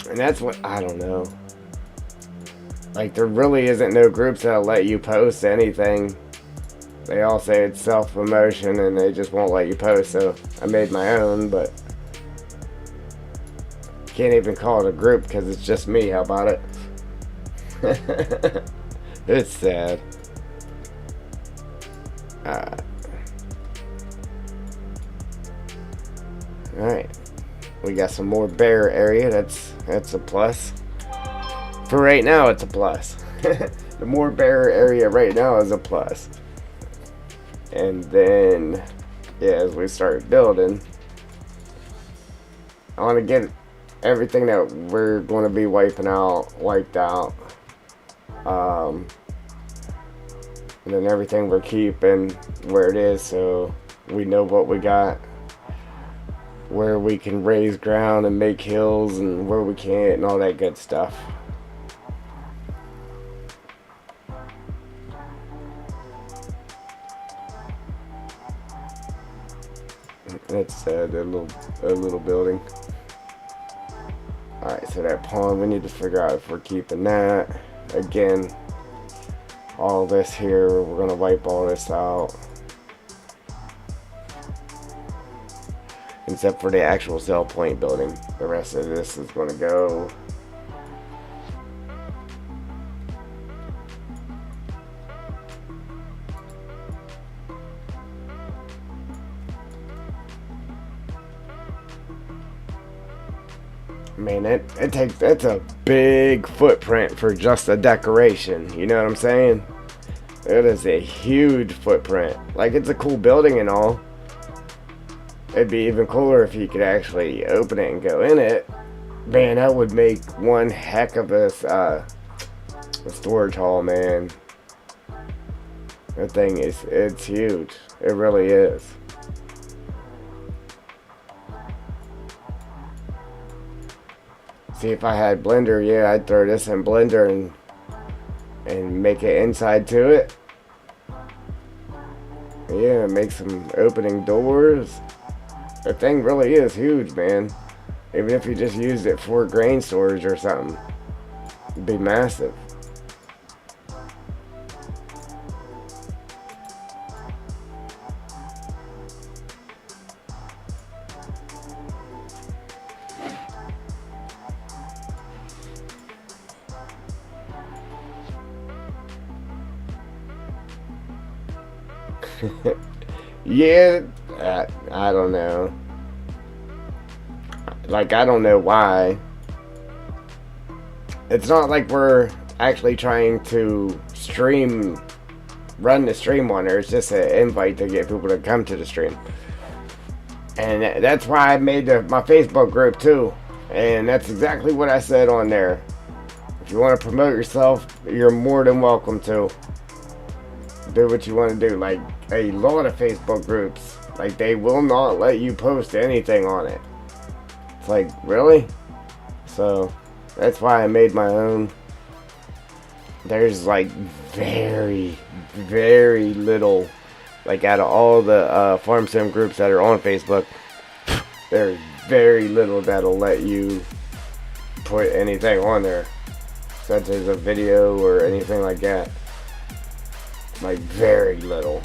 And that's what, I don't know. Like, there really isn't no groups that'll let you post anything. They all say it's self-promotion and they just won't let you post, so I made my own, but can't even call it a group because it's just me. How about it? It's sad. Alright, we got some more bare area. That's a plus. For right now, it's a plus. The more bare area right now is a plus. And then, yeah, as we start building, I want to get everything that we're going to be wiped out. And then everything we're keeping where it is, so we know what we got, where we can raise ground and make hills, and where we can't, and all that good stuff. That's a little building. Alright, so that pond, we need to figure out if we're keeping that. Again, all this here, we're gonna wipe all this out, except for the actual sell point building. The rest of this is gonna go. Man, that's a big footprint for just a decoration. You know what I'm saying? It is a huge footprint. Like, it's a cool building and all. It'd be even cooler if you could actually open it and go in it. Man, that would make one heck of a storage hall, man. That thing it's huge. It really is. See, if I had Blender, yeah, I'd throw this in Blender and make it inside to it. Yeah, make some opening doors. The thing really is huge, man. Even if you just used it for grain storage or something, it'd be massive. Yeah, I don't know. Like, I don't know why. It's not like we're actually trying to run the stream on there. It's just an invite to get people to come to the stream. And that's why I made my Facebook group too. And that's exactly what I said on there. If you want to promote yourself, you're more than welcome to. Do what you want to do. Like, a lot of Facebook groups, like, they will not let you post anything on it. It's like, really? So that's why I made my own. There's like very, very little, like, out of all the farm sim groups that are on Facebook, there's very little that'll let you put anything on there, such as a video or anything like that. Like, very little.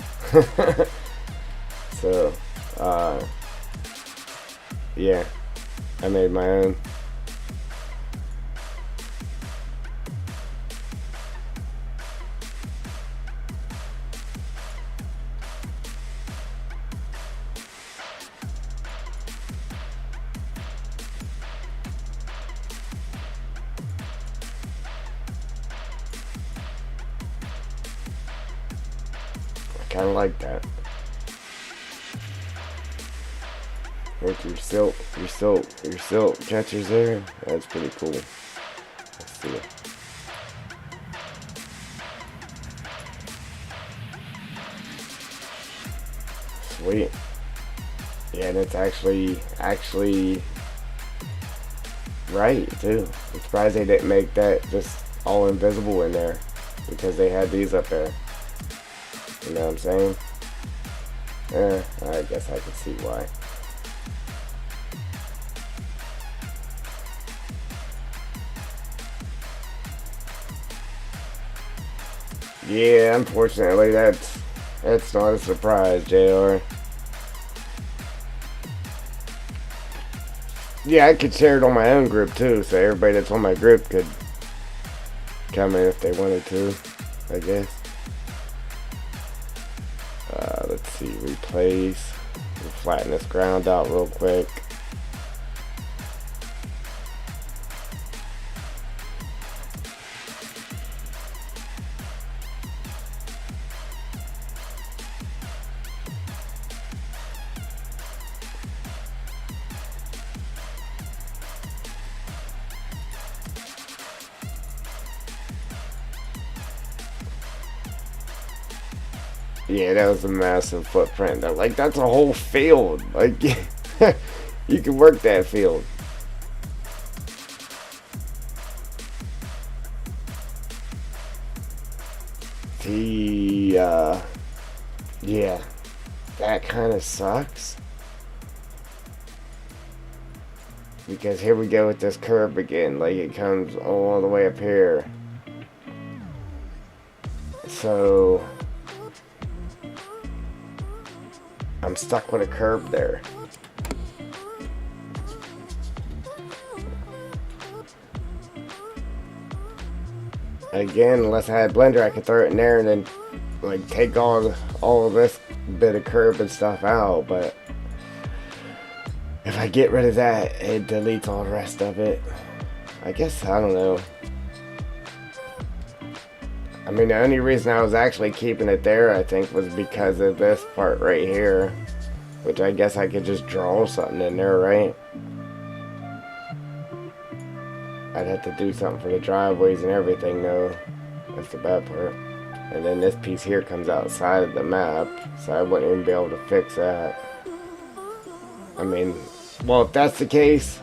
So, yeah, I made my own. I kind of like that. With your silk catchers there. That's pretty cool. Let's see. Sweet. Yeah, and it's actually right too. I'm surprised they didn't make that just all invisible in there, because they had these up there. You know what I'm saying? I guess I can see why. Yeah, unfortunately, that's not a surprise, JR. Yeah, I could share it on my own group too, so everybody that's on my group could come in if they wanted to, I guess. Let's see, replace. We'll flatten this ground out real quick. Yeah, that was a massive footprint. Like, that's a whole field. Like, you can work that field. Yeah, that kind of sucks. Because here we go with this curb again. Like, it comes all the way up here. So I'm stuck with a curb there. Again, unless I had Blender, I could throw it in there and then, like, take all of this bit of curb and stuff out. But if I get rid of that, it deletes all the rest of it. I guess, I don't know. I mean, the only reason I was actually keeping it there, I think, was because of this part right here. Which I guess I could just draw something in there, right? I'd have to do something for the driveways and everything, though. That's the bad part. And then this piece here comes outside of the map, so I wouldn't even be able to fix that. I mean, well, if that's the case,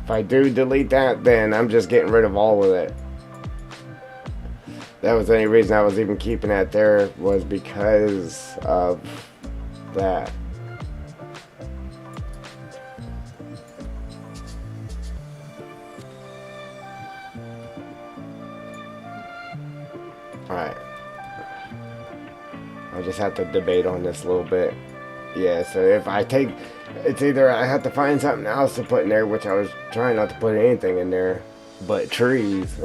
if I do delete that, then I'm just getting rid of all of it. That was the only reason I was even keeping that there, was because of that. Alright. I'll just have to debate on this a little bit. Yeah, so if I take... It's either I have to find something else to put in there, which I was trying not to put anything in there but trees.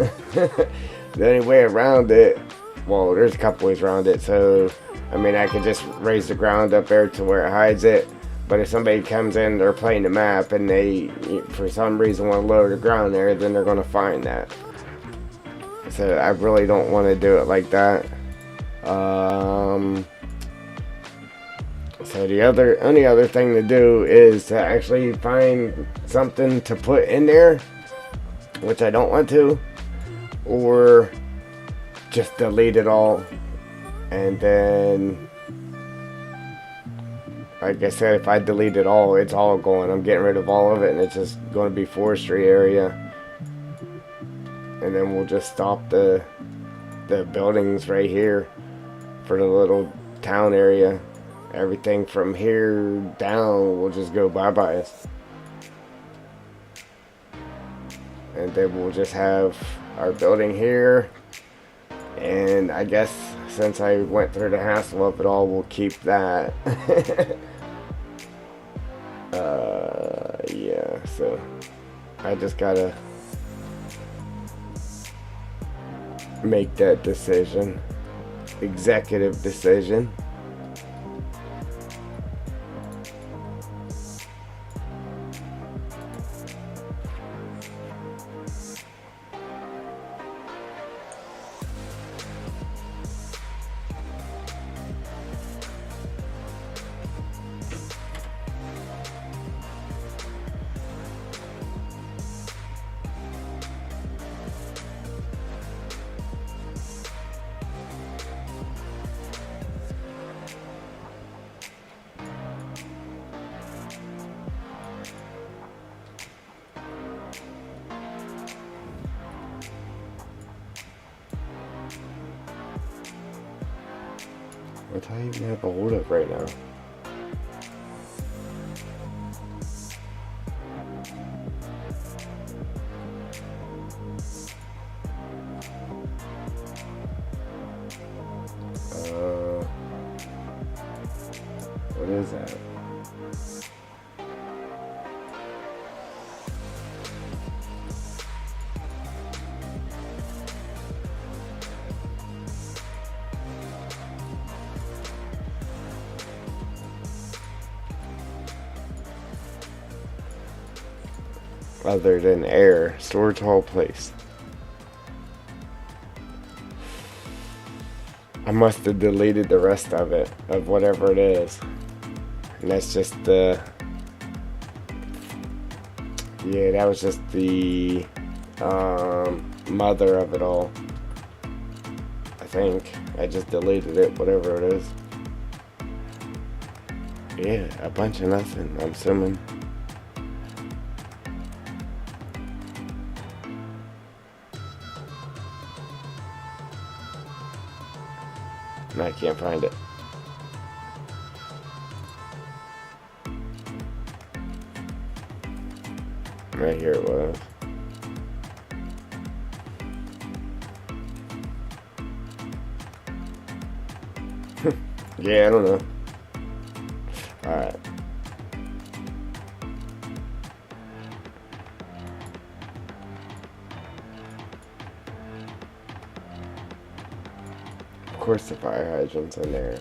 The only way around it... Well, there's a couple ways around it. So, I mean, I could just raise the ground up there to where it hides it. But if somebody comes in, they're playing the map, and they, for some reason, want to lower the ground there, then they're going to find that. So I really don't want to do it like that. So the only other thing to do is to actually find something to put in there, which I don't want to, or just delete it all. And then, like I said, if I delete it all, it's all going. I'm getting rid of all of it, and it's just going to be forestry area. And then we'll just stop the buildings right here for the little town area. Everything from here down will just go bye-bye. And then we'll just have our building here. And I guess since I went through the hassle of it all, we'll keep that. Yeah, so I just gotta make that decision. Executive decision. What do I even have a hold of right now? What is that? Other than air, storage hall place. I must have deleted the rest of it, of whatever it is. And that's just the... Yeah, that was just the mother of it all. I think. I just deleted it, whatever it is. Yeah, a bunch of nothing, I'm assuming. I can't find it. Right here it was. Yeah, I don't know. Alright. Of course the fire hydrant's in there.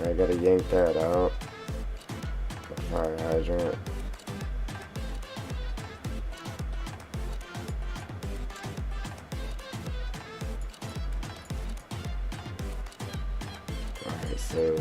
I gotta yank that out. The fire hydrant. Alright, so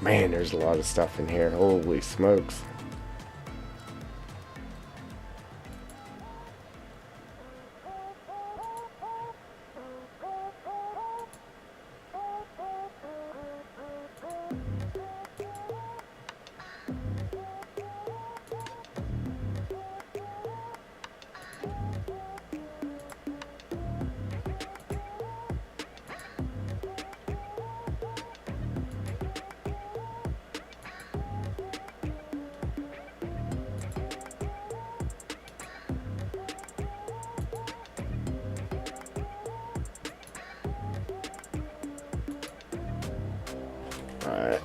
Man, there's a lot of stuff in here. Holy smokes. Alright.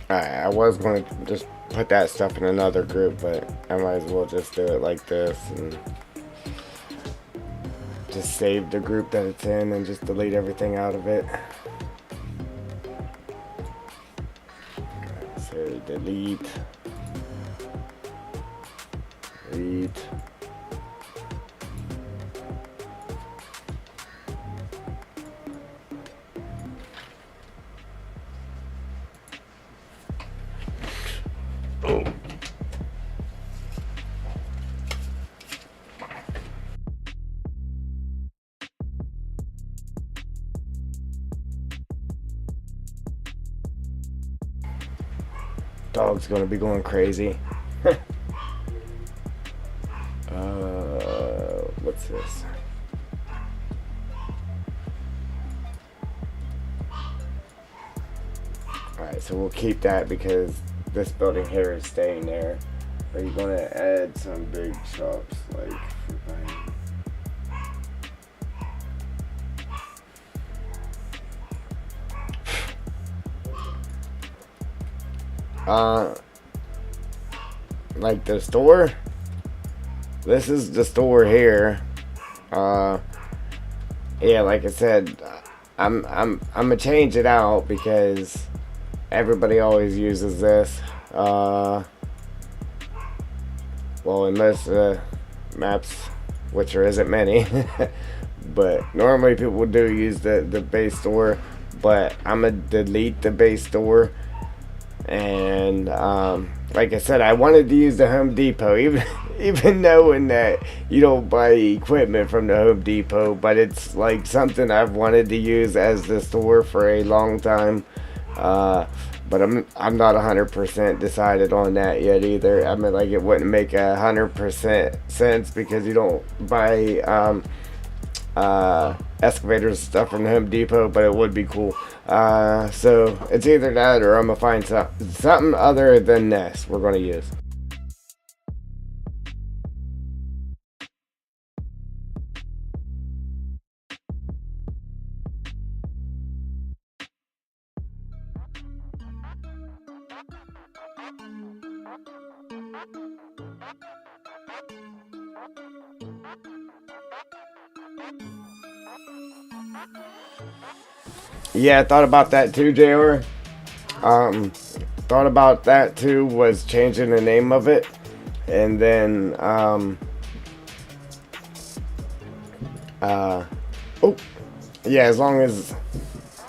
Alright, I was going to just put that stuff in another group, but I might as well just do it like this and just save the group that it's in and just delete everything out of it. So delete. Delete. Dog's gonna be going crazy. What's this? Alright, so we'll keep that because this building here is staying there. Are you gonna add some big shops like for buying? Like the store? This is the store here. Yeah, like I said, I'm gonna change it out because everybody always uses this. Well, in most maps, which there isn't many, but normally people do use the base store. But I'm gonna delete the base store. And like I said, I wanted to use the Home Depot, even knowing that you don't buy equipment from the Home Depot, but it's like something I've wanted to use as the store for a long time. But I'm not 100% decided on that yet either. I mean, like, it wouldn't make 100% sense because you don't buy excavators and stuff from the Home Depot, but it would be cool. So it's either that or I'm gonna find something other than this we're gonna use. Yeah, I thought about that too, JR. Thought about that too, was changing the name of it. And then, oh, yeah, as long as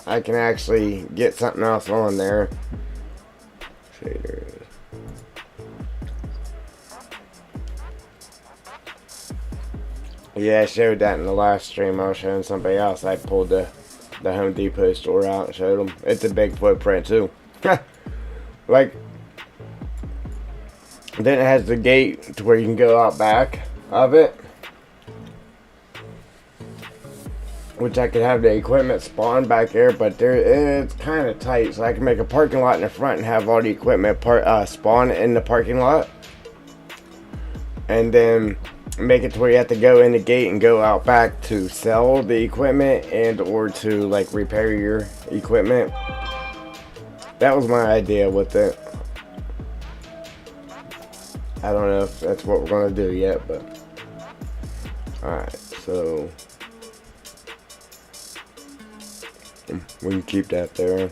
I can actually get something else on there. Shaders. Yeah, I showed that in the last stream. I was showing somebody else. I pulled the Home Depot store out and showed them. It's a big footprint too. Like, then it has the gate to where you can go out back of it, which I could have the equipment spawn back there, but it's kind of tight, so I can make a parking lot in the front and have all the equipment spawn in the parking lot, and then make it to where you have to go in the gate and go out back to sell the equipment and or to like repair your equipment. That was my idea with it. I don't know if that's what we're gonna do yet, but alright, so we can keep that there.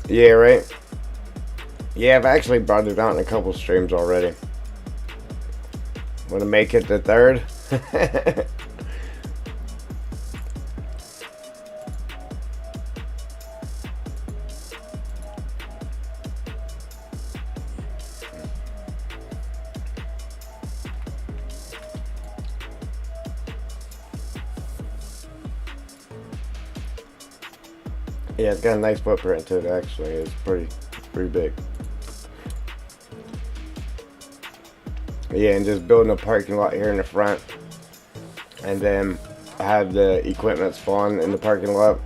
Yeah, right? Yeah, I've actually brought it out in a couple streams already. Want to make it the third? Yeah, it's got a nice footprint to it, actually. It's pretty big. Yeah, and just building a parking lot here in the front, and then have the equipment spawn in the parking lot.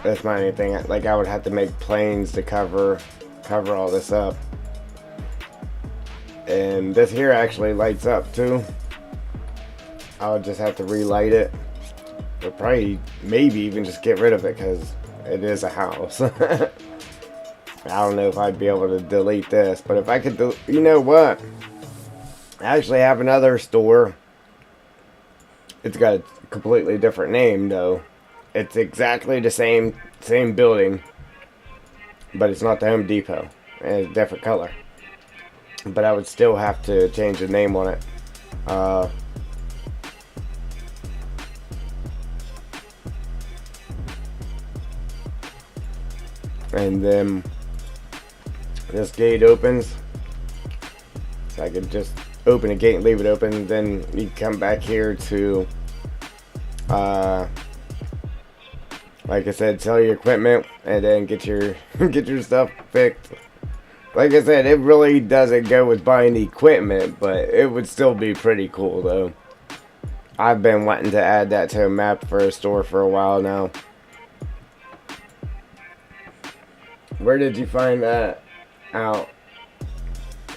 That's my only thing. Like, I would have to make planes to cover all this up. And this here actually lights up too. I would just have to relight it. But probably, maybe even just get rid of it because it is a house. I don't know if I'd be able to delete this, but if I could, you know what? I actually have another store. It's got a completely different name though. It's exactly the same building, but it's not the Home Depot. And it's a different color. But I would still have to change the name on it. And then this gate opens, so I could just open a gate and leave it open. Then you come back here to like I said, sell your equipment and then get your stuff fixed. Like I said, it really doesn't go with buying the equipment, but it would still be pretty cool though. I've been wanting to add that to a map for a store for a while now. Where did you find that out?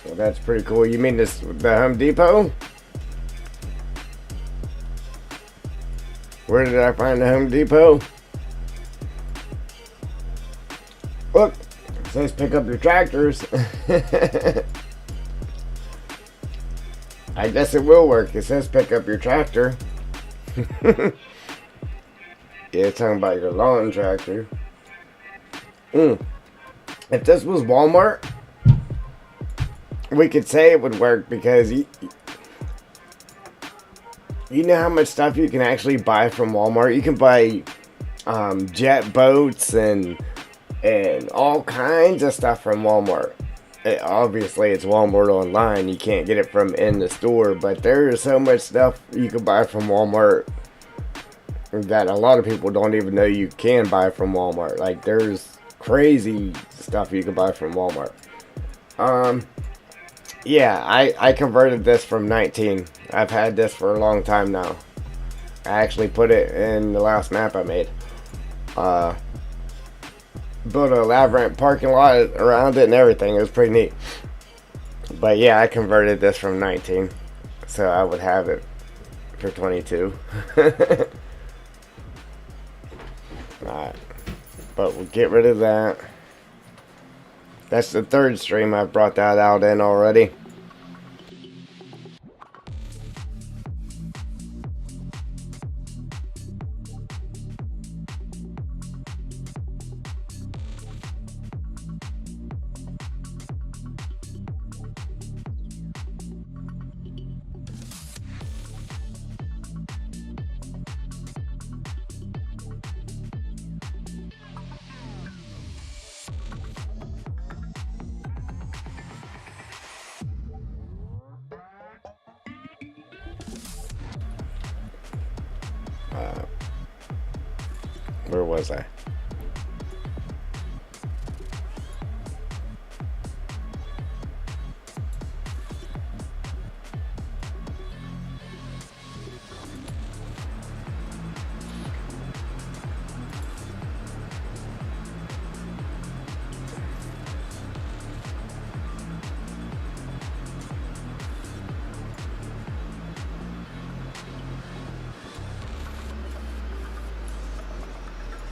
Well, that's pretty cool. You mean the Home Depot? Where did I find the Home Depot? Look, it says pick up your tractors. I guess it will work. It says pick up your tractor. Yeah, it's talking about your lawn tractor. If this was Walmart, we could say it would work because you know how much stuff you can actually buy from Walmart. You can buy jet boats and all kinds of stuff from Walmart. Obviously, it's Walmart online. You can't get it from in the store, but there is so much stuff you can buy from Walmart that a lot of people don't even know you can buy from Walmart. Like, there's crazy stuff you can buy from Walmart. Yeah, I converted this from 19. I've had this for a long time now. I actually put it in the last map I made. Built an elaborate parking lot around it and everything. It was pretty neat. But yeah, I converted this from 19, so I would have it for 22. Alright. But we'll get rid of that. That's the third stream I've brought that out in already. Where was I?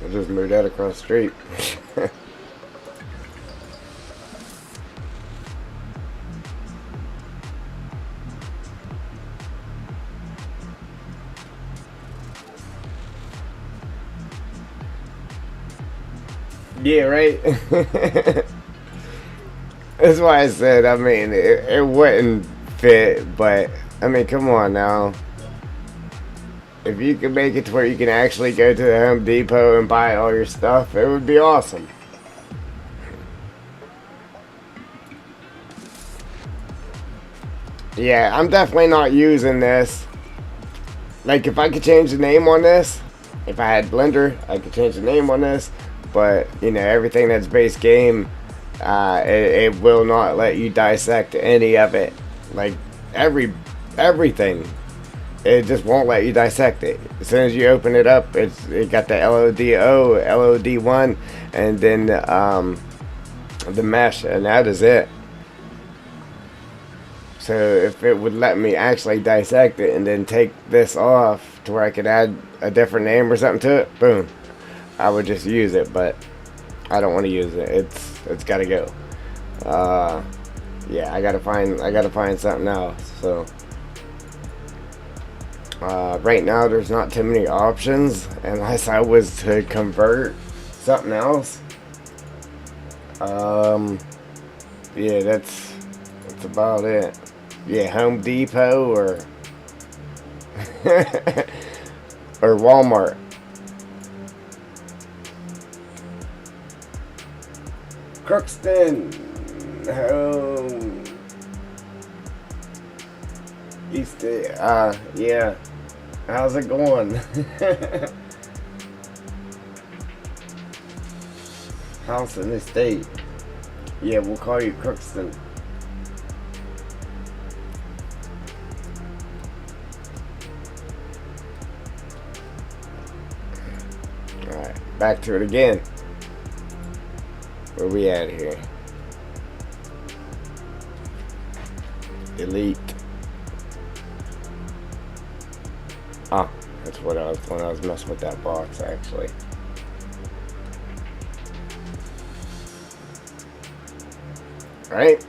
I just moved out across the street. Yeah, right? That's why I said, I mean, it wouldn't fit, but, I mean, come on now. If you could make it to where you can actually go to the Home Depot and buy all your stuff, it would be awesome. Yeah, I'm definitely not using this. Like, if I could change the name on this, if I had Blender, I could change the name on this. But, you know, everything that's base game, it will not let you dissect any of it. Like, everything. It just won't let you dissect it. As soon as you open it up, it got the LODO, LOD1, and then the mesh, and that is it. So if it would let me actually dissect it and then take this off to where I could add a different name or something to it, boom, I would just use it. But I don't want to use it. It's got to go. Yeah, I gotta find something else. So. Right now there's not too many options unless I was to convert something else. Yeah, that's about it. Yeah, Home Depot or or Walmart. Crookston Home East. Yeah. How's it going? House in the state. Yeah, we'll call you Crookston. Alright, back to it again. Where we at here? Delete. Ah, that's what I was when I was messing with that box actually. Alright.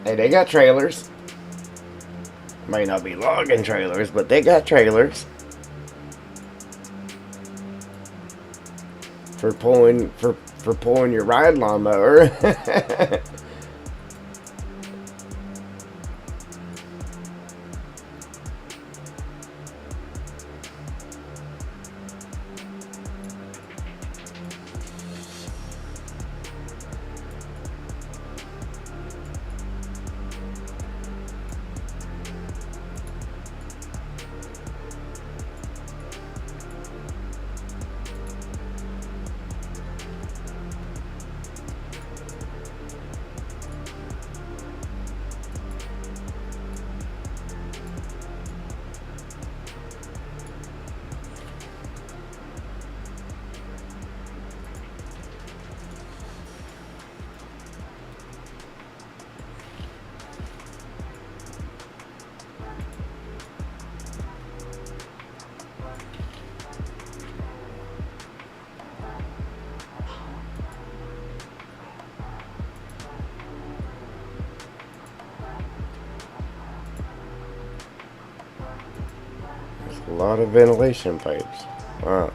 Hey, they got trailers. Might not be logging trailers, but they got trailers. For pulling your ride lawnmower. A lot of ventilation pipes. Wow.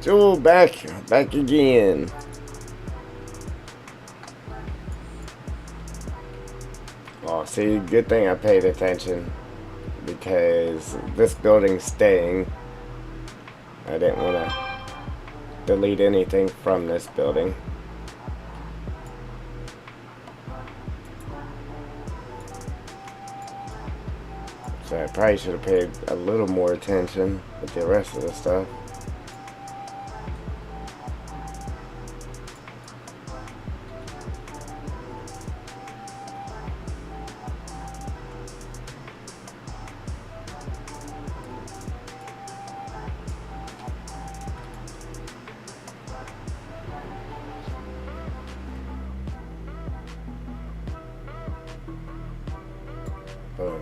Jewel, back again. Oh, see, good thing I paid attention, because this building's staying. I didn't want to delete anything from this building. So I probably should have paid a little more attention with the rest of the stuff. Oh,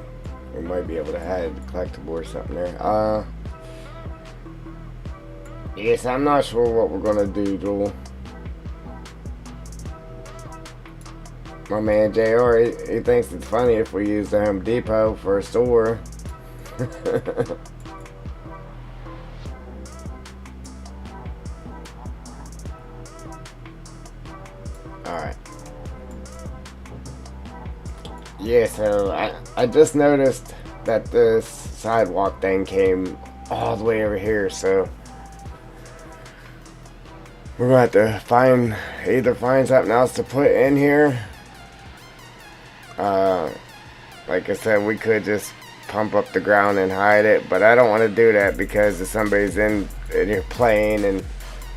we might be able to hide collectible or something there. Yes, I'm not sure what we're gonna do, Joel. My man JR, he thinks it's funny if we use the Home Depot for a store. Alright. Yeah, so I just noticed that this sidewalk thing came all the way over here, so we're gonna have to either find something else to put in here. Like I said, we could just pump up the ground and hide it, but I don't want to do that, because if somebody's in here playing and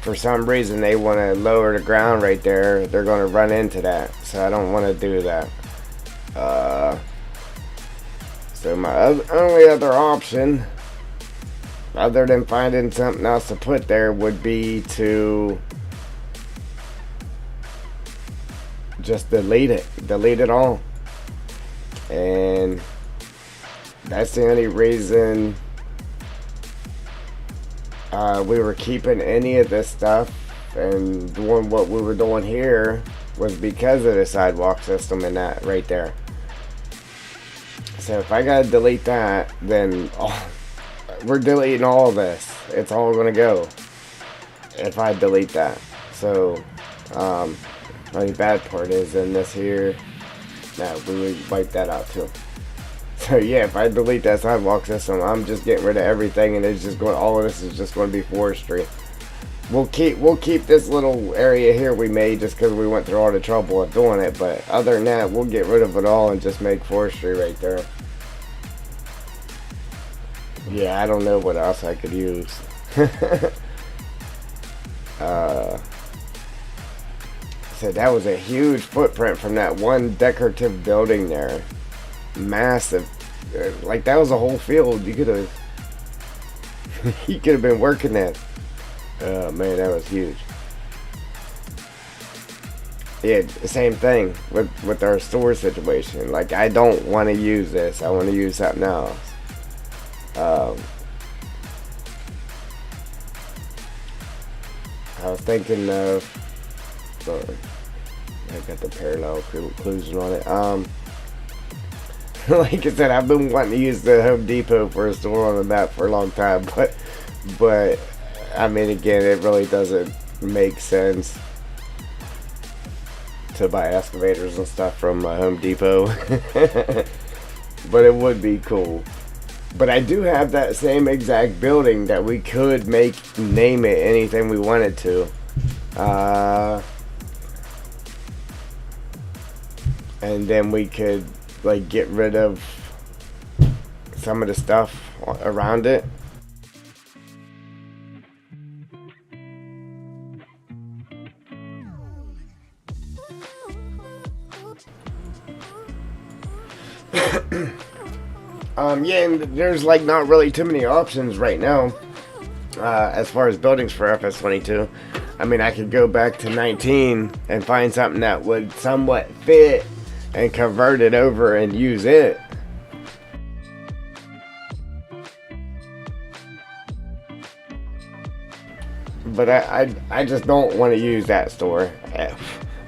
for some reason they want to lower the ground right there, they're going to run into that, so I don't want to do that. So my only other option, other than finding something else to put there, would be to just delete it all. And that's the only reason we were keeping any of this stuff and doing what we were doing here, was because of the sidewalk system and that right there. So if I gotta delete that, then we're deleting all this. It's all gonna go if I delete that. So the only bad part is in this here, we would wipe that out too. So yeah, if I delete that sidewalk system, I'm just getting rid of everything, and it's just going. All of this is just going to be forestry. We'll keep this little area here we made just because we went through all the trouble of doing it. But other than that, we'll get rid of it all and just make forestry right there. Yeah, I don't know what else I could use. So that was a huge footprint from that one decorative building there. Massive. Like, that was a whole field. You could have you could have been working that. Oh man, that was huge. Yeah, same thing with our store situation. Like, I don't want to use this. I want to use something else. I was thinking of, sorry, I got the parallel occlusion on it. Like I said, I've been wanting to use the Home Depot for a store on the map for a long time, but I mean, again, it really doesn't make sense to buy excavators and stuff from Home Depot. But it would be cool. But I do have that same exact building that we could name it anything we wanted to. And then we could, like, get rid of some of the stuff around it. Yeah, and there's like not really too many options right now as far as buildings for FS22. I mean, I could go back to 19 and find something that would somewhat fit and convert it over and use it. But I just don't want to use that store.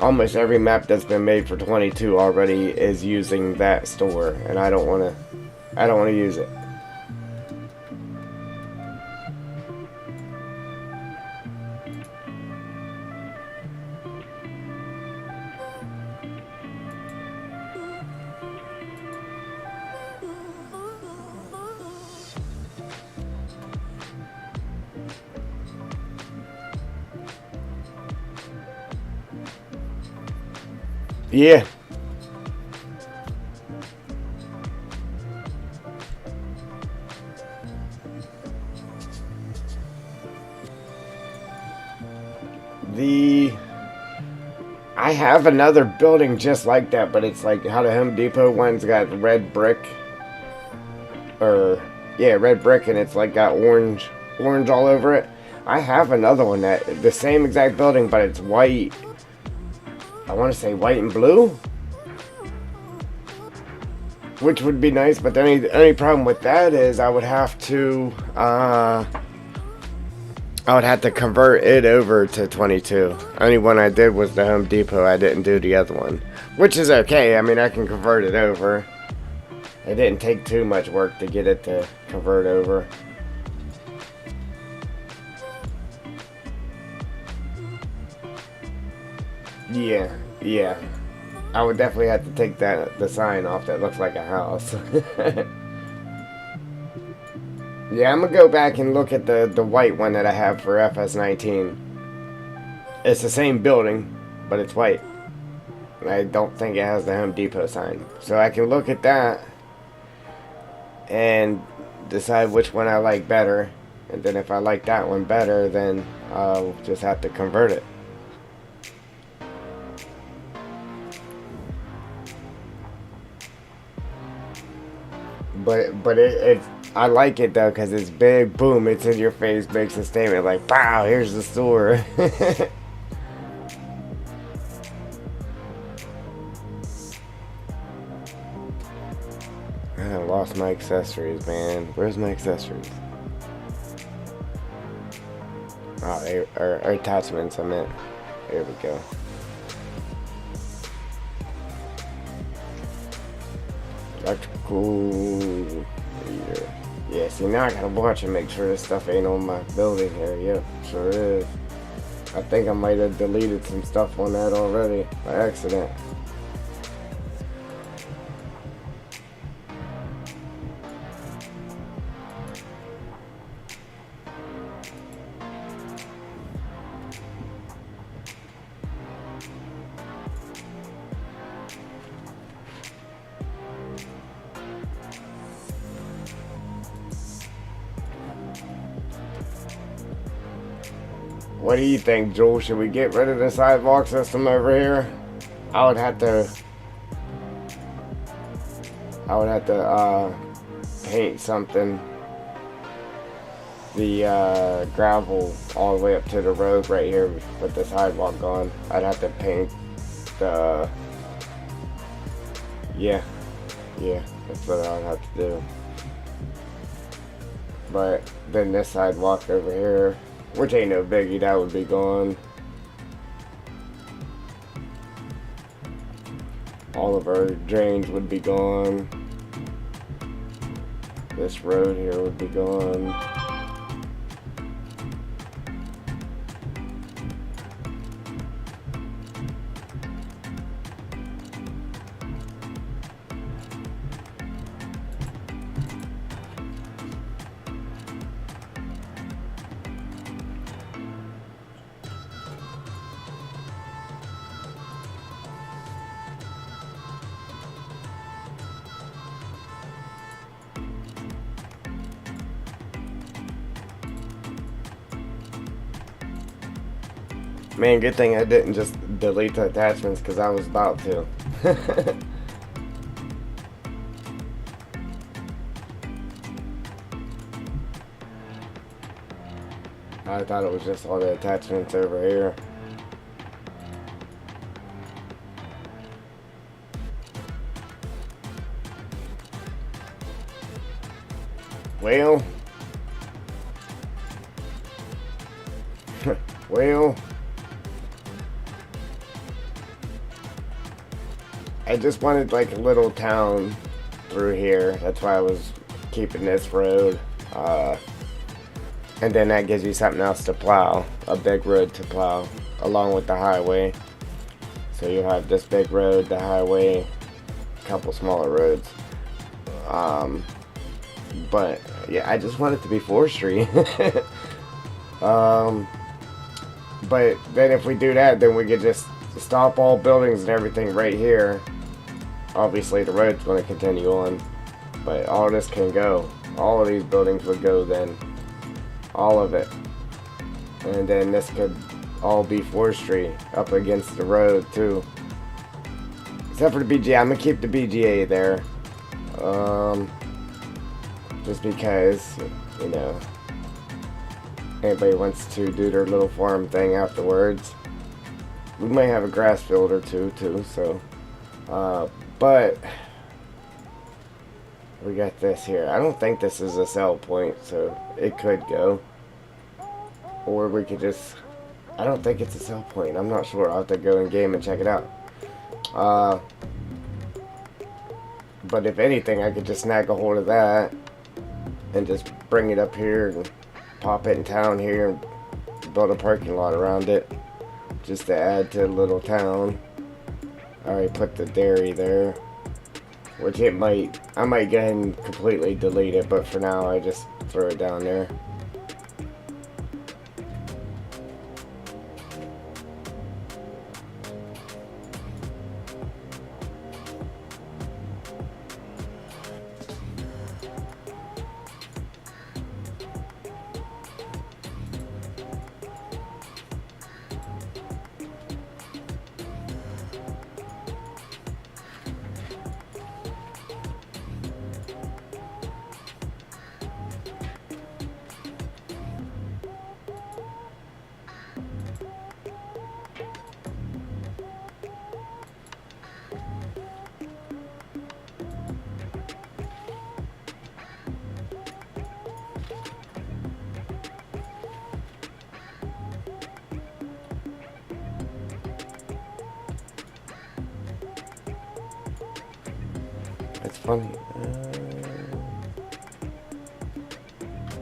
Almost every map that's been made for 22 already is using that store, and I don't want to use it. Yeah. I have another building just like that, but it's like how the Home Depot one's got red brick, or yeah, red brick, and it's like got orange all over it. I have another one that the same exact building, but it's white. I want to say white and blue, which would be nice. But the only problem with that is I would have to convert it over to 22. Only one I did was the Home Depot. I didn't do the other one, which is okay. I mean, I can convert it over. It didn't take too much work to get it to convert over. Yeah. I would definitely have to take the sign off that looks like a house. Yeah, I'm gonna go back and look at the white one that I have for FS19. It's the same building, but it's white. I don't think it has the Home Depot sign. So I can look at that and decide which one I like better. And then if I like that one better, then I'll just have to convert it. But it's I like it though because it's big, boom, it's in your face, makes a statement like, "Wow, here's the store." I lost my accessories, man. Where's my accessories? Oh, they are attachments. I meant. There we go. Electrical reader. Yeah, see, now I gotta watch and make sure this stuff ain't on my building here. Yep, sure is. I think I might have deleted some stuff on that already by accident. What do you think, Joel? Should we get rid of the sidewalk system over here? I would have to paint something. The gravel all the way up to the road right here with the sidewalk on. I'd have to paint the... Yeah, that's what I'd have to do. But then this sidewalk over here, which ain't no biggie, that would be gone. All of our drains would be gone. This road here would be gone. Man, good thing I didn't just delete the attachments because I was about to. I thought it was just all the attachments over here. Well. Well. I just wanted like a little town through here. That's why I was keeping this road. And then that gives you something else to plow. A big road to plow along with the highway. So you have this big road, the highway, a couple smaller roads. But yeah, I just want it to be forestry. But then if we do that, then we could just to stop all buildings and everything right here. Obviously the road's going to continue on, but all this can go. All of these buildings would go then. All of it. And then this could all be forestry up against the road too. Except for the BGA. I'm going to keep the BGA there. Just because, you know, anybody wants to do their little farm thing afterwards. We might have a grass field or two too, so but we got this here. I don't think this is a sell point, so it could go. Or we could just, I don't think it's a sell point. I'm not sure. I'll have to go in game and check it out. But if anything, I could just snag a hold of that and just bring it up here and pop it in town here and build a parking lot around it just to add to the little town. I already put the dairy there, which I might go ahead and completely delete it, but for now I just throw it down there. It's funny.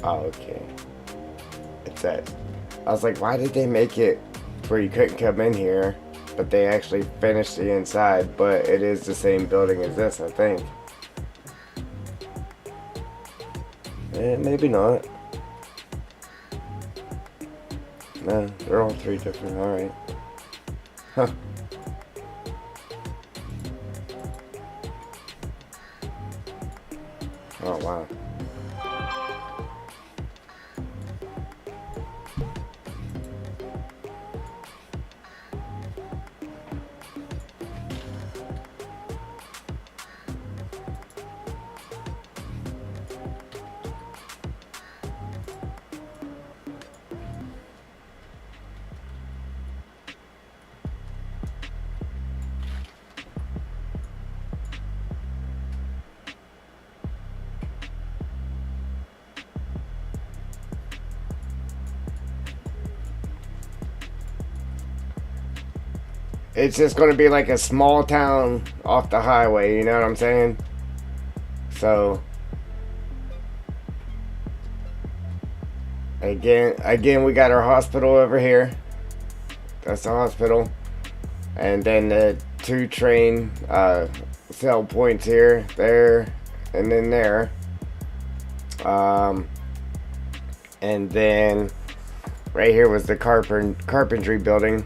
Oh, okay. It's that. I was like, why did they make it where you couldn't come in here? But they actually finished the inside, but it is the same building as this, I think. Maybe not. No, they're all three different. Alright. Huh. Oh, wow. It's just going to be like a small town off the highway, you know what I'm saying? So, again, we got our hospital over here. That's the hospital. And then the 2 train sell points here, there, and then there. And then right here was the carpentry building.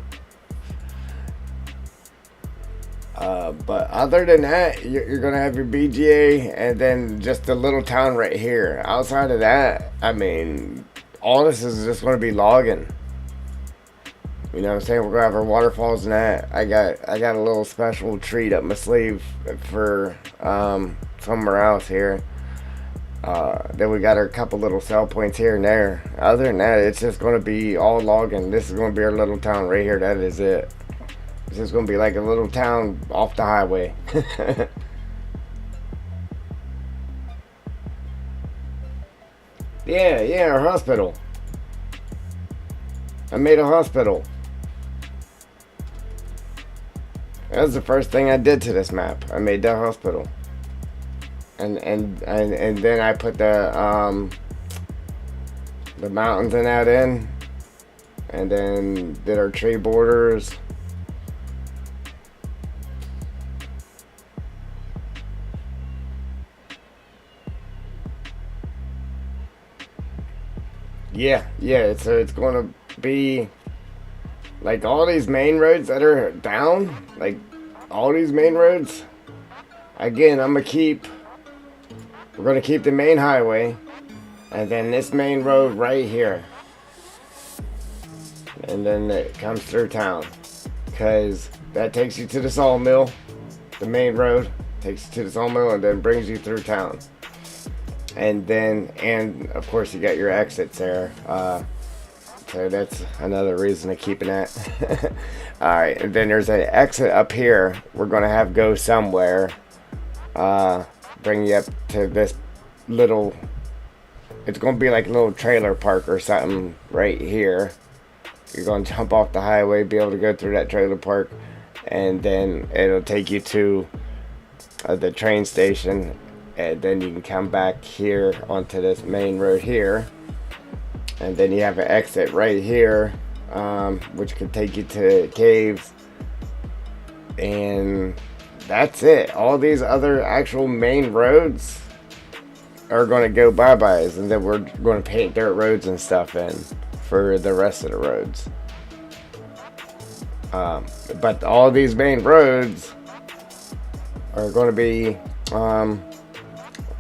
But other than that, you're going to have your BGA and then just a little town right here. Outside of that, I mean, all this is just going to be logging. You know what I'm saying? We're going to have our waterfalls and that. I got a little special treat up my sleeve for somewhere else here. Then we got our couple little sell points here and there. Other than that, it's just going to be all logging. This is going to be our little town right here. That is it. This is going to be like a little town off the highway. Yeah, our hospital. I made a hospital. That was the first thing I did to this map. I made that hospital. And then I put the mountains and that in. And then did our tree borders. Yeah, it's going to be like all these main roads that are down, like all these main roads, again, we're gonna keep the main highway, and then this main road right here, and then it comes through town, because that takes you to the sawmill. The main road takes you to the sawmill and then brings you through town. And then, and of course you got your exits there. So that's another reason of keeping that. Alright, and then there's an exit up here. We're going to have go somewhere. Bring you up to this little, it's going to be like a little trailer park or something right here. You're going to jump off the highway, be able to go through that trailer park, and then it'll take you to the train station, and then you can come back here onto this main road here, and then you have an exit right here, which could take you to caves, and that's it. All these other actual main roads are going to go bye-byes, and then we're going to paint dirt roads and stuff in for the rest of the roads. But all these main roads are going to be,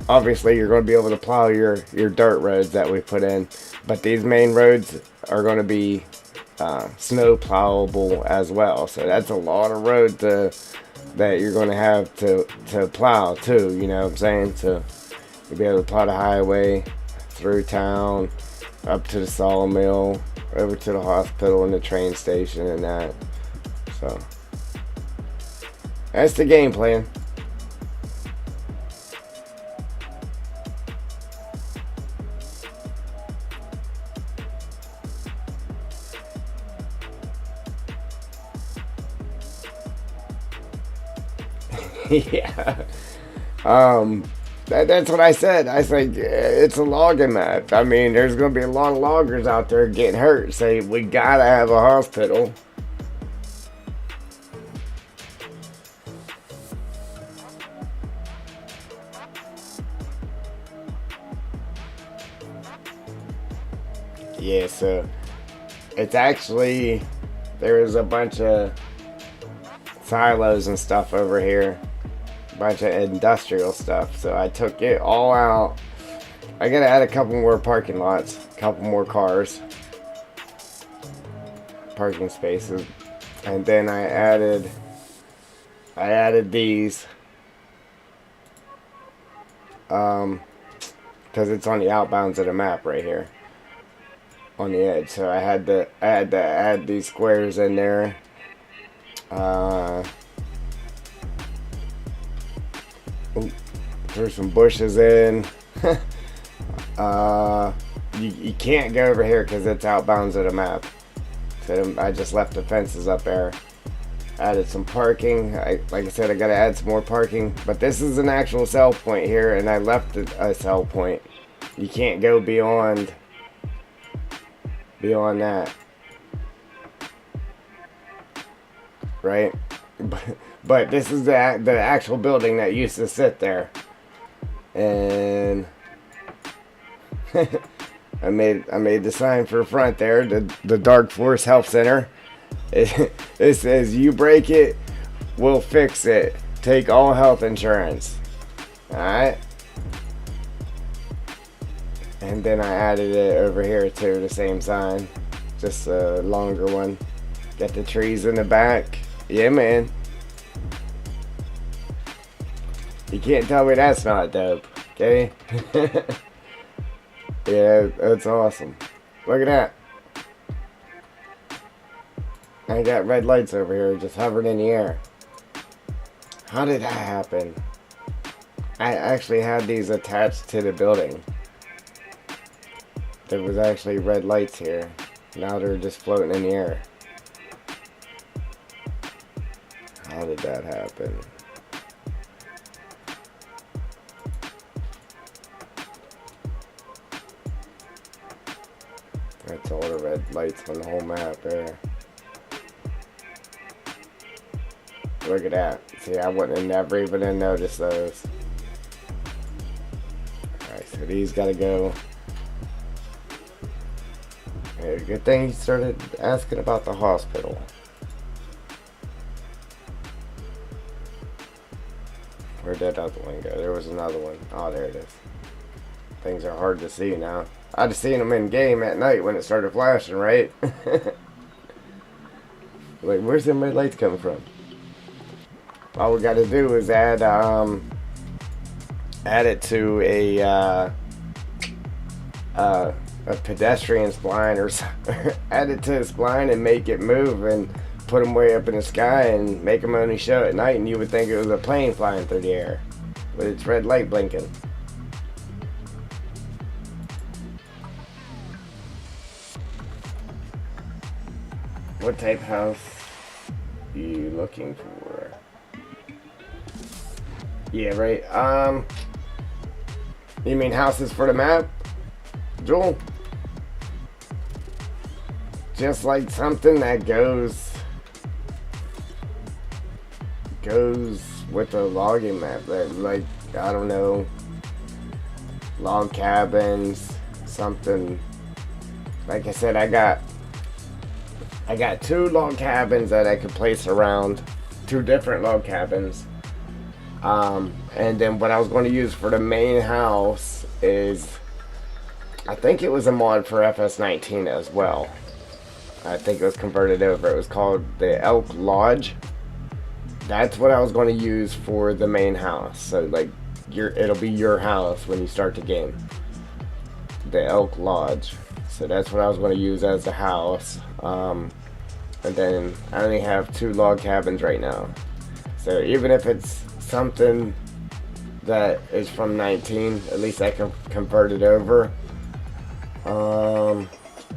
obviously you're going to be able to plow your dirt roads that we put in, but these main roads are going to be snow plowable as well. So that's a lot of road that you're going to have to plow too, you know what I'm saying? So you'll be able to plow the highway through town, up to the sawmill, over to the hospital and the train station and that. So that's the game plan. Yeah. That's what I said. I said it's a logging map. I mean, there's going to be a lot of loggers out there getting hurt. Say we gotta have a hospital. Yeah, so it's actually, there's a bunch of silos and stuff over here. Bunch of industrial stuff, so I took it all out. I gotta add a couple more parking lots, a couple more cars, parking spaces, and then I added these because it's on the outbounds of the map right here on the edge, so I had to add these squares in there. Threw some bushes in. You can't go over here because it's outbounds of the map. So I just left the fences up there. Added some parking. Like I said, I gotta add some more parking. But this is an actual sell point here, and I left a sell point. You can't go beyond that. Right? But this is the actual building that used to sit there. And I made the sign for front there, the Dark Forest Health Center. It says, "You break it, we'll fix it. Take all health insurance." Alright? And then I added it over here too, the same sign. Just a longer one. Got the trees in the back. Yeah, man. You can't tell me that's not dope, okay? Yeah, that's awesome. Look at that. I got red lights over here just hovering in the air. How did that happen? I actually had these attached to the building. There was actually red lights here. Now they're just floating in the air. How did that happen? That's all the red lights on the whole map there. Look at that. See, I wouldn't have never even have noticed those. Alright, so these gotta go. Yeah, Okay, good thing he started asking about the hospital. Where'd that other one go? There was another one. Oh, there it is. Things are hard to see now. I'd have seen them in game at night when it started flashing, right? Like, where's the red lights coming from? All we got to do is add it to a pedestrian spline or something. Add it to a spline and make it move and put them way up in the sky and make them only show at night, and you would think it was a plane flying through the air with its red light blinking. What type of house are you looking for? Yeah, right. You mean houses for the map, Joel? Just like something that goes with the logging map. Like, I don't know, log cabins, something. Like I said, I got 2 log cabins that I could place around, 2 different log cabins. And then what I was going to use for the main house is, I think it was a mod for FS19 as well. I think it was converted over. It was called the Elk Lodge. That's what I was going to use for the main house. So like, it'll be your house when you start the game. The Elk Lodge. So that's what I was going to use as the house. And then I only have 2 log cabins right now. So even if it's something that is from 19, at least I can convert it over.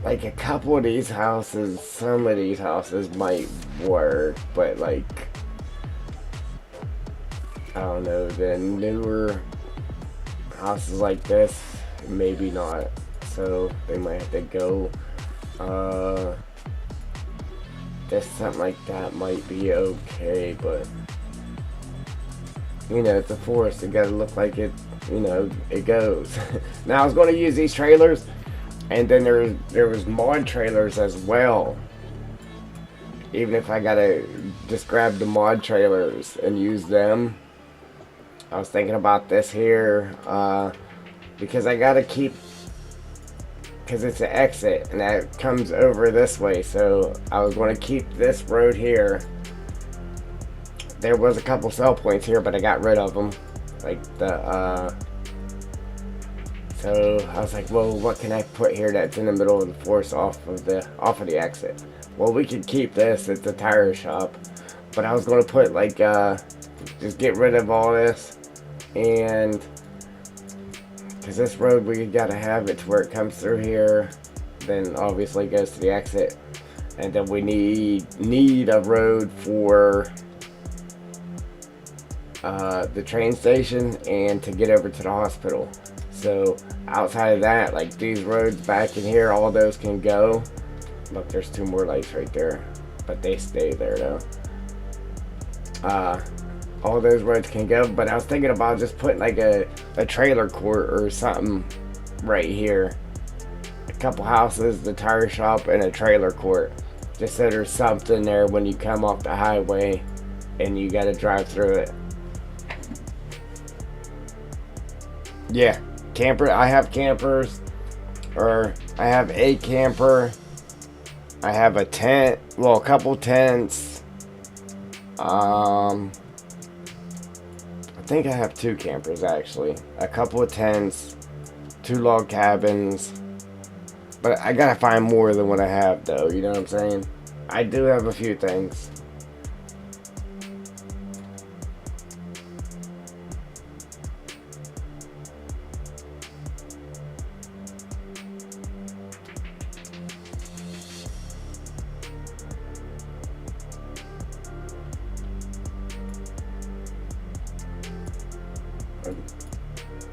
Like a couple of these houses, some of these houses might work, but like, I don't know, the newer houses like this, maybe not. So they might have to go, just something like that might be okay, but you know, it's a forest, it gotta look like it, you know, it goes. Now I was gonna use these trailers, and then there was mod trailers as well. Even if I gotta just grab the mod trailers and use them. I was thinking about this here, because I gotta keep, because it's an exit and that comes over this way, so I was going to keep this road here. There was a couple sell points here, but I got rid of them, like so I was like, well, what can I put here that's in the middle of the forest off of the exit? Well, we could keep this, it's a tire shop, but I was going to put like just get rid of all this, and because this road, we gotta have it to where it comes through here, then obviously goes to the exit, and then we need a road for the train station and to get over to the hospital. So outside of that, like these roads back in here, all those can go. Look, there's 2 more lights right there, but they stay there though. All those roads can go, but I was thinking about just putting like a trailer court or something right here. A couple houses, the tire shop, and a trailer court. Just so there's something there when you come off the highway and you gotta drive through it. Yeah, camper. I have campers, or I have a camper. I have a tent, well, a couple tents. I think I have 2 campers actually. A couple of tents, 2 log cabins. But I gotta find more than what I have though, you know what I'm saying? I do have a few things.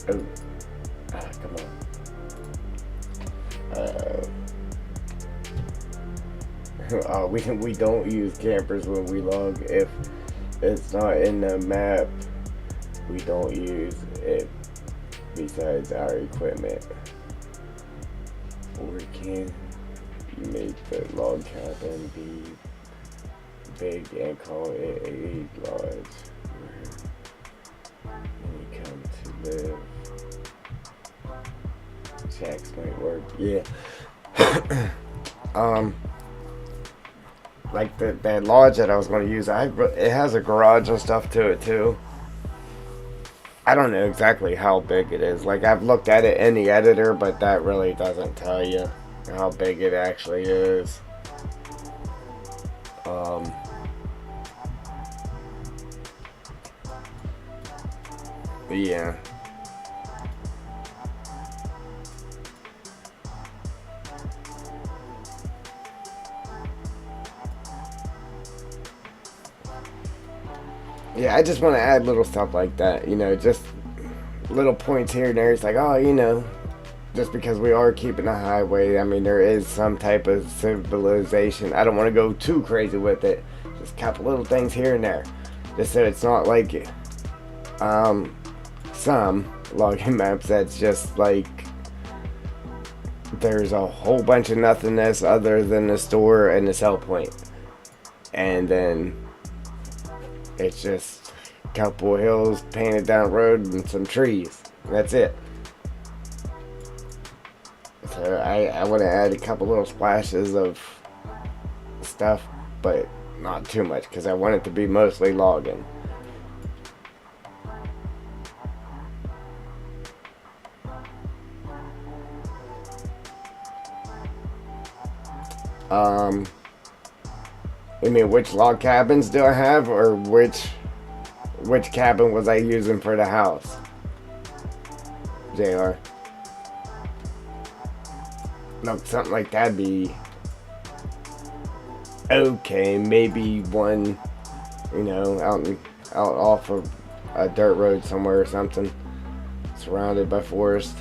Come on. We don't use campers when we log. If it's not in the map, we don't use it besides our equipment. Or we can You make the log cabin be big and call it a lodge where you come to live. Shacks might work. Yeah. Like that lodge that I was going to use, it has a garage and stuff to it too. I don't know exactly how big it is. Like, I've looked at it in the editor, but that really doesn't tell you how big it actually is. Yeah. Yeah, I just want to add little stuff like that, you know, just little points here and there. It's like, oh, you know, just because we are keeping a highway, I mean, there is some type of civilization. I don't want to go too crazy with it. Just a couple little things here and there. Just so it's not like some logging maps that's just like there's a whole bunch of nothingness other than the store and the sell point. And then it's just a couple of hills, painted down road, and some trees. That's it. So I want to add a couple little splashes of stuff, but not too much, because I want it to be mostly logging. I mean, which log cabins do I have, or which cabin was I using for the house? JR. Look, something like that'd be okay. Maybe one, you know, out off of a dirt road somewhere or something, surrounded by forest.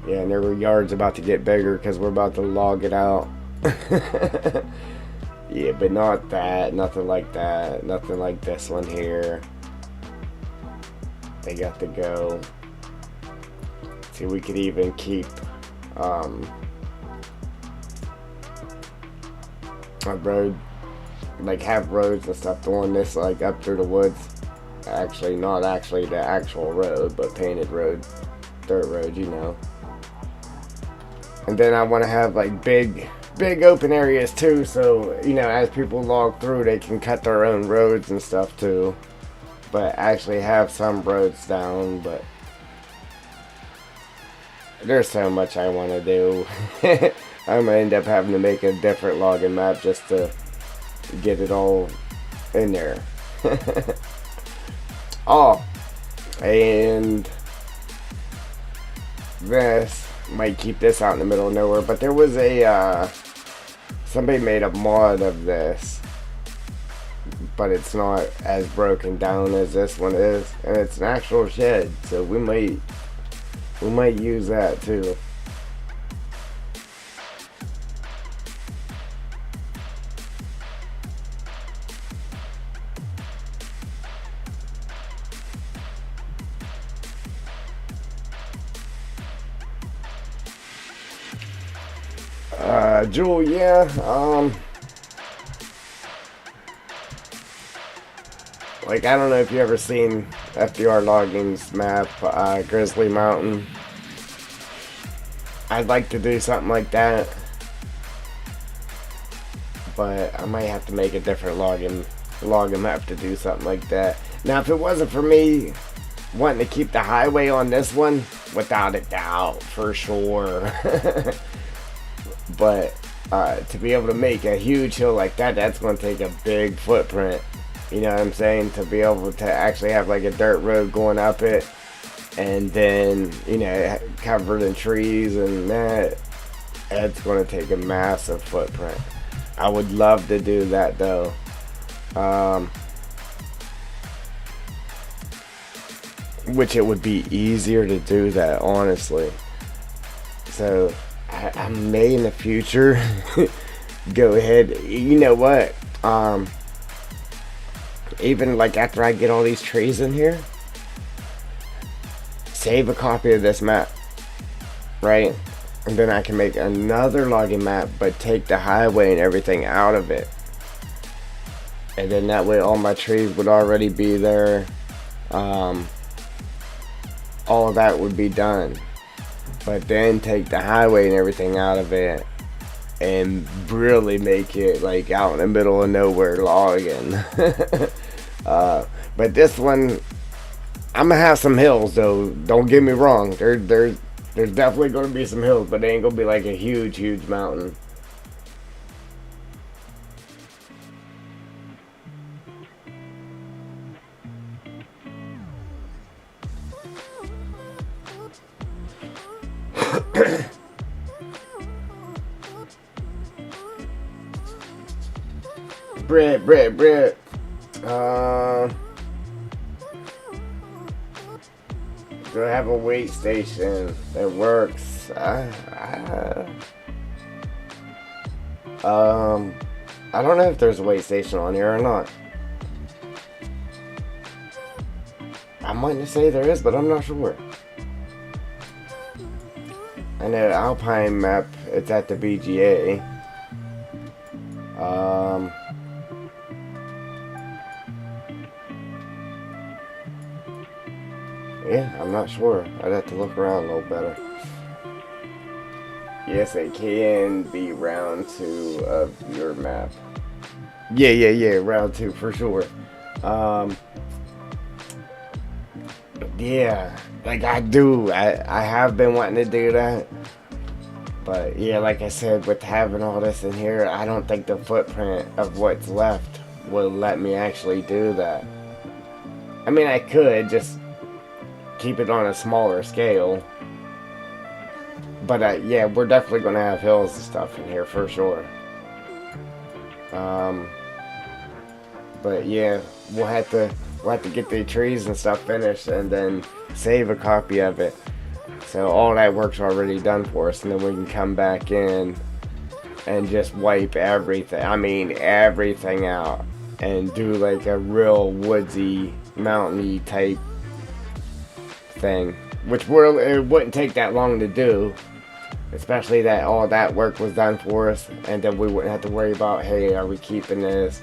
Yeah, and their yard's about to get bigger because we're about to log it out. Yeah, but not that, nothing like that, nothing like this one here. They got to go. See, we could even keep a road, like have roads and stuff going this like up through the woods. Actually, not actually the actual road, but painted road, dirt road, you know. And then I want to have like big open areas too, so you know, as people log through, they can cut their own roads and stuff too, but actually have some roads down. But there's so much I want to do. I'm gonna end up having to make a different logging map just to get it all in there. Oh, and this might keep this out in the middle of nowhere, but there was a somebody made a mod of this, but it's not as broken down as this one is, and it's an actual shed, so we might use that too. Jewel, yeah, like, I don't know if you ever seen FDR Logging's map, Grizzly Mountain. I'd like to do something like that, but I might have to make a different logging map to do something like that. Now, if it wasn't for me wanting to keep the highway on this one, without a doubt, for sure. But to be able to make a huge hill like that, that's going to take a big footprint. You know what I'm saying? To be able to actually have like a dirt road going up it, and then, you know, covered in trees and that's going to take a massive footprint. I would love to do that though. Which it would be easier to do that, honestly. So I may in the future go ahead, you know what, even like after I get all these trees in here, save a copy of this map, right? And then I can make another logging map, but take the highway and everything out of it. And then that way all my trees would already be there. All of that would be done. But then take the highway and everything out of it and really make it like out in the middle of nowhere logging. But this one, I'm gonna have some hills though. Don't get me wrong. There's definitely gonna be some hills, but they ain't gonna be like a huge mountain. Bread. Do I have a weight station that works? I don't know if there's a weight station on here or not. I might say there is, but I'm not sure. I know Alpine map, it's at the BGA. Yeah, I'm not sure. I'd have to look around a little better. Yes, it can be round 2 of your map. Yeah, round 2 for sure. Yeah, like I have been wanting to do that. But yeah, like I said, with having all this in here, I don't think the footprint of what's left will let me actually do that. I mean, I could just keep it on a smaller scale. But yeah, we're definitely going to have hills and stuff in here for sure. But yeah, we'll have to get the trees and stuff finished and then save a copy of it. So all that work's already done for us, and then we can come back in and just wipe everything. I mean, everything out and do like a real woodsy, mountainy type thing, which it wouldn't take that long to do, especially that all that work was done for us, and then we wouldn't have to worry about, hey, are we keeping this,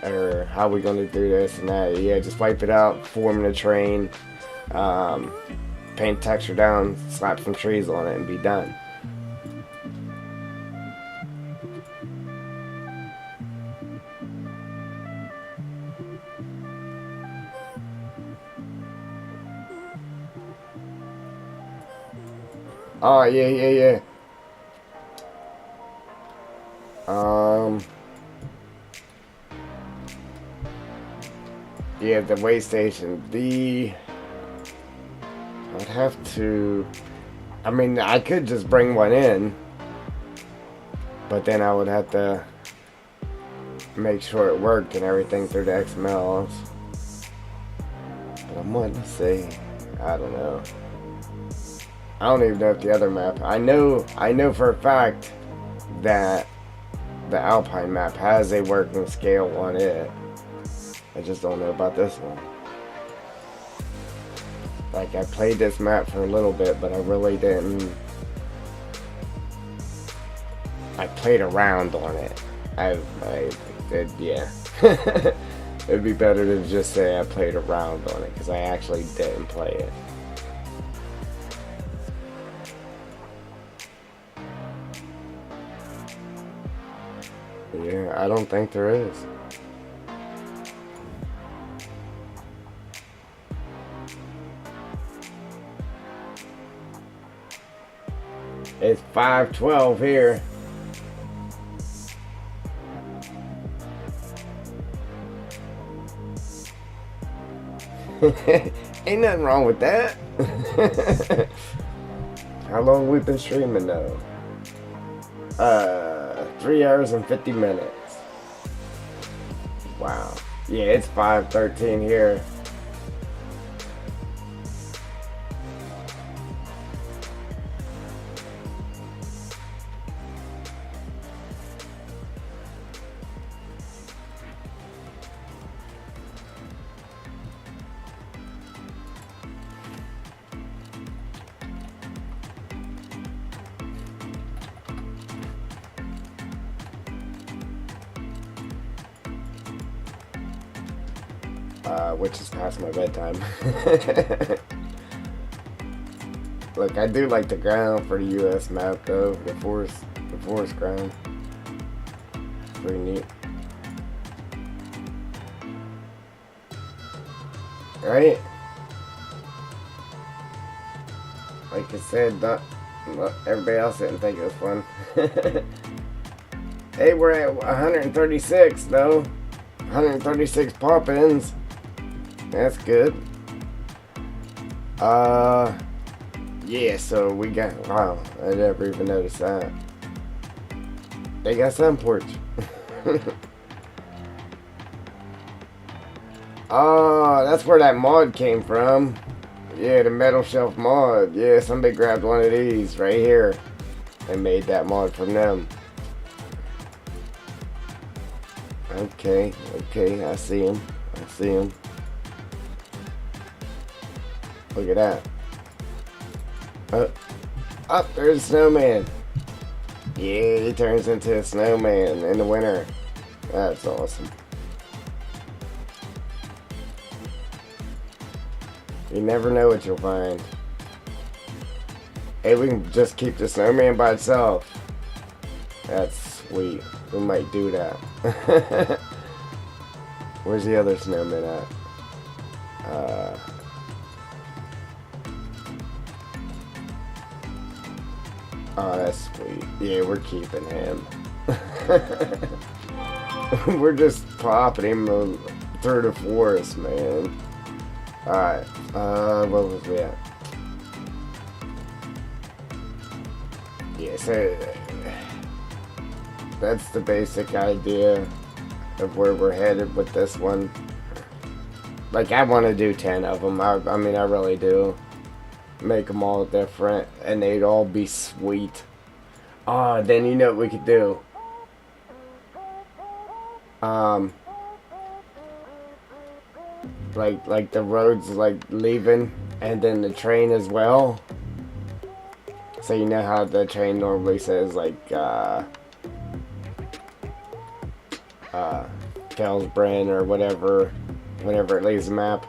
or how are we going to do this and that. Yeah, just wipe it out, form the terrain, paint texture down, slap some trees on it, and be done. Oh, yeah. Yeah, the way station. I'd have to... I mean, I could just bring one in, but then I would have to make sure it worked and everything through the XMLs. But I'm wanting to see. I don't know. I don't even know if the other map... I know for a fact that the Alpine map has a working scale on it. I just don't know about this one. Like, I played this map for a little bit, but I really didn't... I played around on it. I did, yeah. It'd be better to just say I played around on it, because I actually didn't play it. Yeah, I don't think there is. It's 5:12 here. Ain't nothing wrong with that. How long we been streaming though? 3 hours and 50 minutes. Wow. Yeah, it's 5:13 here. which is past my bedtime. Look, I do like the ground for the U.S. map though, the forest ground. Pretty neat. Right? Like I said, everybody else didn't think it was fun. Hey, we're at 136 though. 136 pop-ins. That's good. Yeah, so we got, wow, I never even noticed that. They got sun porch. Oh, that's where that mod came from. Yeah, the metal shelf mod. Yeah, somebody grabbed one of these right here and made that mod from them. Okay, I see him. Look at that. Up, there's a snowman. Yeah, he turns into a snowman in the winter. That's awesome. You never know what you'll find. Hey, we can just keep the snowman by itself. That's sweet. We might do that. Where's the other snowman at? Oh, that's sweet. Yeah, we're keeping him. We're just popping him through the forest, man. Alright, what was we at? Yeah, so that's the basic idea of where we're headed with this one. Like, I want to do 10 of them. I mean, I really do. Make them all different, and they'd all be sweet. Oh, then you know what we could do? Like the roads, like, leaving, and then the train as well. So you know how the train normally says, like, Felsbrand or whatever, whenever it leaves the map.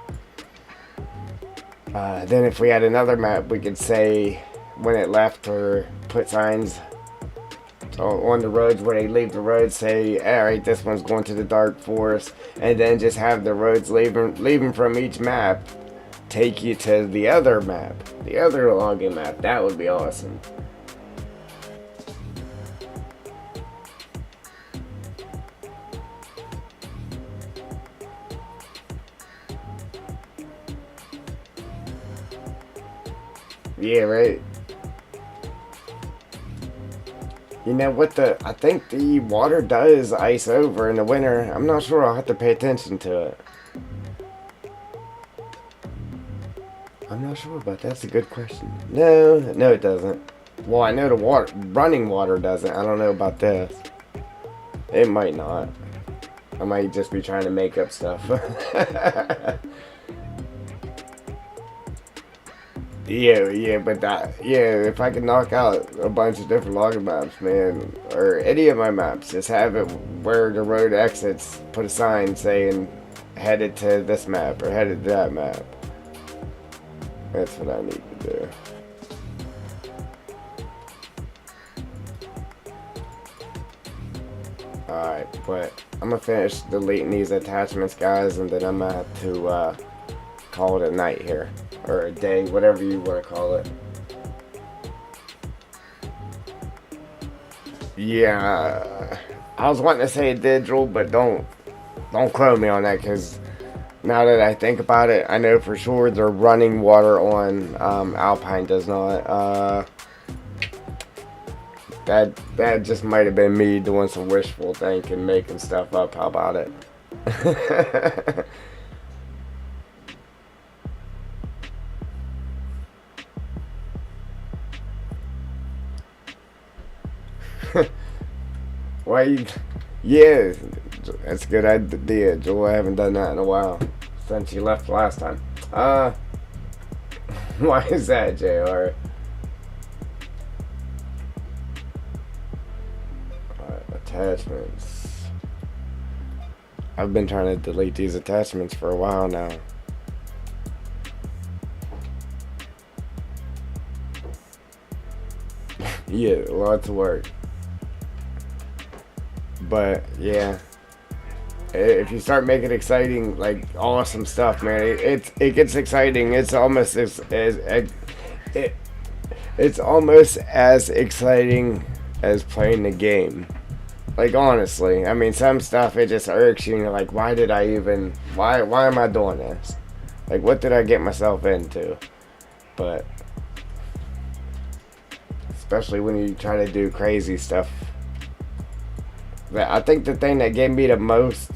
Then if we had another map, we could say when it left, or put signs on the roads where they leave the road, say, alright, this one's going to the dark forest, and then just have the roads leaving from each map take you to the other map, the other logging map. That would be awesome. Yeah, right. You know what, I think the water does ice over in the winter. I'm not sure, I'll have to pay attention to it. I'm not sure about that. That's a good question. No, it doesn't. Well, I know the running water doesn't. I don't know about this. It might not. I might just be trying to make up stuff. Yeah, but if I could knock out a bunch of different logging maps, man, or any of my maps, just have it where the road exits, put a sign saying headed to this map or headed to that map. That's what I need to do. Alright, but I'm gonna finish deleting these attachments, guys, and then I'm gonna have to call it a night here. Or a day, whatever you want to call it. Yeah, I was wanting to say digital, but don't quote me on that, because now that I think about it, I know for sure the running water on Alpine does not. That just might have been me doing some wishful thinking, making stuff up. How about it? Why you? Yeah, that's a good idea, Joel. I haven't done that in a while since you left last time. Why is that, JR? Attachments. I've been trying to delete these attachments for a while now. Yeah, lots of work. But yeah, if you start making exciting, like awesome stuff, man, it gets exciting. It's almost it's almost as exciting as playing the game. Like honestly, I mean, some stuff it just irks you. And you're like, why did I even? Why am I doing this? Like, what did I get myself into? But especially when you try to do crazy stuff. But I think the thing that gave me the most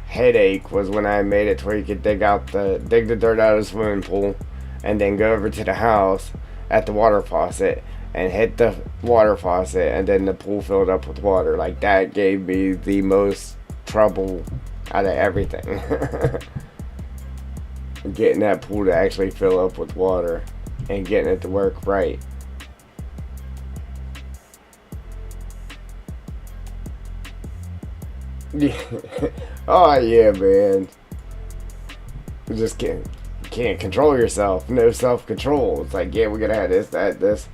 headache was when I made it to where you could dig the dirt out of the swimming pool, and then go over to the house at the water faucet and hit the water faucet, and then the pool filled up with water. Like, that gave me the most trouble out of everything. Getting that pool to actually fill up with water and getting it to work right. Yeah. Oh yeah, man. You just can't control yourself. No self-control. It's like, yeah, we're gonna have this, that, this.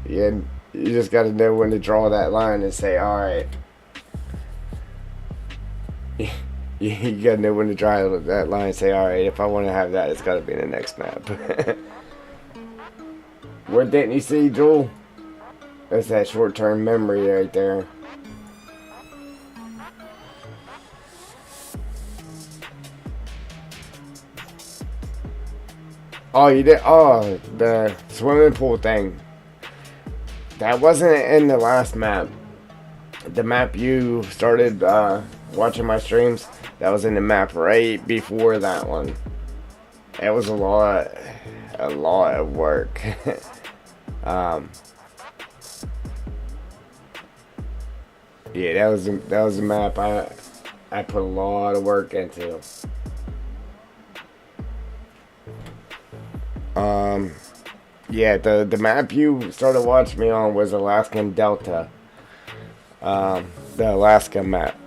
Yeah, you just gotta know when to draw that line and say, all right. You gotta know when to draw that line and say, all right, if I want to have that, it's gotta be in the next map. What didn't you see, Joel? That's that short-term memory right there. Oh, you did? Oh, the swimming pool thing. That wasn't in the last map. The map you started watching my streams, that was in the map right before that one. It was a lot of work. Yeah, that was a map I put a lot of work into. Yeah, the map you started watching me on was Alaskan Delta. The Alaska map.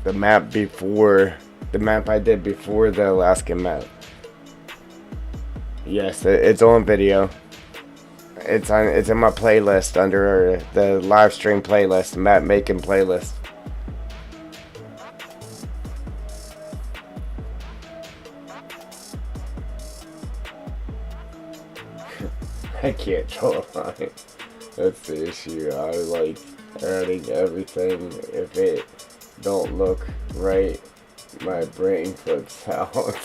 The map I did before the Alaskan map. Yes, it's on video. It's in my playlist under the live stream playlist, the map making playlist. I can't draw a line. That's the issue. I like adding everything. If it don't look right, my brain flips out.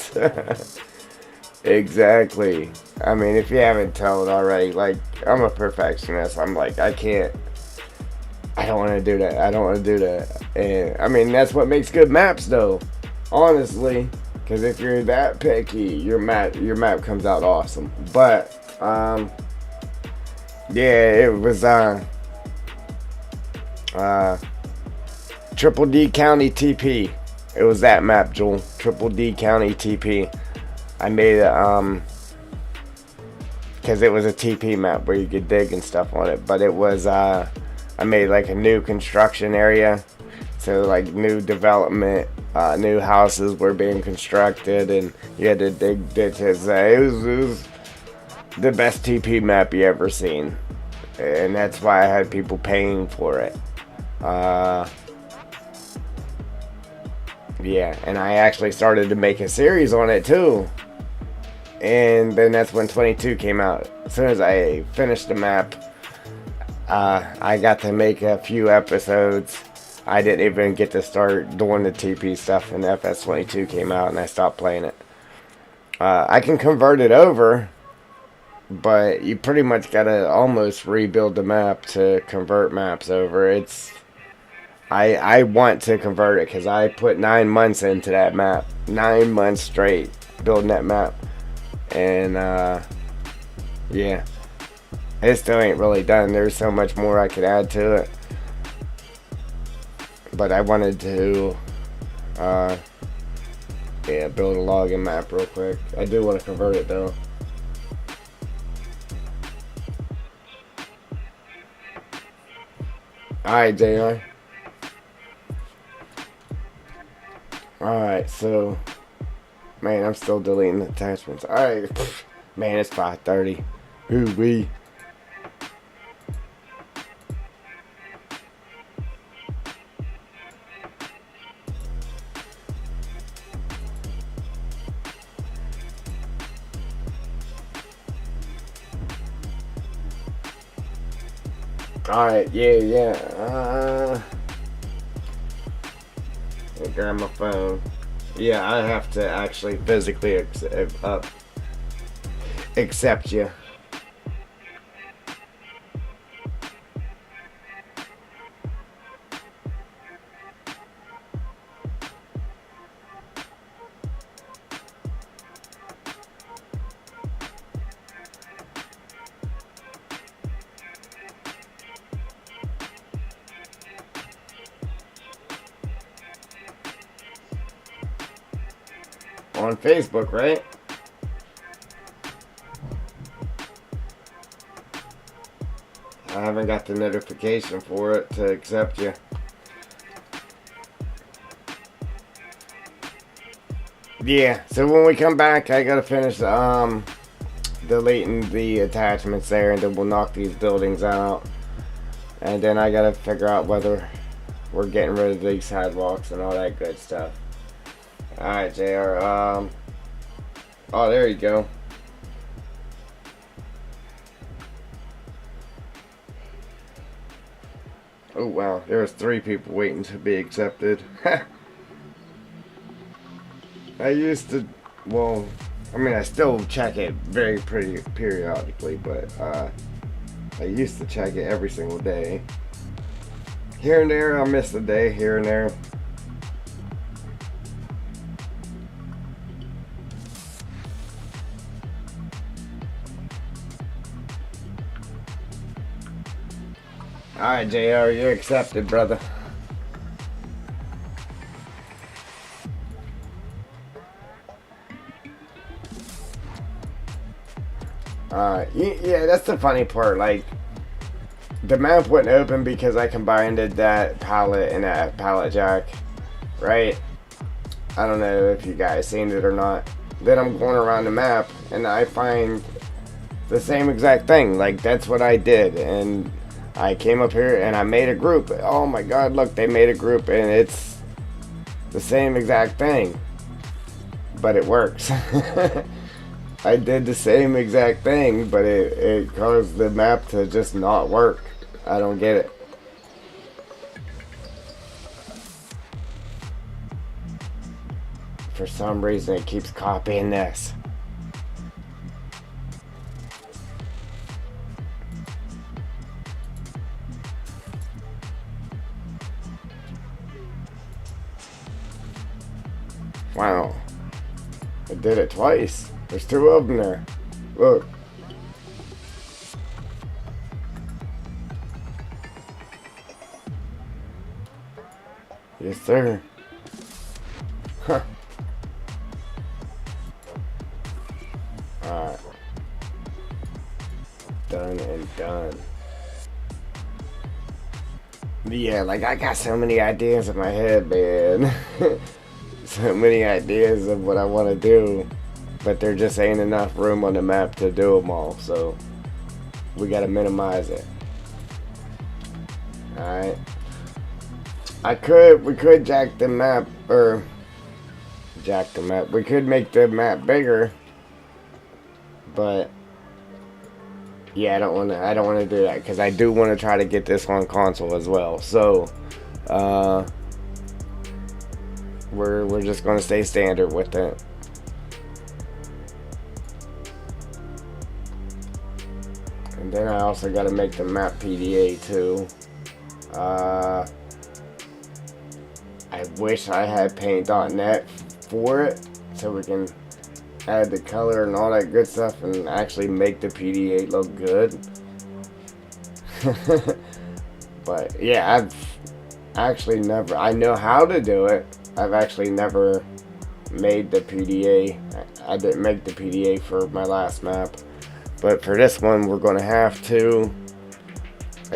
Exactly. I mean, if you haven't told already, like, I'm a perfectionist. I'm like, I don't want to do that. I don't want to do that. And I mean, that's what makes good maps, though. Honestly, because if you're that picky, your map comes out awesome. But yeah, it was Triple D County TP. It was that map, Joel. Triple D County TP. I made it because it was a TP map where you could dig and stuff on it. But it was I made like a new construction area, so like new development, new houses were being constructed, and you had to dig ditches. It was the best TP map you ever seen, and that's why I had people paying for it. Yeah, and I actually started to make a series on it too, and then that's when 22 came out. As soon as I finished the map, I got to make a few episodes. I didn't even get to start doing the TP stuff, and FS22 came out, and I stopped playing it. I can convert it over, but you pretty much gotta almost rebuild the map to convert maps over. I want to convert it because I put 9 months into that map. 9 months straight building that map. And yeah, it still ain't really done. There's so much more I could add to it. But I wanted to yeah, build a logging map real quick. I do want to convert it though. Alright, JR. Alright, so man, I'm still deleting attachments. Alright, man, it's 5:30. Ooh wee. Alright, yeah. I'll grab my phone. Yeah, I have to actually physically accept you. On Facebook, right? I haven't got the notification for it to accept you. Yeah, so when we come back, I gotta finish deleting the attachments there, and then we'll knock these buildings out. And then I gotta figure out whether we're getting rid of these sidewalks and all that good stuff. Alright, JR. Oh, there you go. Oh, wow. There's 3 people waiting to be accepted. I used to, well, I mean, I still check it very pretty periodically, but I used to check it every single day. Here and there, I'll miss a day here and there. Alright, JR, you're accepted, brother. Yeah, that's the funny part. Like, the map wouldn't open because I combined that pallet and that pallet jack, right? I don't know if you guys seen it or not. Then I'm going around the map and I find the same exact thing. Like, that's what I did, and I came up here and I made a group. Oh my god, look, they made a group and it's the same exact thing. But it works. I did the same exact thing, but it caused the map to just not work. I don't get it. For some reason, it keeps copying this. Wow. It did it twice. There's 2 of them there. Look. Yes, sir. Huh. Alright. Done and done. Yeah, like, I got so many ideas in my head, man. So many ideas of what I want to do, but there just ain't enough room on the map to do them all, so we gotta minimize it. Alright. We could jack the map, or jack the map. We could make the map bigger, but yeah, I don't want to do that because I do want to try to get this on console as well. So, we're just gonna stay standard with it. And then I also got to make the map PDA too. I wish I had paint.net for it so we can add the color and all that good stuff and actually make the PDA look good. But yeah, I've actually never, I know how to do it. I've actually never made the PDA. I didn't make the PDA for my last map, but for this one we're going to have to.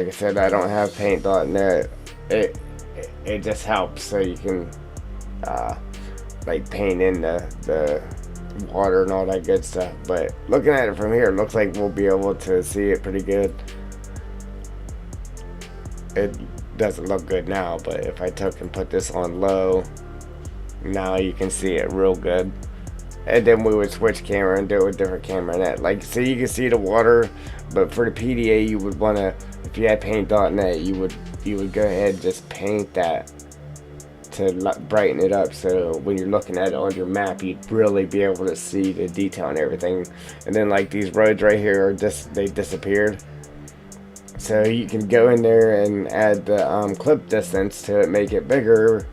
like I said, I don't have paint.net. It just helps so you can like paint in the water and all that good stuff. But looking at it from here, it looks like we'll be able to see it pretty good. It doesn't look good now, but if I took and put this on low, now you can see it real good. And then we would switch camera and do it with different camera net. Like, so you can see the water, but for the PDA, you would want to, if you had paint.net, you would go ahead and just paint that to brighten it up, so when you're looking at it on your map, you'd really be able to see the detail and everything. And then like these roads right here are they disappeared, so you can go in there and add the clip distance to it, make it bigger,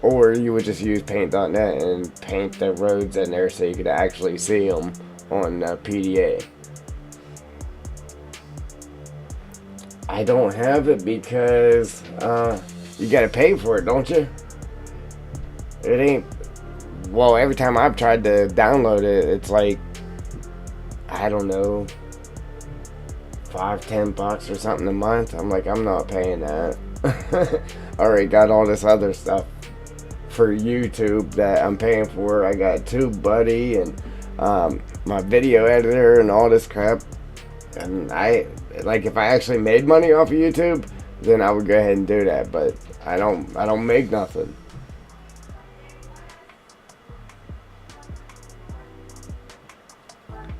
or you would just use paint.net and paint the roads in there so you could actually see them on PDA. I don't have it because you gotta pay for it, don't you? It ain't, well, every time I've tried to download it, it's like, I don't know, $5-10 or something a month. I'm like, I'm not paying that. I already got all this other stuff for YouTube that I'm paying for. I got TubeBuddy and my video editor and all this crap. And like, if I actually made money off of YouTube, then I would go ahead and do that. But I don't make nothing.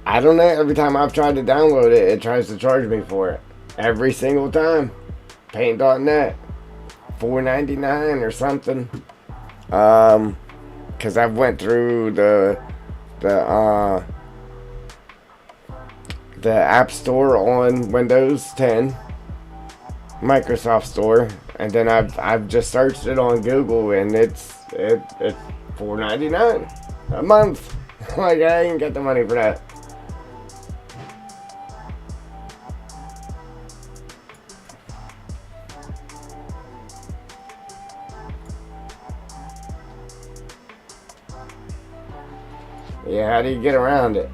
I don't know, every time I've tried to download it, it tries to charge me for it. Every single time. Paint.net. $4.99 or something. Cause I've went through the App Store on Windows 10, Microsoft Store, and then I've just searched it on Google, and it's $4.99 a month. Like, I ain't got the money for that. Yeah, how do you get around it?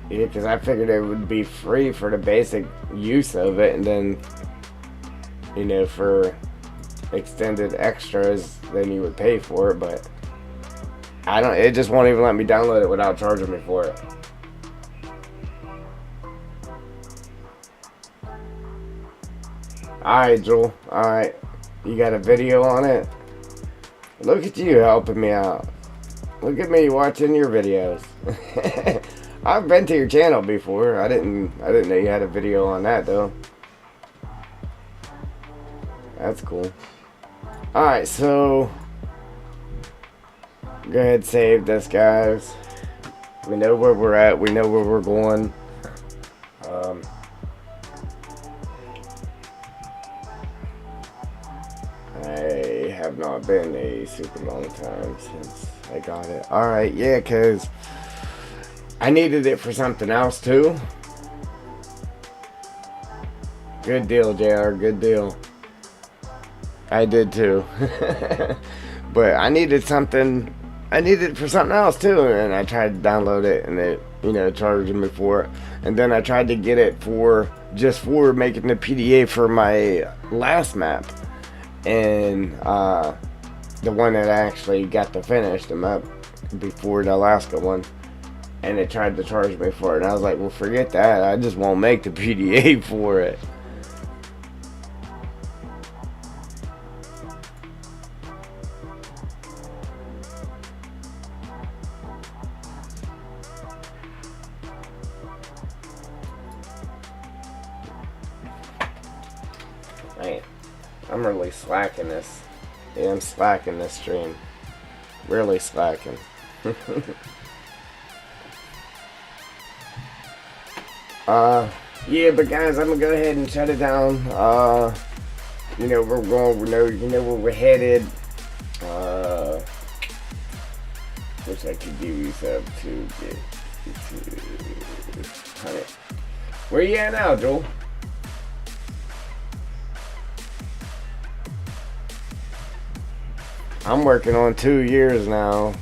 Yeah, because I figured it would be free for the basic use of it, and then, you know, for extended extras, then you would pay for it, but it just won't even let me download it without charging me for it. Alright, Joel. Alright. You got a video on it? Look at you helping me out. Look at me watching your videos. I've been to your channel before. I didn't know you had a video on that though. That's cool. Alright, so go ahead and save this, guys. We know where we're at. We know where we're going. I have not been a super long time since I got it. Alright, yeah, because I needed it for something else too. Good deal, JR. Good deal. I did too. But I needed something. I needed it for something else too, and I tried to download it, and it, you know, charged me for it. And then I tried to get it for just for making the PDA for my last map, and the one that I actually got to finish the map before the Alaska one, and it tried to charge me for it. And I was like, well, forget that. I just won't make the PDA for it. Man, I'm really slacking this. Yeah, I'm slacking this stream. Really slacking. Yeah, but guys, I'm gonna go ahead and shut it down. You know where we're going. You know where we're headed. Wish I could give you some to get to 100. Where you at now, Joel? I'm working on 2 years now.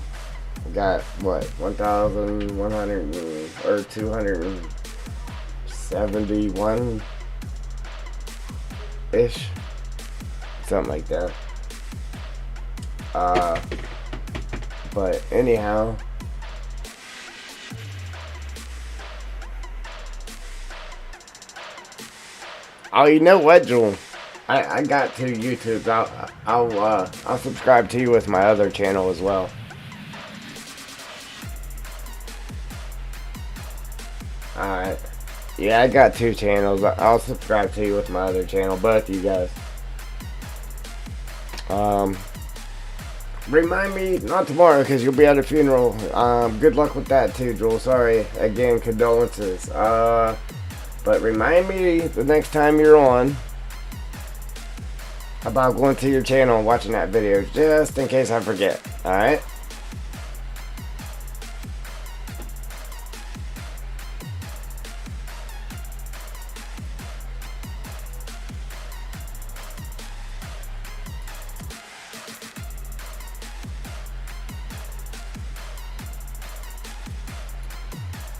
got what, 1,100 or 271 ish, something like that. But anyhow, oh, you know what, Jewel? I got two YouTubes. I'll subscribe to you with my other channel as well. Alright. Yeah, I got two channels. I'll subscribe to you with my other channel, both of you guys. Remind me, not tomorrow, because you'll be at a funeral. Good luck with that too, Joel. Sorry. Again, condolences. But remind me the next time you're on about going to your channel and watching that video, just in case I forget. Alright?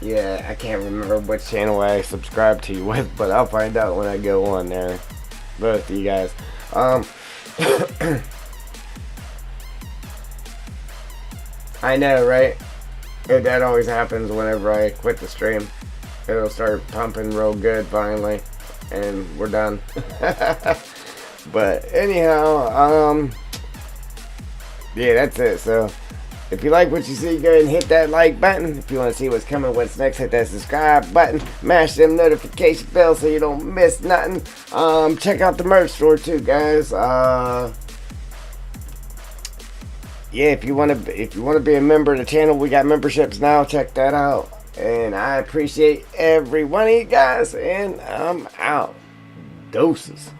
Yeah, I can't remember which channel I subscribe to you with, but I'll find out when I go on there. Both of you guys. I know, right? That always happens whenever I quit the stream. It'll start pumping real good finally, and we're done. But anyhow, yeah, that's it. So if you like what you see, go ahead and hit that like button. If you want to see what's coming, what's next, hit that subscribe button. Mash them notification bells so you don't miss nothing. Check out the merch store too, guys. Yeah, if you want to be a member of the channel, we got memberships now. Check that out. And I appreciate every one of you guys. And I'm out. Doses.